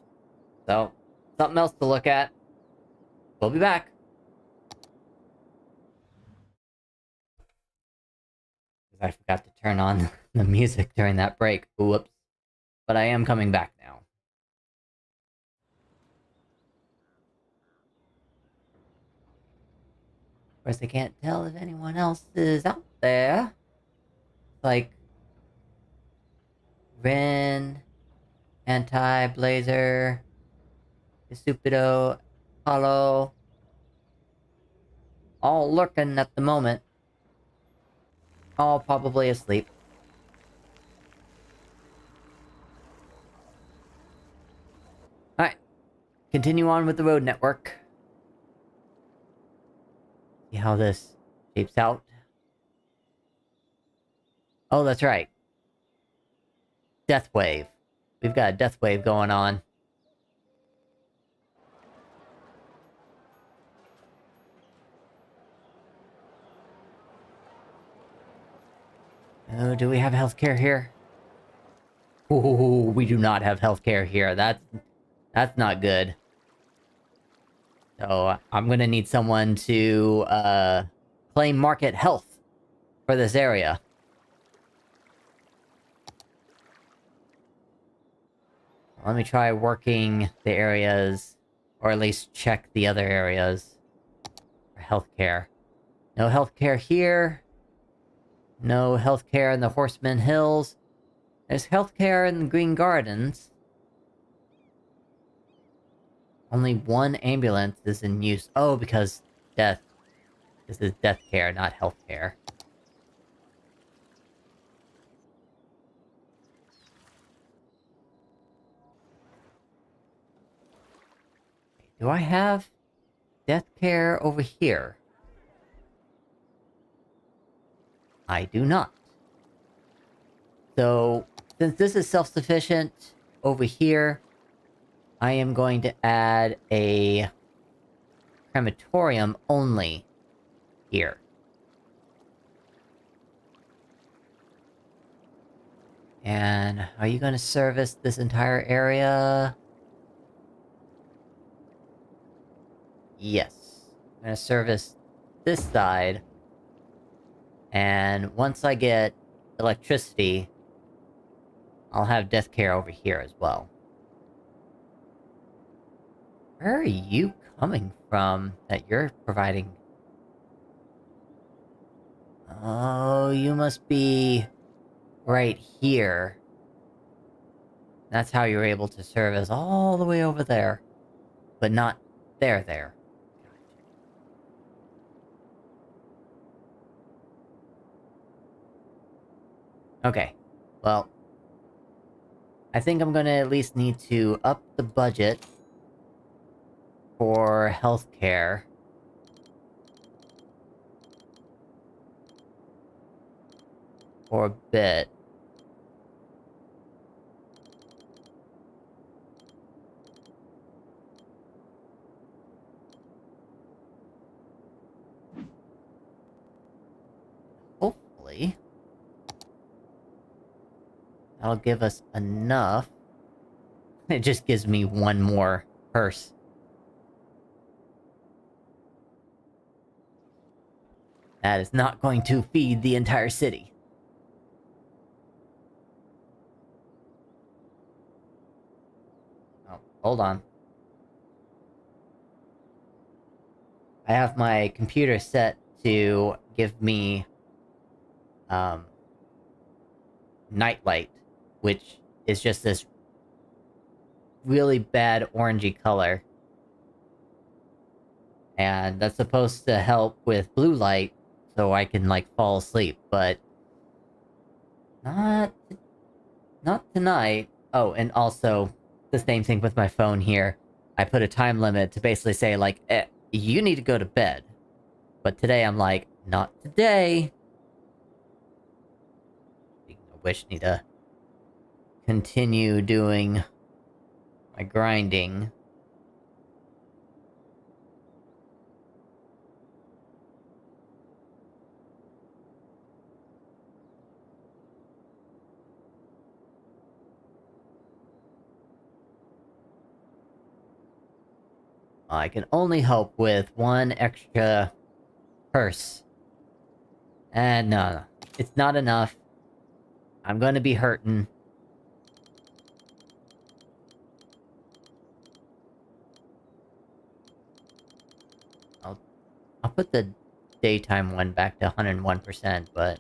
So, something else to look at. We'll be back. I forgot to turn on the music during that break. Whoops. But I am coming back now. Of course, I can't tell if anyone else is out there. Like... Ren... Anti-Blazer... Stupido... Hollow... All lurking at the moment. All probably asleep. Alright. Continue on with the road network. See how this shapes out. Oh, that's right. Death wave. We've got a death wave going on. Oh, do we have healthcare here? Ooh, we do not have healthcare here. That's not good. So, I'm gonna need someone to, claim market health for this area. Let me try working the areas, or at least check the other areas for healthcare. No healthcare here. No healthcare in the Horseman Hills. There's healthcare in the Green Gardens. Only one ambulance is in use. Oh, because death. This is death care, not healthcare. Do I have death care over here? I do not. So, since this is self-sufficient over here, I am going to add a crematorium only here. And are you going to service this entire area? Yes. I'm going to service this side. And once I get electricity, I'll have death care over here as well. Where are you coming from that you're providing? Oh, you must be right here. That's how you're able to service all the way over there. But not there. Okay, well... I think I'm gonna at least need to up the budget for healthcare. for a bit. Hopefully, that'll give us enough. It just gives me one more purse. That is not going to feed the entire city. Oh, hold on. I have my computer set to give me nightlight, which is just this really bad orangey color. And that's supposed to help with blue light so I can like fall asleep, but not tonight. Oh, and also the same thing with my phone here. I put a time limit to basically say like, you need to go to bed. But today I'm like, not today. Speaking of which, need to continue doing my grinding. I can only hope with one extra purse. And no, it's not enough. I'm gonna be hurting. I'll put the daytime one back to 101%, but...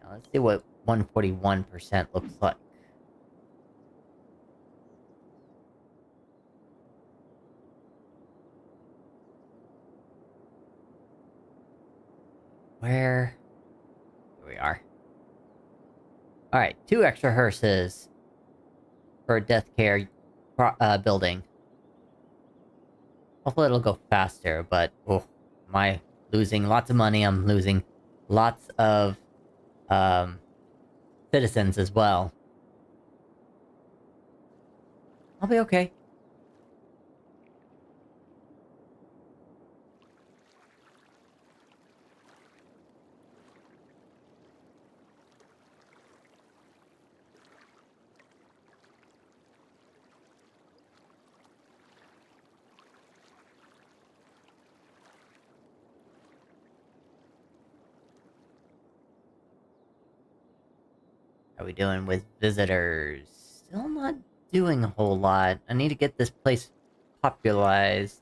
Now, let's see what 141% looks like. Where... Here we are. Alright, 2 extra hearses for a death care building. Hopefully it'll go faster, but... Oh, am I losing lots of money? I'm losing lots of, citizens as well. I'll be okay. How are we doing with visitors? Still not doing a whole lot. I need to get this place popularized.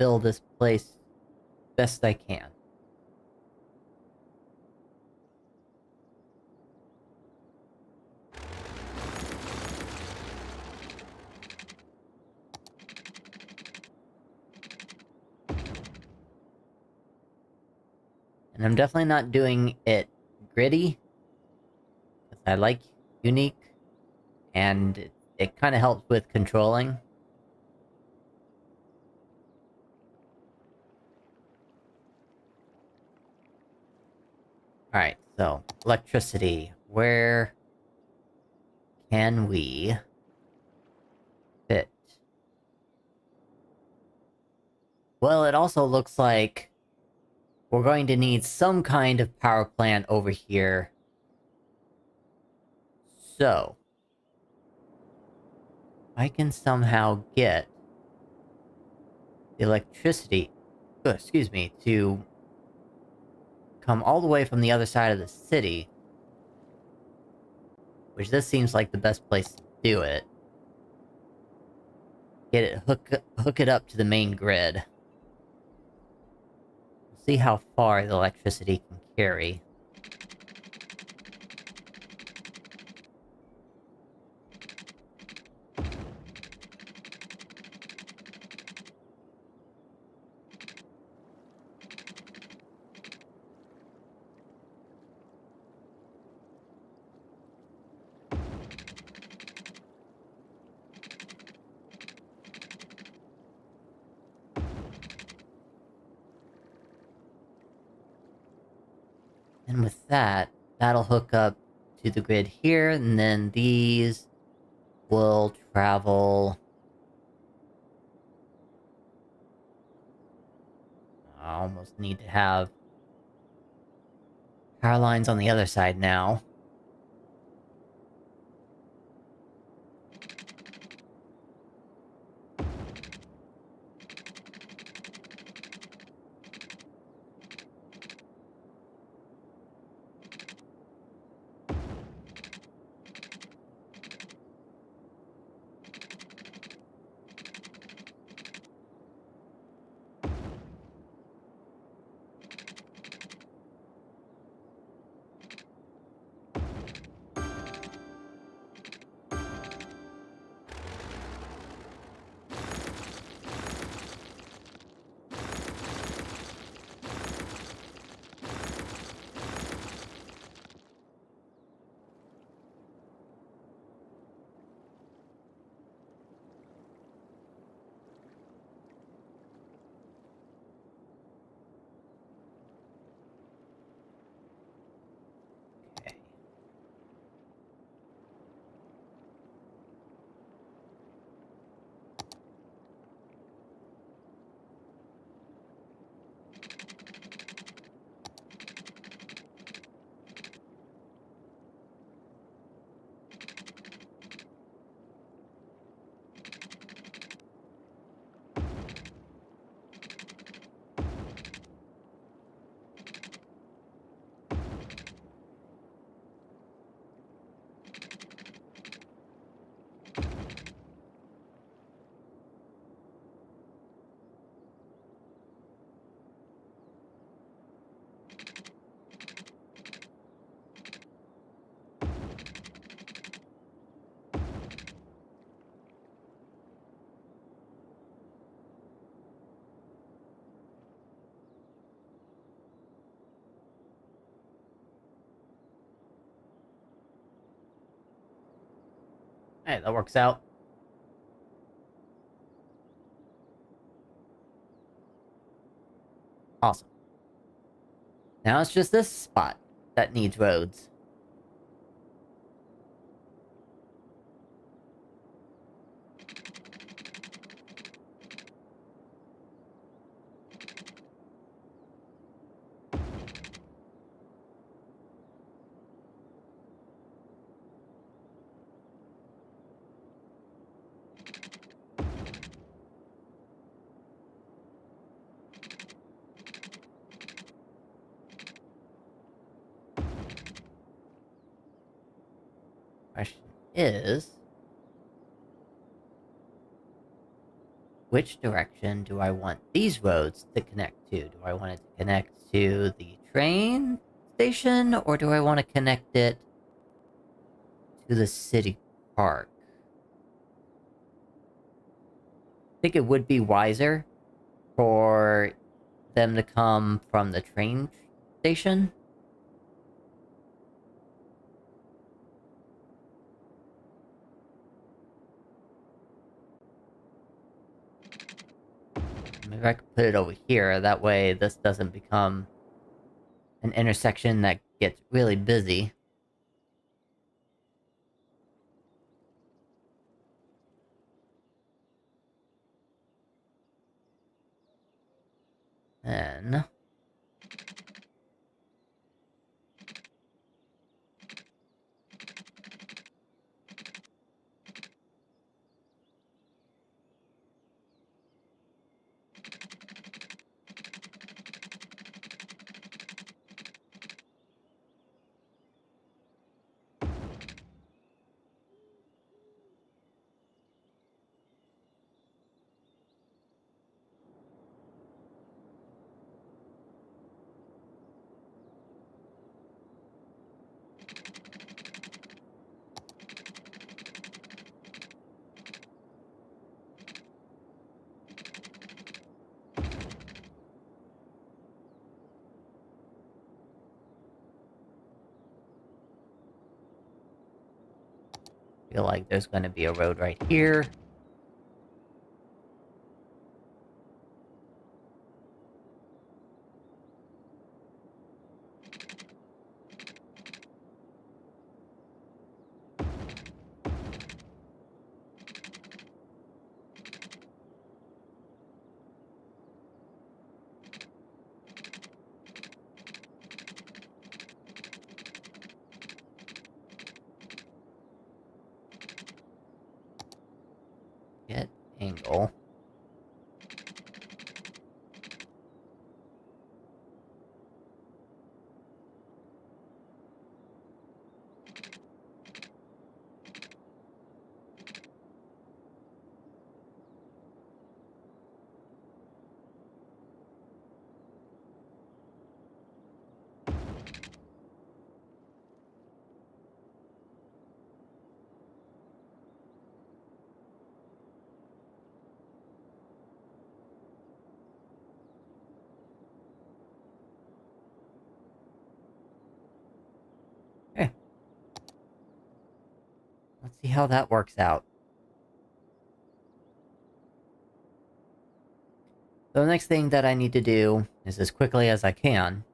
build this place best I can. And I'm definitely not doing it gritty, because I like unique, and it kind of helps with controlling. Alright, so, electricity. Where can we fit? Well, it also looks like we're going to need some kind of power plant over here. So, I can somehow get the electricity, excuse me, to come all the way from the other side of the city. Which this seems like the best place to do it. Get it, hook it up to the main grid. See how far the electricity can carry. And with that, that'll hook up to the grid here, and then these will travel... I almost need to have power lines on the other side now. Okay. Hey, that works out. Awesome. Now it's just this spot that needs roads. Question is... which direction do I want these roads to connect to? Do I want it to connect to the train station, or do I want to connect it to the city park? I think it would be wiser for them to come from the train station. Maybe I could put it over here, that way this doesn't become an intersection that gets really busy. Then... feel like there's gonna be a road right here. Get angle. Okay. Let's see how that works out. So the next thing that I need to do, is as quickly as I can,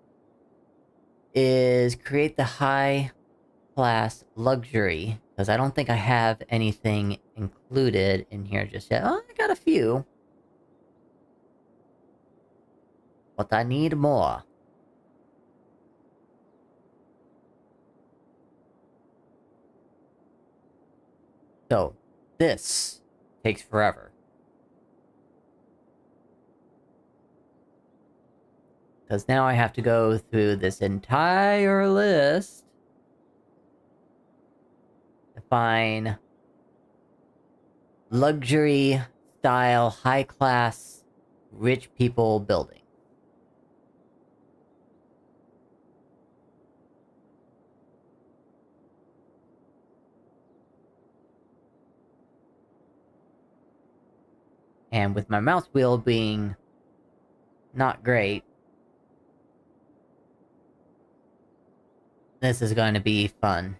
is create the high-class luxury, because I don't think I have anything included in here just yet. Oh, I got a few. But I need more. So, this takes forever. Because now I have to go through this entire list to find luxury style, high class, rich people building. And with my mouse wheel being not great, this is going to be fun.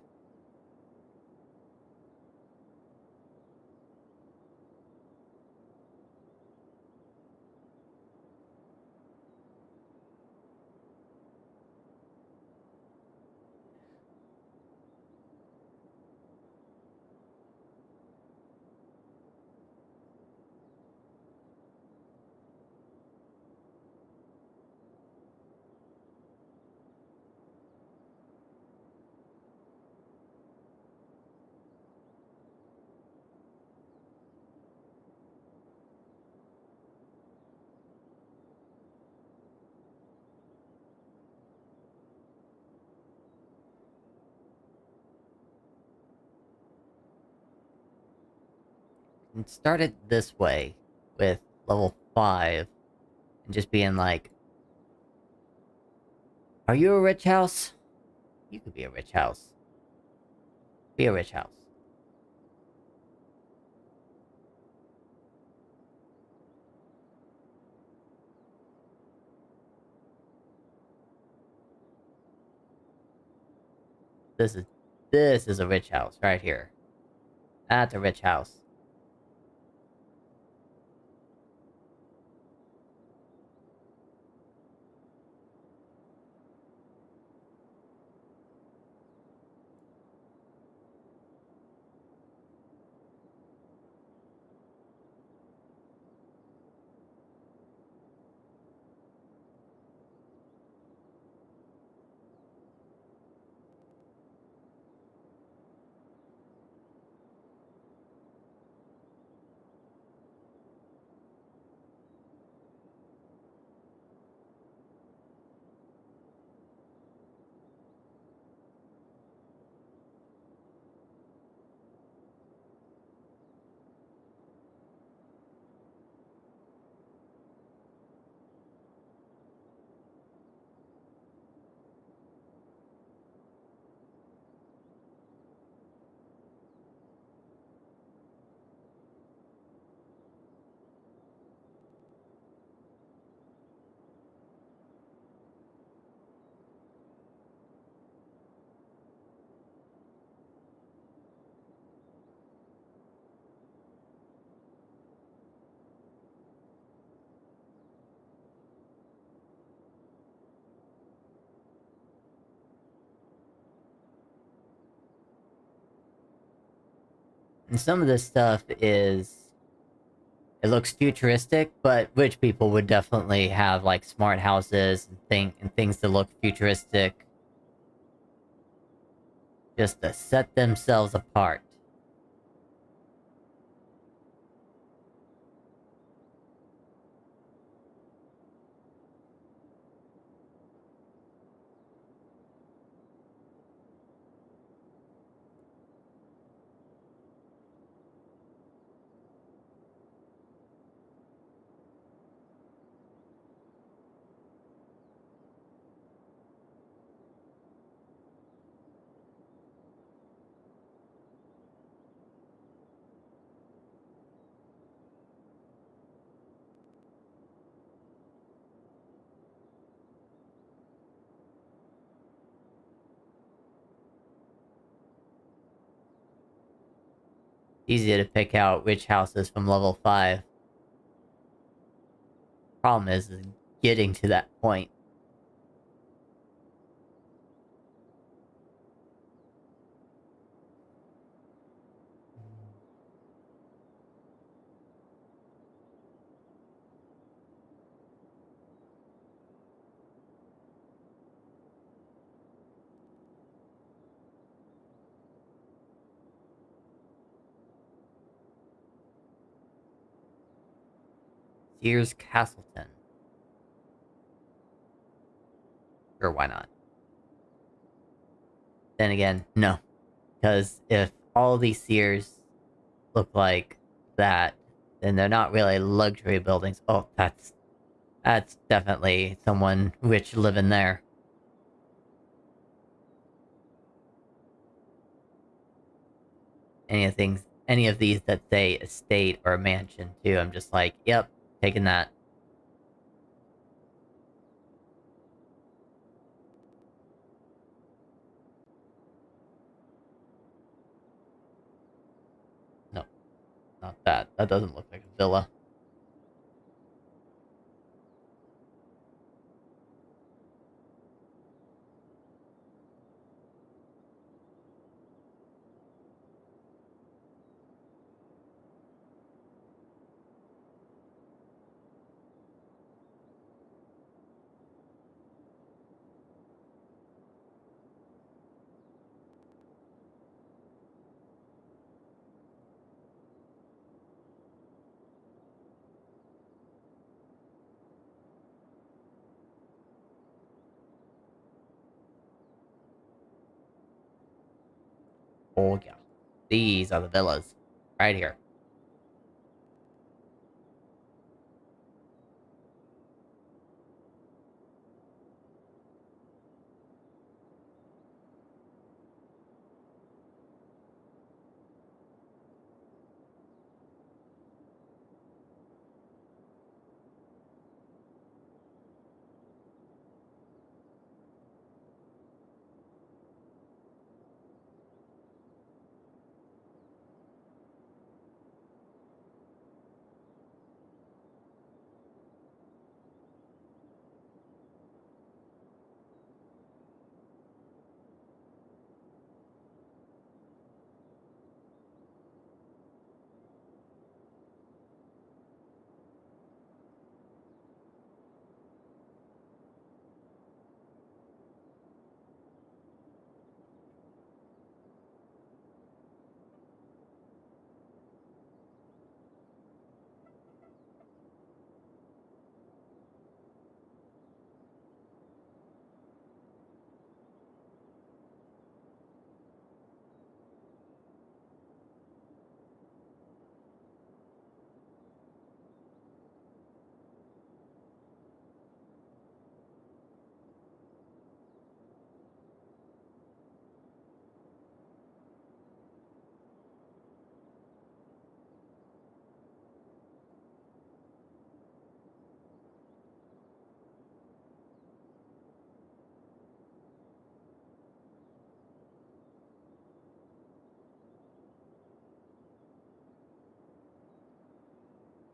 And start it this way, with level 5 and just being like, are you a rich house? You could be a rich house. Be a rich house. This is a rich house right here. That's a rich house. And some of this stuff is... It looks futuristic, but rich people would definitely have, like, smart houses and things that look futuristic. Just to set themselves apart. Easy to pick out rich houses from level 5. Problem is getting to that point. Sears Castleton. Sure, why not? Then again, no. Because if all these Sears look like that, then they're not really luxury buildings. Oh, that's definitely someone rich living there. Any of these that say estate or mansion too, I'm just like, yep, taking that. No, not that. That doesn't look like a villa. Oh yeah. These are the villas. Right here.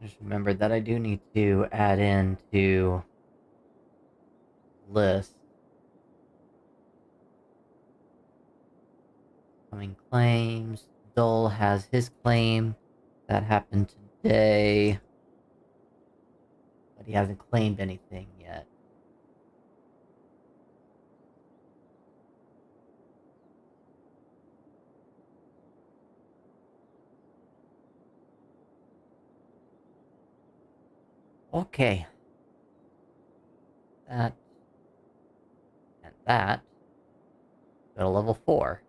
Just remember that I do need to add into list coming claims. Dole has his claim that happened today, but he hasn't claimed anything yet. Okay. That and that. Go to level 4.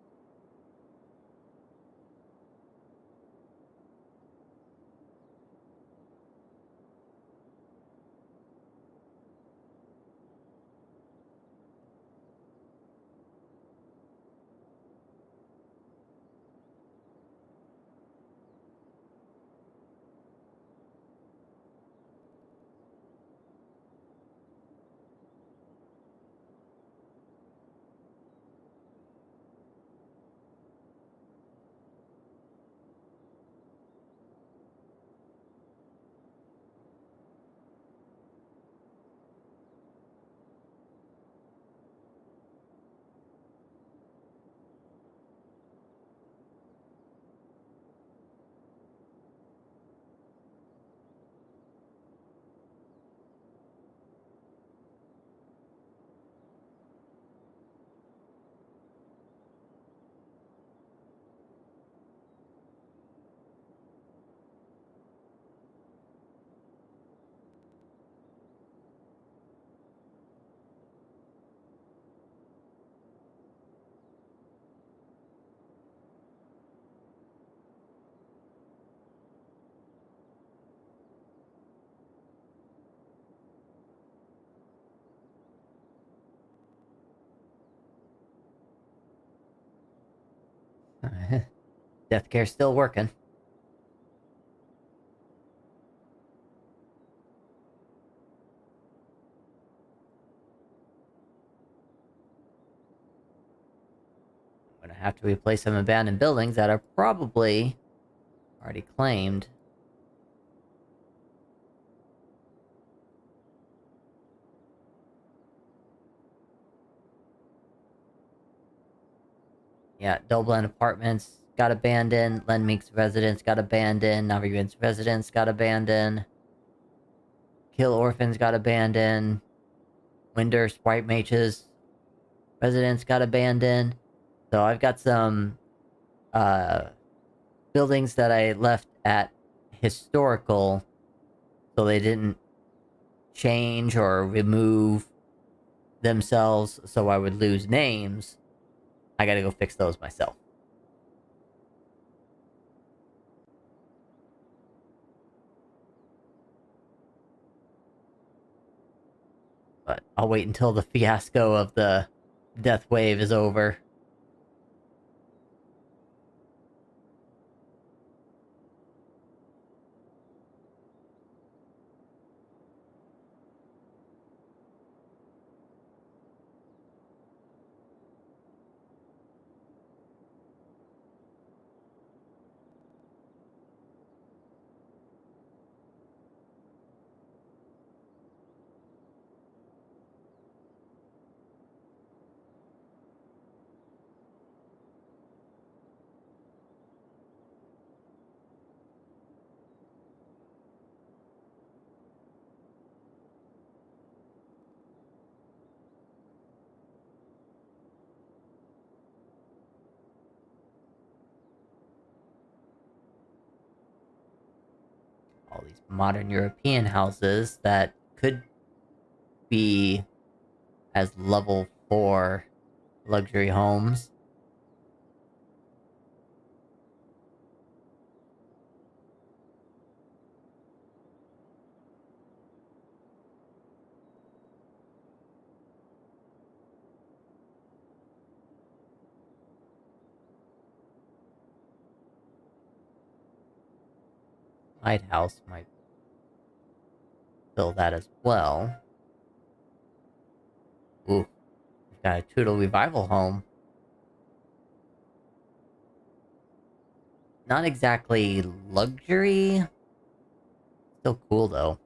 Death Care's still working. I'm gonna have to replace some abandoned buildings that are probably already claimed. Yeah, Dublin Apartments got abandoned. Lenmeek's residence got abandoned. Navigation's residence got abandoned. Kill Orphans got abandoned. Winder Sprite Mage's residence got abandoned. So I've got some buildings that I left at historical, so they didn't change or remove themselves, so I would lose names. I gotta go fix those myself. But I'll wait until the fiasco of the death wave is over. All these modern European houses that could be as level 4 luxury homes. Lighthouse might fill that as well. Ooh, we've got a Toodle Revival home. Not exactly luxury. Still cool, though.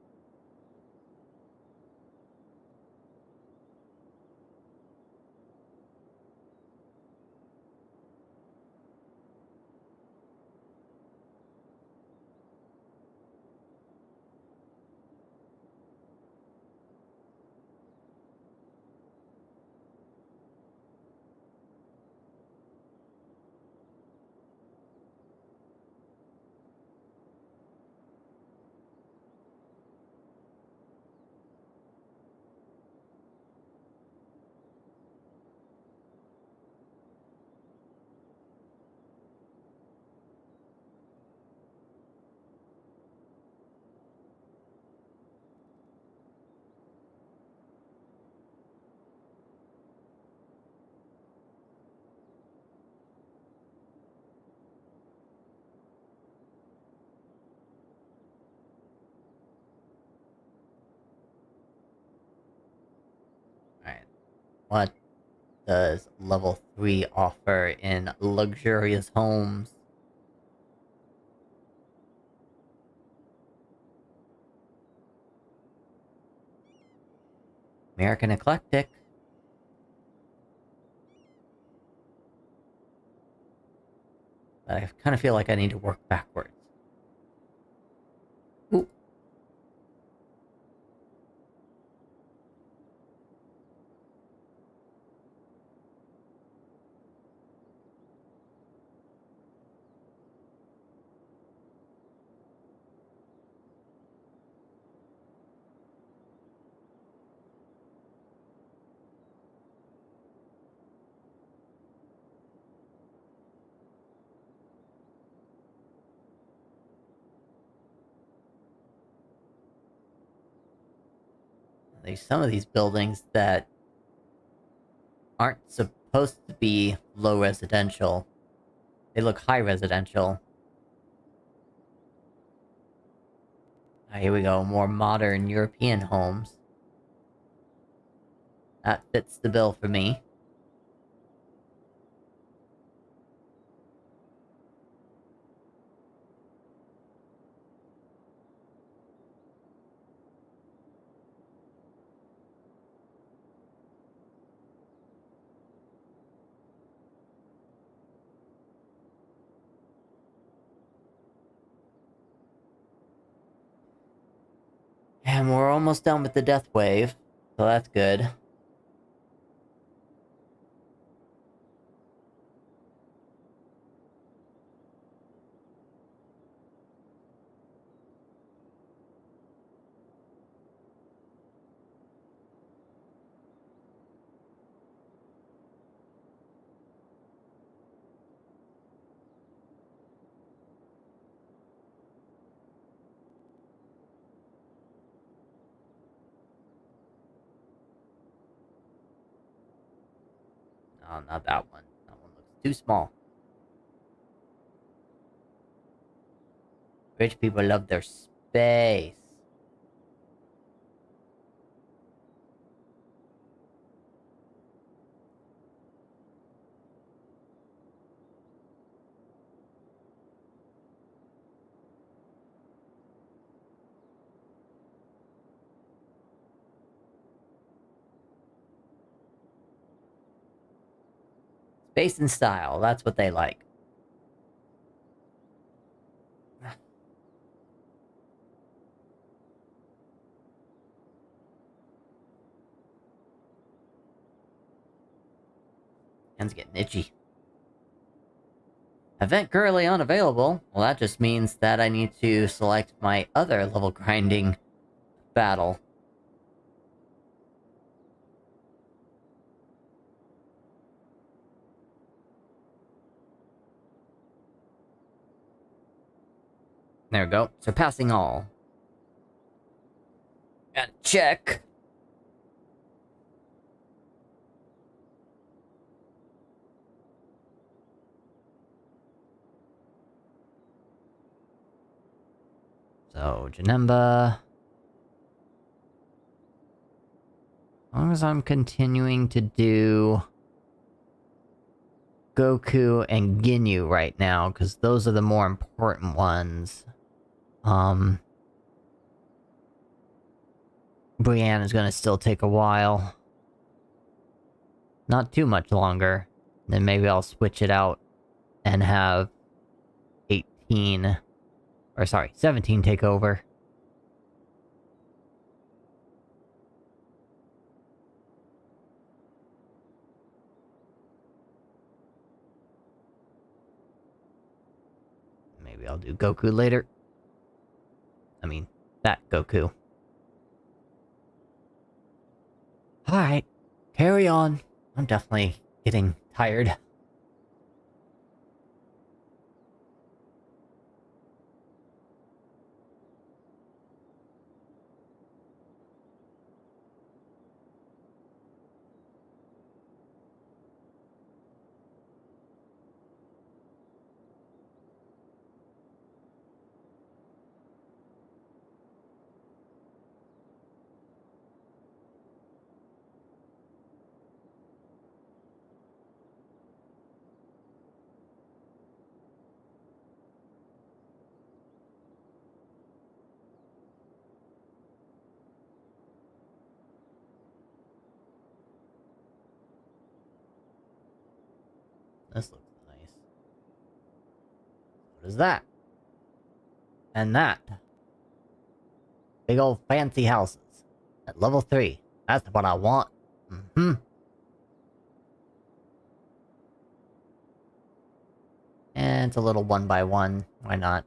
Alright. What does level 3 offer in luxurious homes? American Eclectic. But I kind of feel like I need to work backwards. Ooh. There's some of these buildings that aren't supposed to be low residential. They look high residential. Here we go, more modern European homes. That fits the bill for me. And we're almost done with the death wave, so that's good. Oh, not that one. That one looks too small. Rich people love their space. Space and style, that's what they like. Hands getting itchy. Event currently unavailable. Well, that just means that I need to select my other level grinding battle. There we go. Surpassing all. Gotta check. So, Janemba. As long as I'm continuing to do Goku and Ginyu right now, because those are the more important ones. Brienne is gonna still take a while. Not too much longer. Then maybe I'll switch it out and have 18... Or sorry, 17 take over. Maybe I'll do Goku later. I mean, that Goku. Alright, carry on. I'm definitely getting tired. This looks nice. What is that? And that. Big old fancy houses. At level 3. That's what I want. Mm-hmm. And it's a little 1x1. Why not?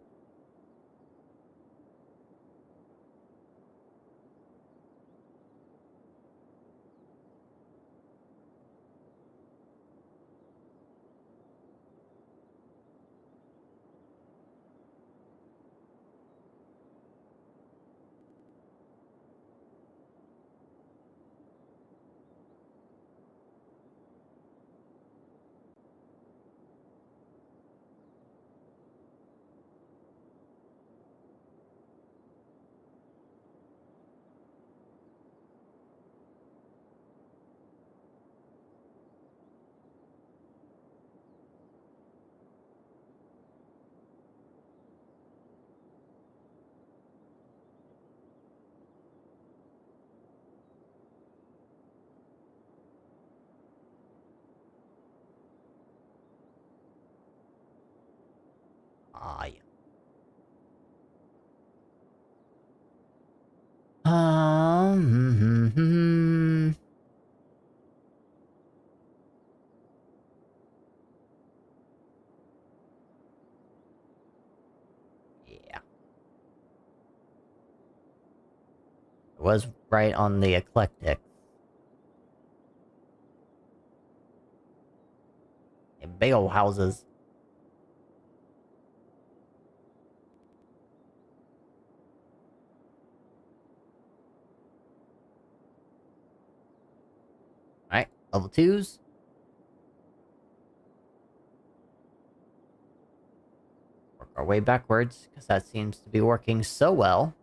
Ah, yeah. Yeah. It was right on the eclectic. Yeah, big old houses. Alright, level 2s. Work our way backwards, because that seems to be working so well.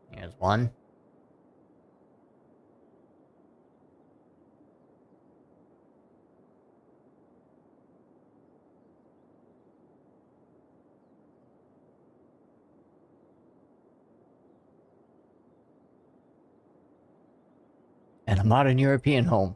Here's one. And a modern European home.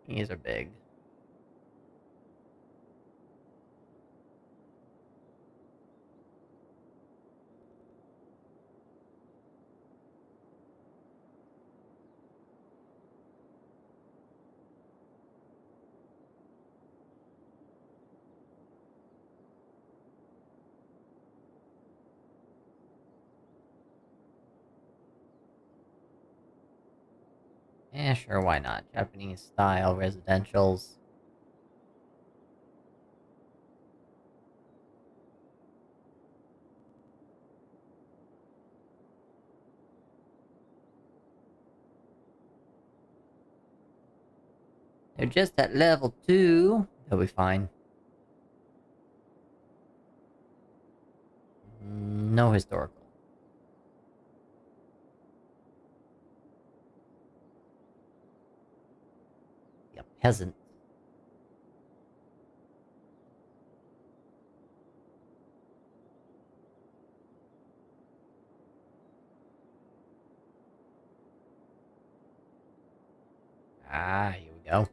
These are big. Eh, sure, why not? Japanese style residentials. They're just at level 2. They'll be fine. No historical. Yeah, peasant. Ah, here we go.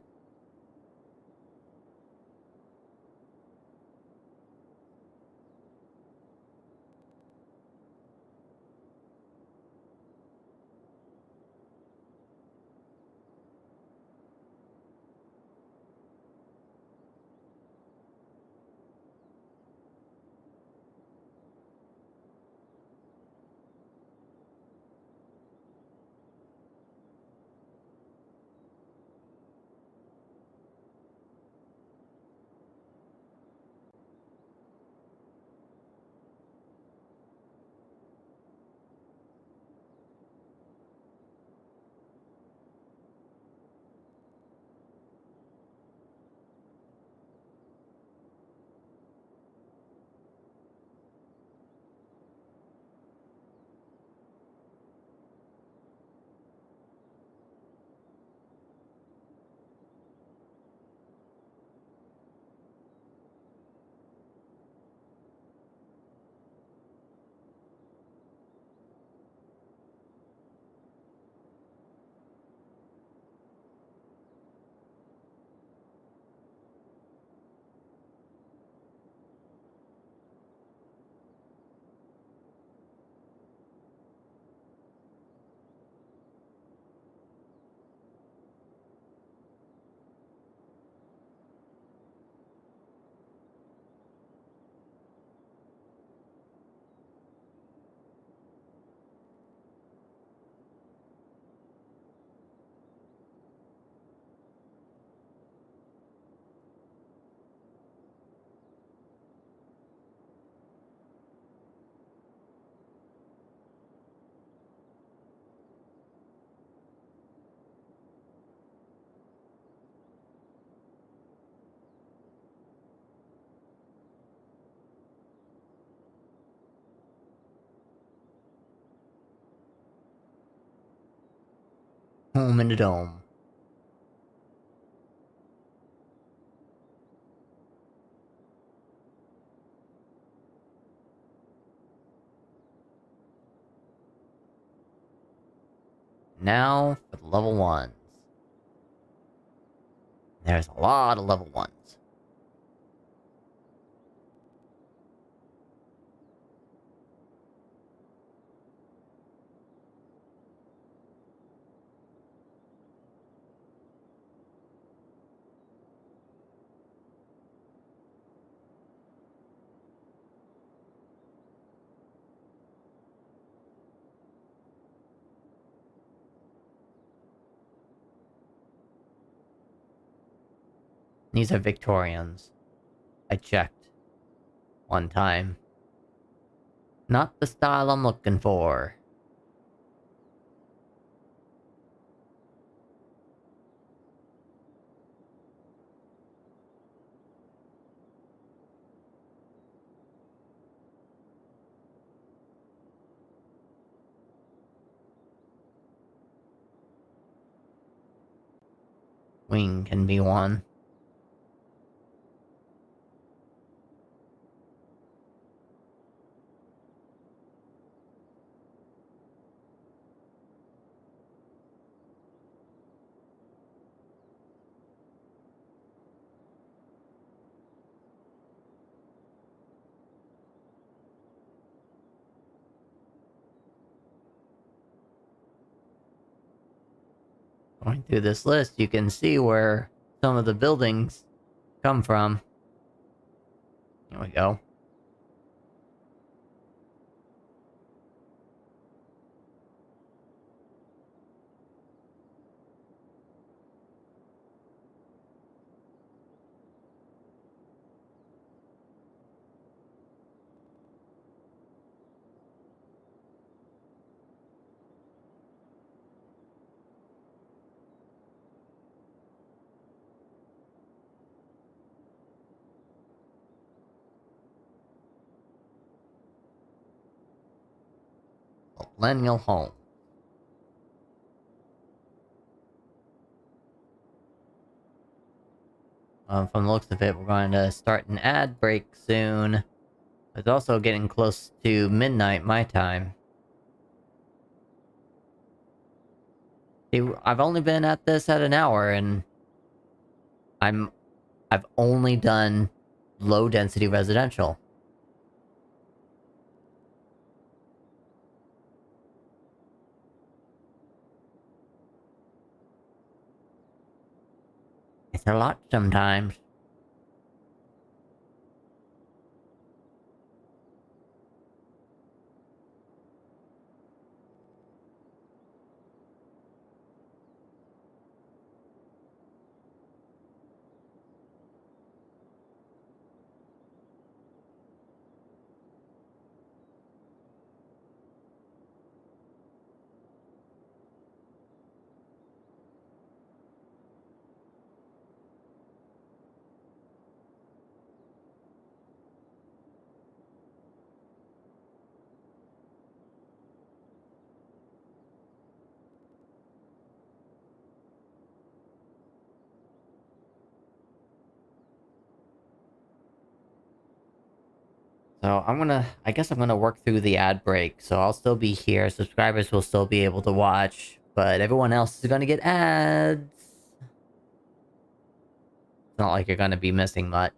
Home in the dome. Now for the level 1s. There's a lot of level 1s. These are Victorians. I checked. One time. Not the style I'm looking for. Wing can be one. Going through this list, you can see where some of the buildings come from. Here we go. Millennial home. From the looks of it, we're going to start an ad break soon. It's also getting close to midnight my time. See, I've only been at this at an hour, and I've only done low density residential. It's a lot sometimes. So I guess I'm gonna work through the ad break, so I'll still be here, subscribers will still be able to watch, but everyone else is gonna get ads. It's not like you're gonna be missing much.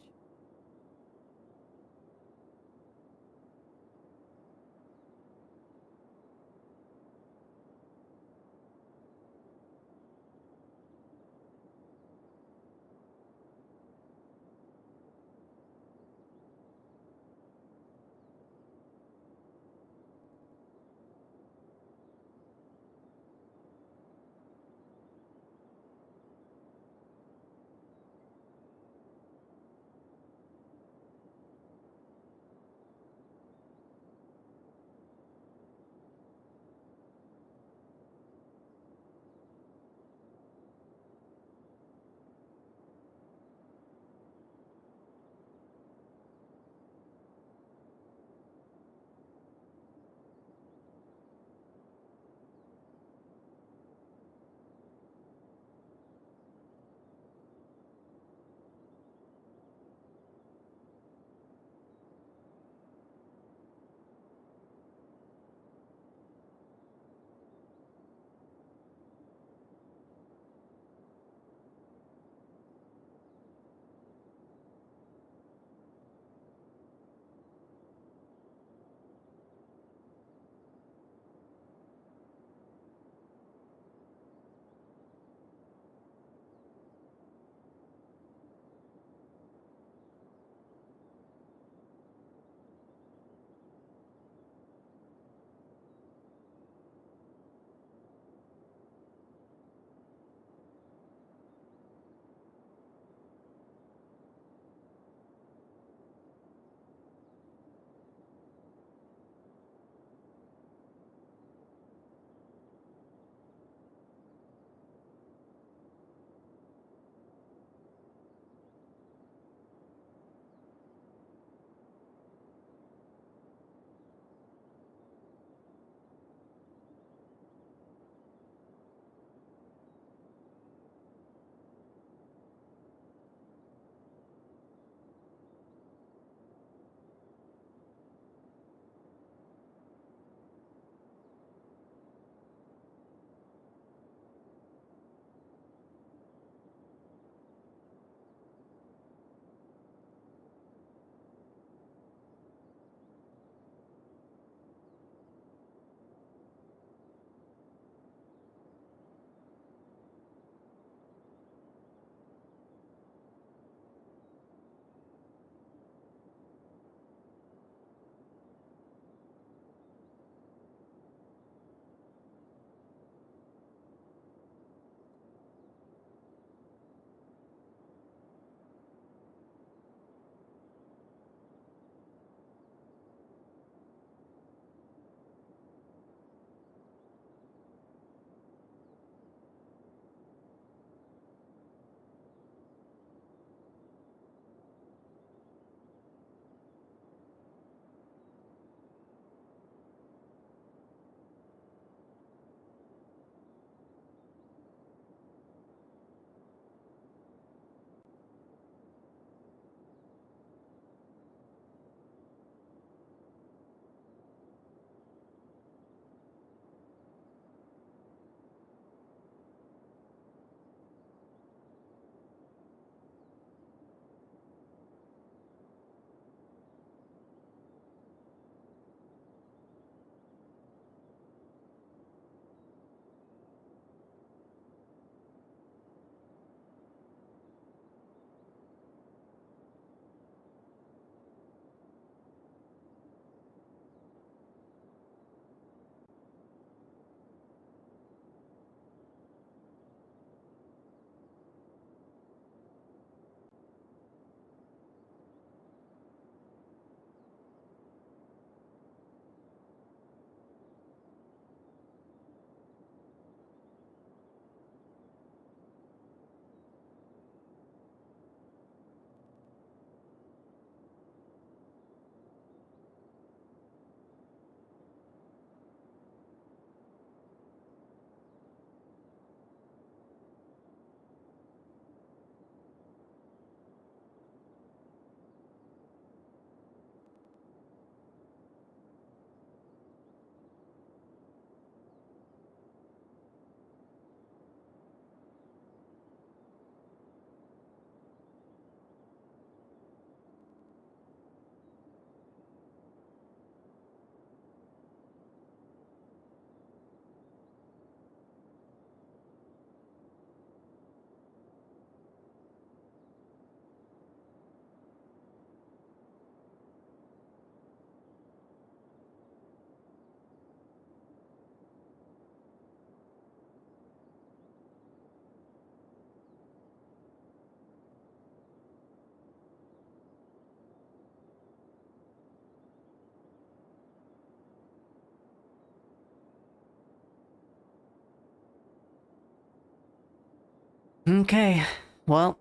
Okay, well,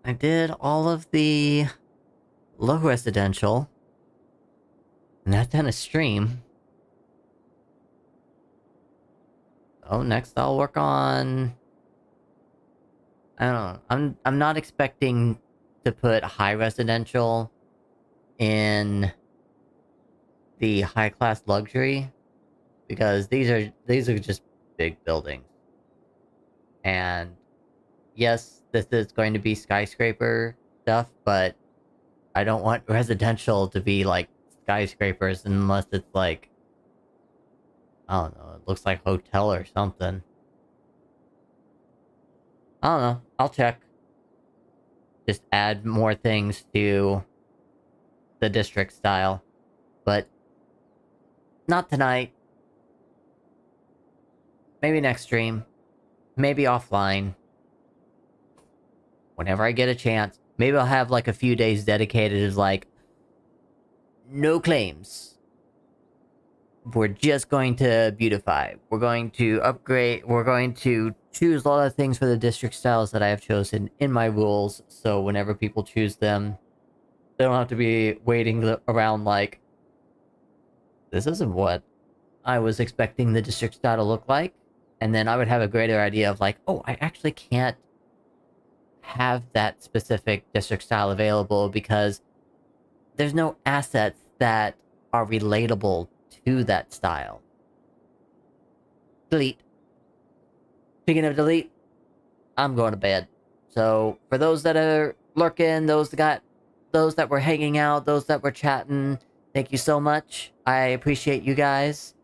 I did all of the low residential, and that's on a stream. Oh, next I'll work on... I don't know. I'm not expecting to put high residential in the high class luxury, because these are just big buildings. And yes, this is going to be skyscraper stuff, but I don't want residential to be like skyscrapers unless it's like, I don't know, it looks like hotel or something. I don't know. I'll check. Just add more things to the district style. But not tonight. Maybe next stream. Maybe offline. Whenever I get a chance. Maybe I'll have like a few days dedicated as like, no claims. We're just going to beautify. We're going to upgrade. We're going to choose a lot of things for the district styles that I have chosen in my rules. So whenever people choose them, they don't have to be waiting around like, this isn't what I was expecting the district style to look like. And then I would have a greater idea of like, oh, I actually can't have that specific district style available because there's no assets that are relatable to that style. Delete. Speaking of delete, I'm going to bed. So for those that are lurking, those that were hanging out, those that were chatting, thank you so much. I appreciate you guys.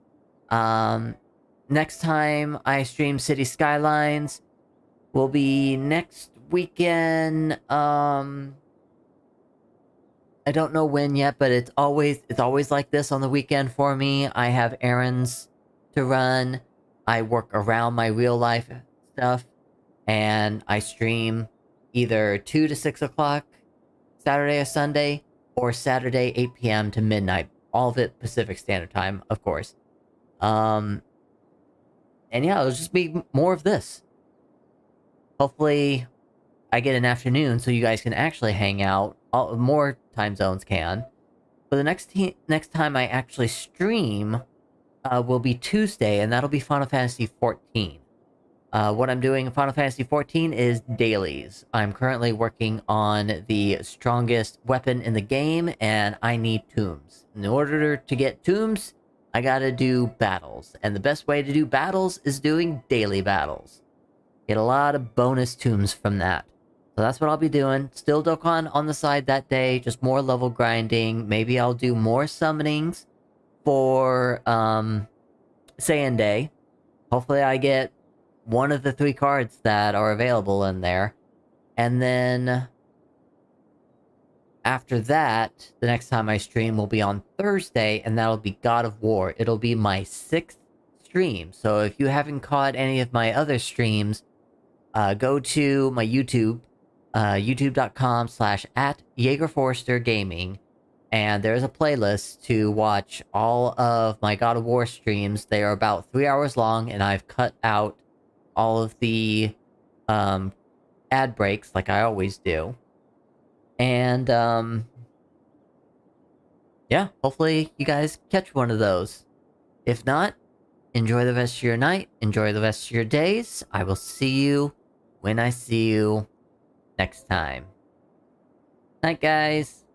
Next time I stream City Skylines will be next weekend. I don't know when yet, but it's always like this on the weekend for me. I have errands to run. I work around my real life stuff, and I stream either 2 to 6 o'clock Saturday or Sunday, or Saturday 8 p.m. to midnight. All of it Pacific Standard Time, of course. And yeah, it'll just be more of this. Hopefully, I get an afternoon so you guys can actually hang out. More time zones can. But the next time I actually stream will be Tuesday, and that'll be Final Fantasy XIV. What I'm doing in Final Fantasy XIV is dailies. I'm currently working on the strongest weapon in the game, and I need tombs. In order to get tombs, I gotta do battles. And the best way to do battles is doing daily battles. Get a lot of bonus tombs from that. So that's what I'll be doing. Still Dokkan on the side that day, just more level grinding. Maybe I'll do more summonings for Saiyan Day. Hopefully I get one of the 3 cards that are available in there. And then after that, the next time I stream will be on Thursday, and that'll be God of War. It'll be my 6th stream. So if you haven't caught any of my other streams, go to my YouTube, youtube.com/@JagerForresterGaming, and there's a playlist to watch all of my God of War streams. They are about 3 hours long, and I've cut out all of the ad breaks like I always do. And yeah, hopefully you guys catch one of those. If not, enjoy the rest of your night, enjoy the rest of your days. I will see you when I see you next time. Night, guys.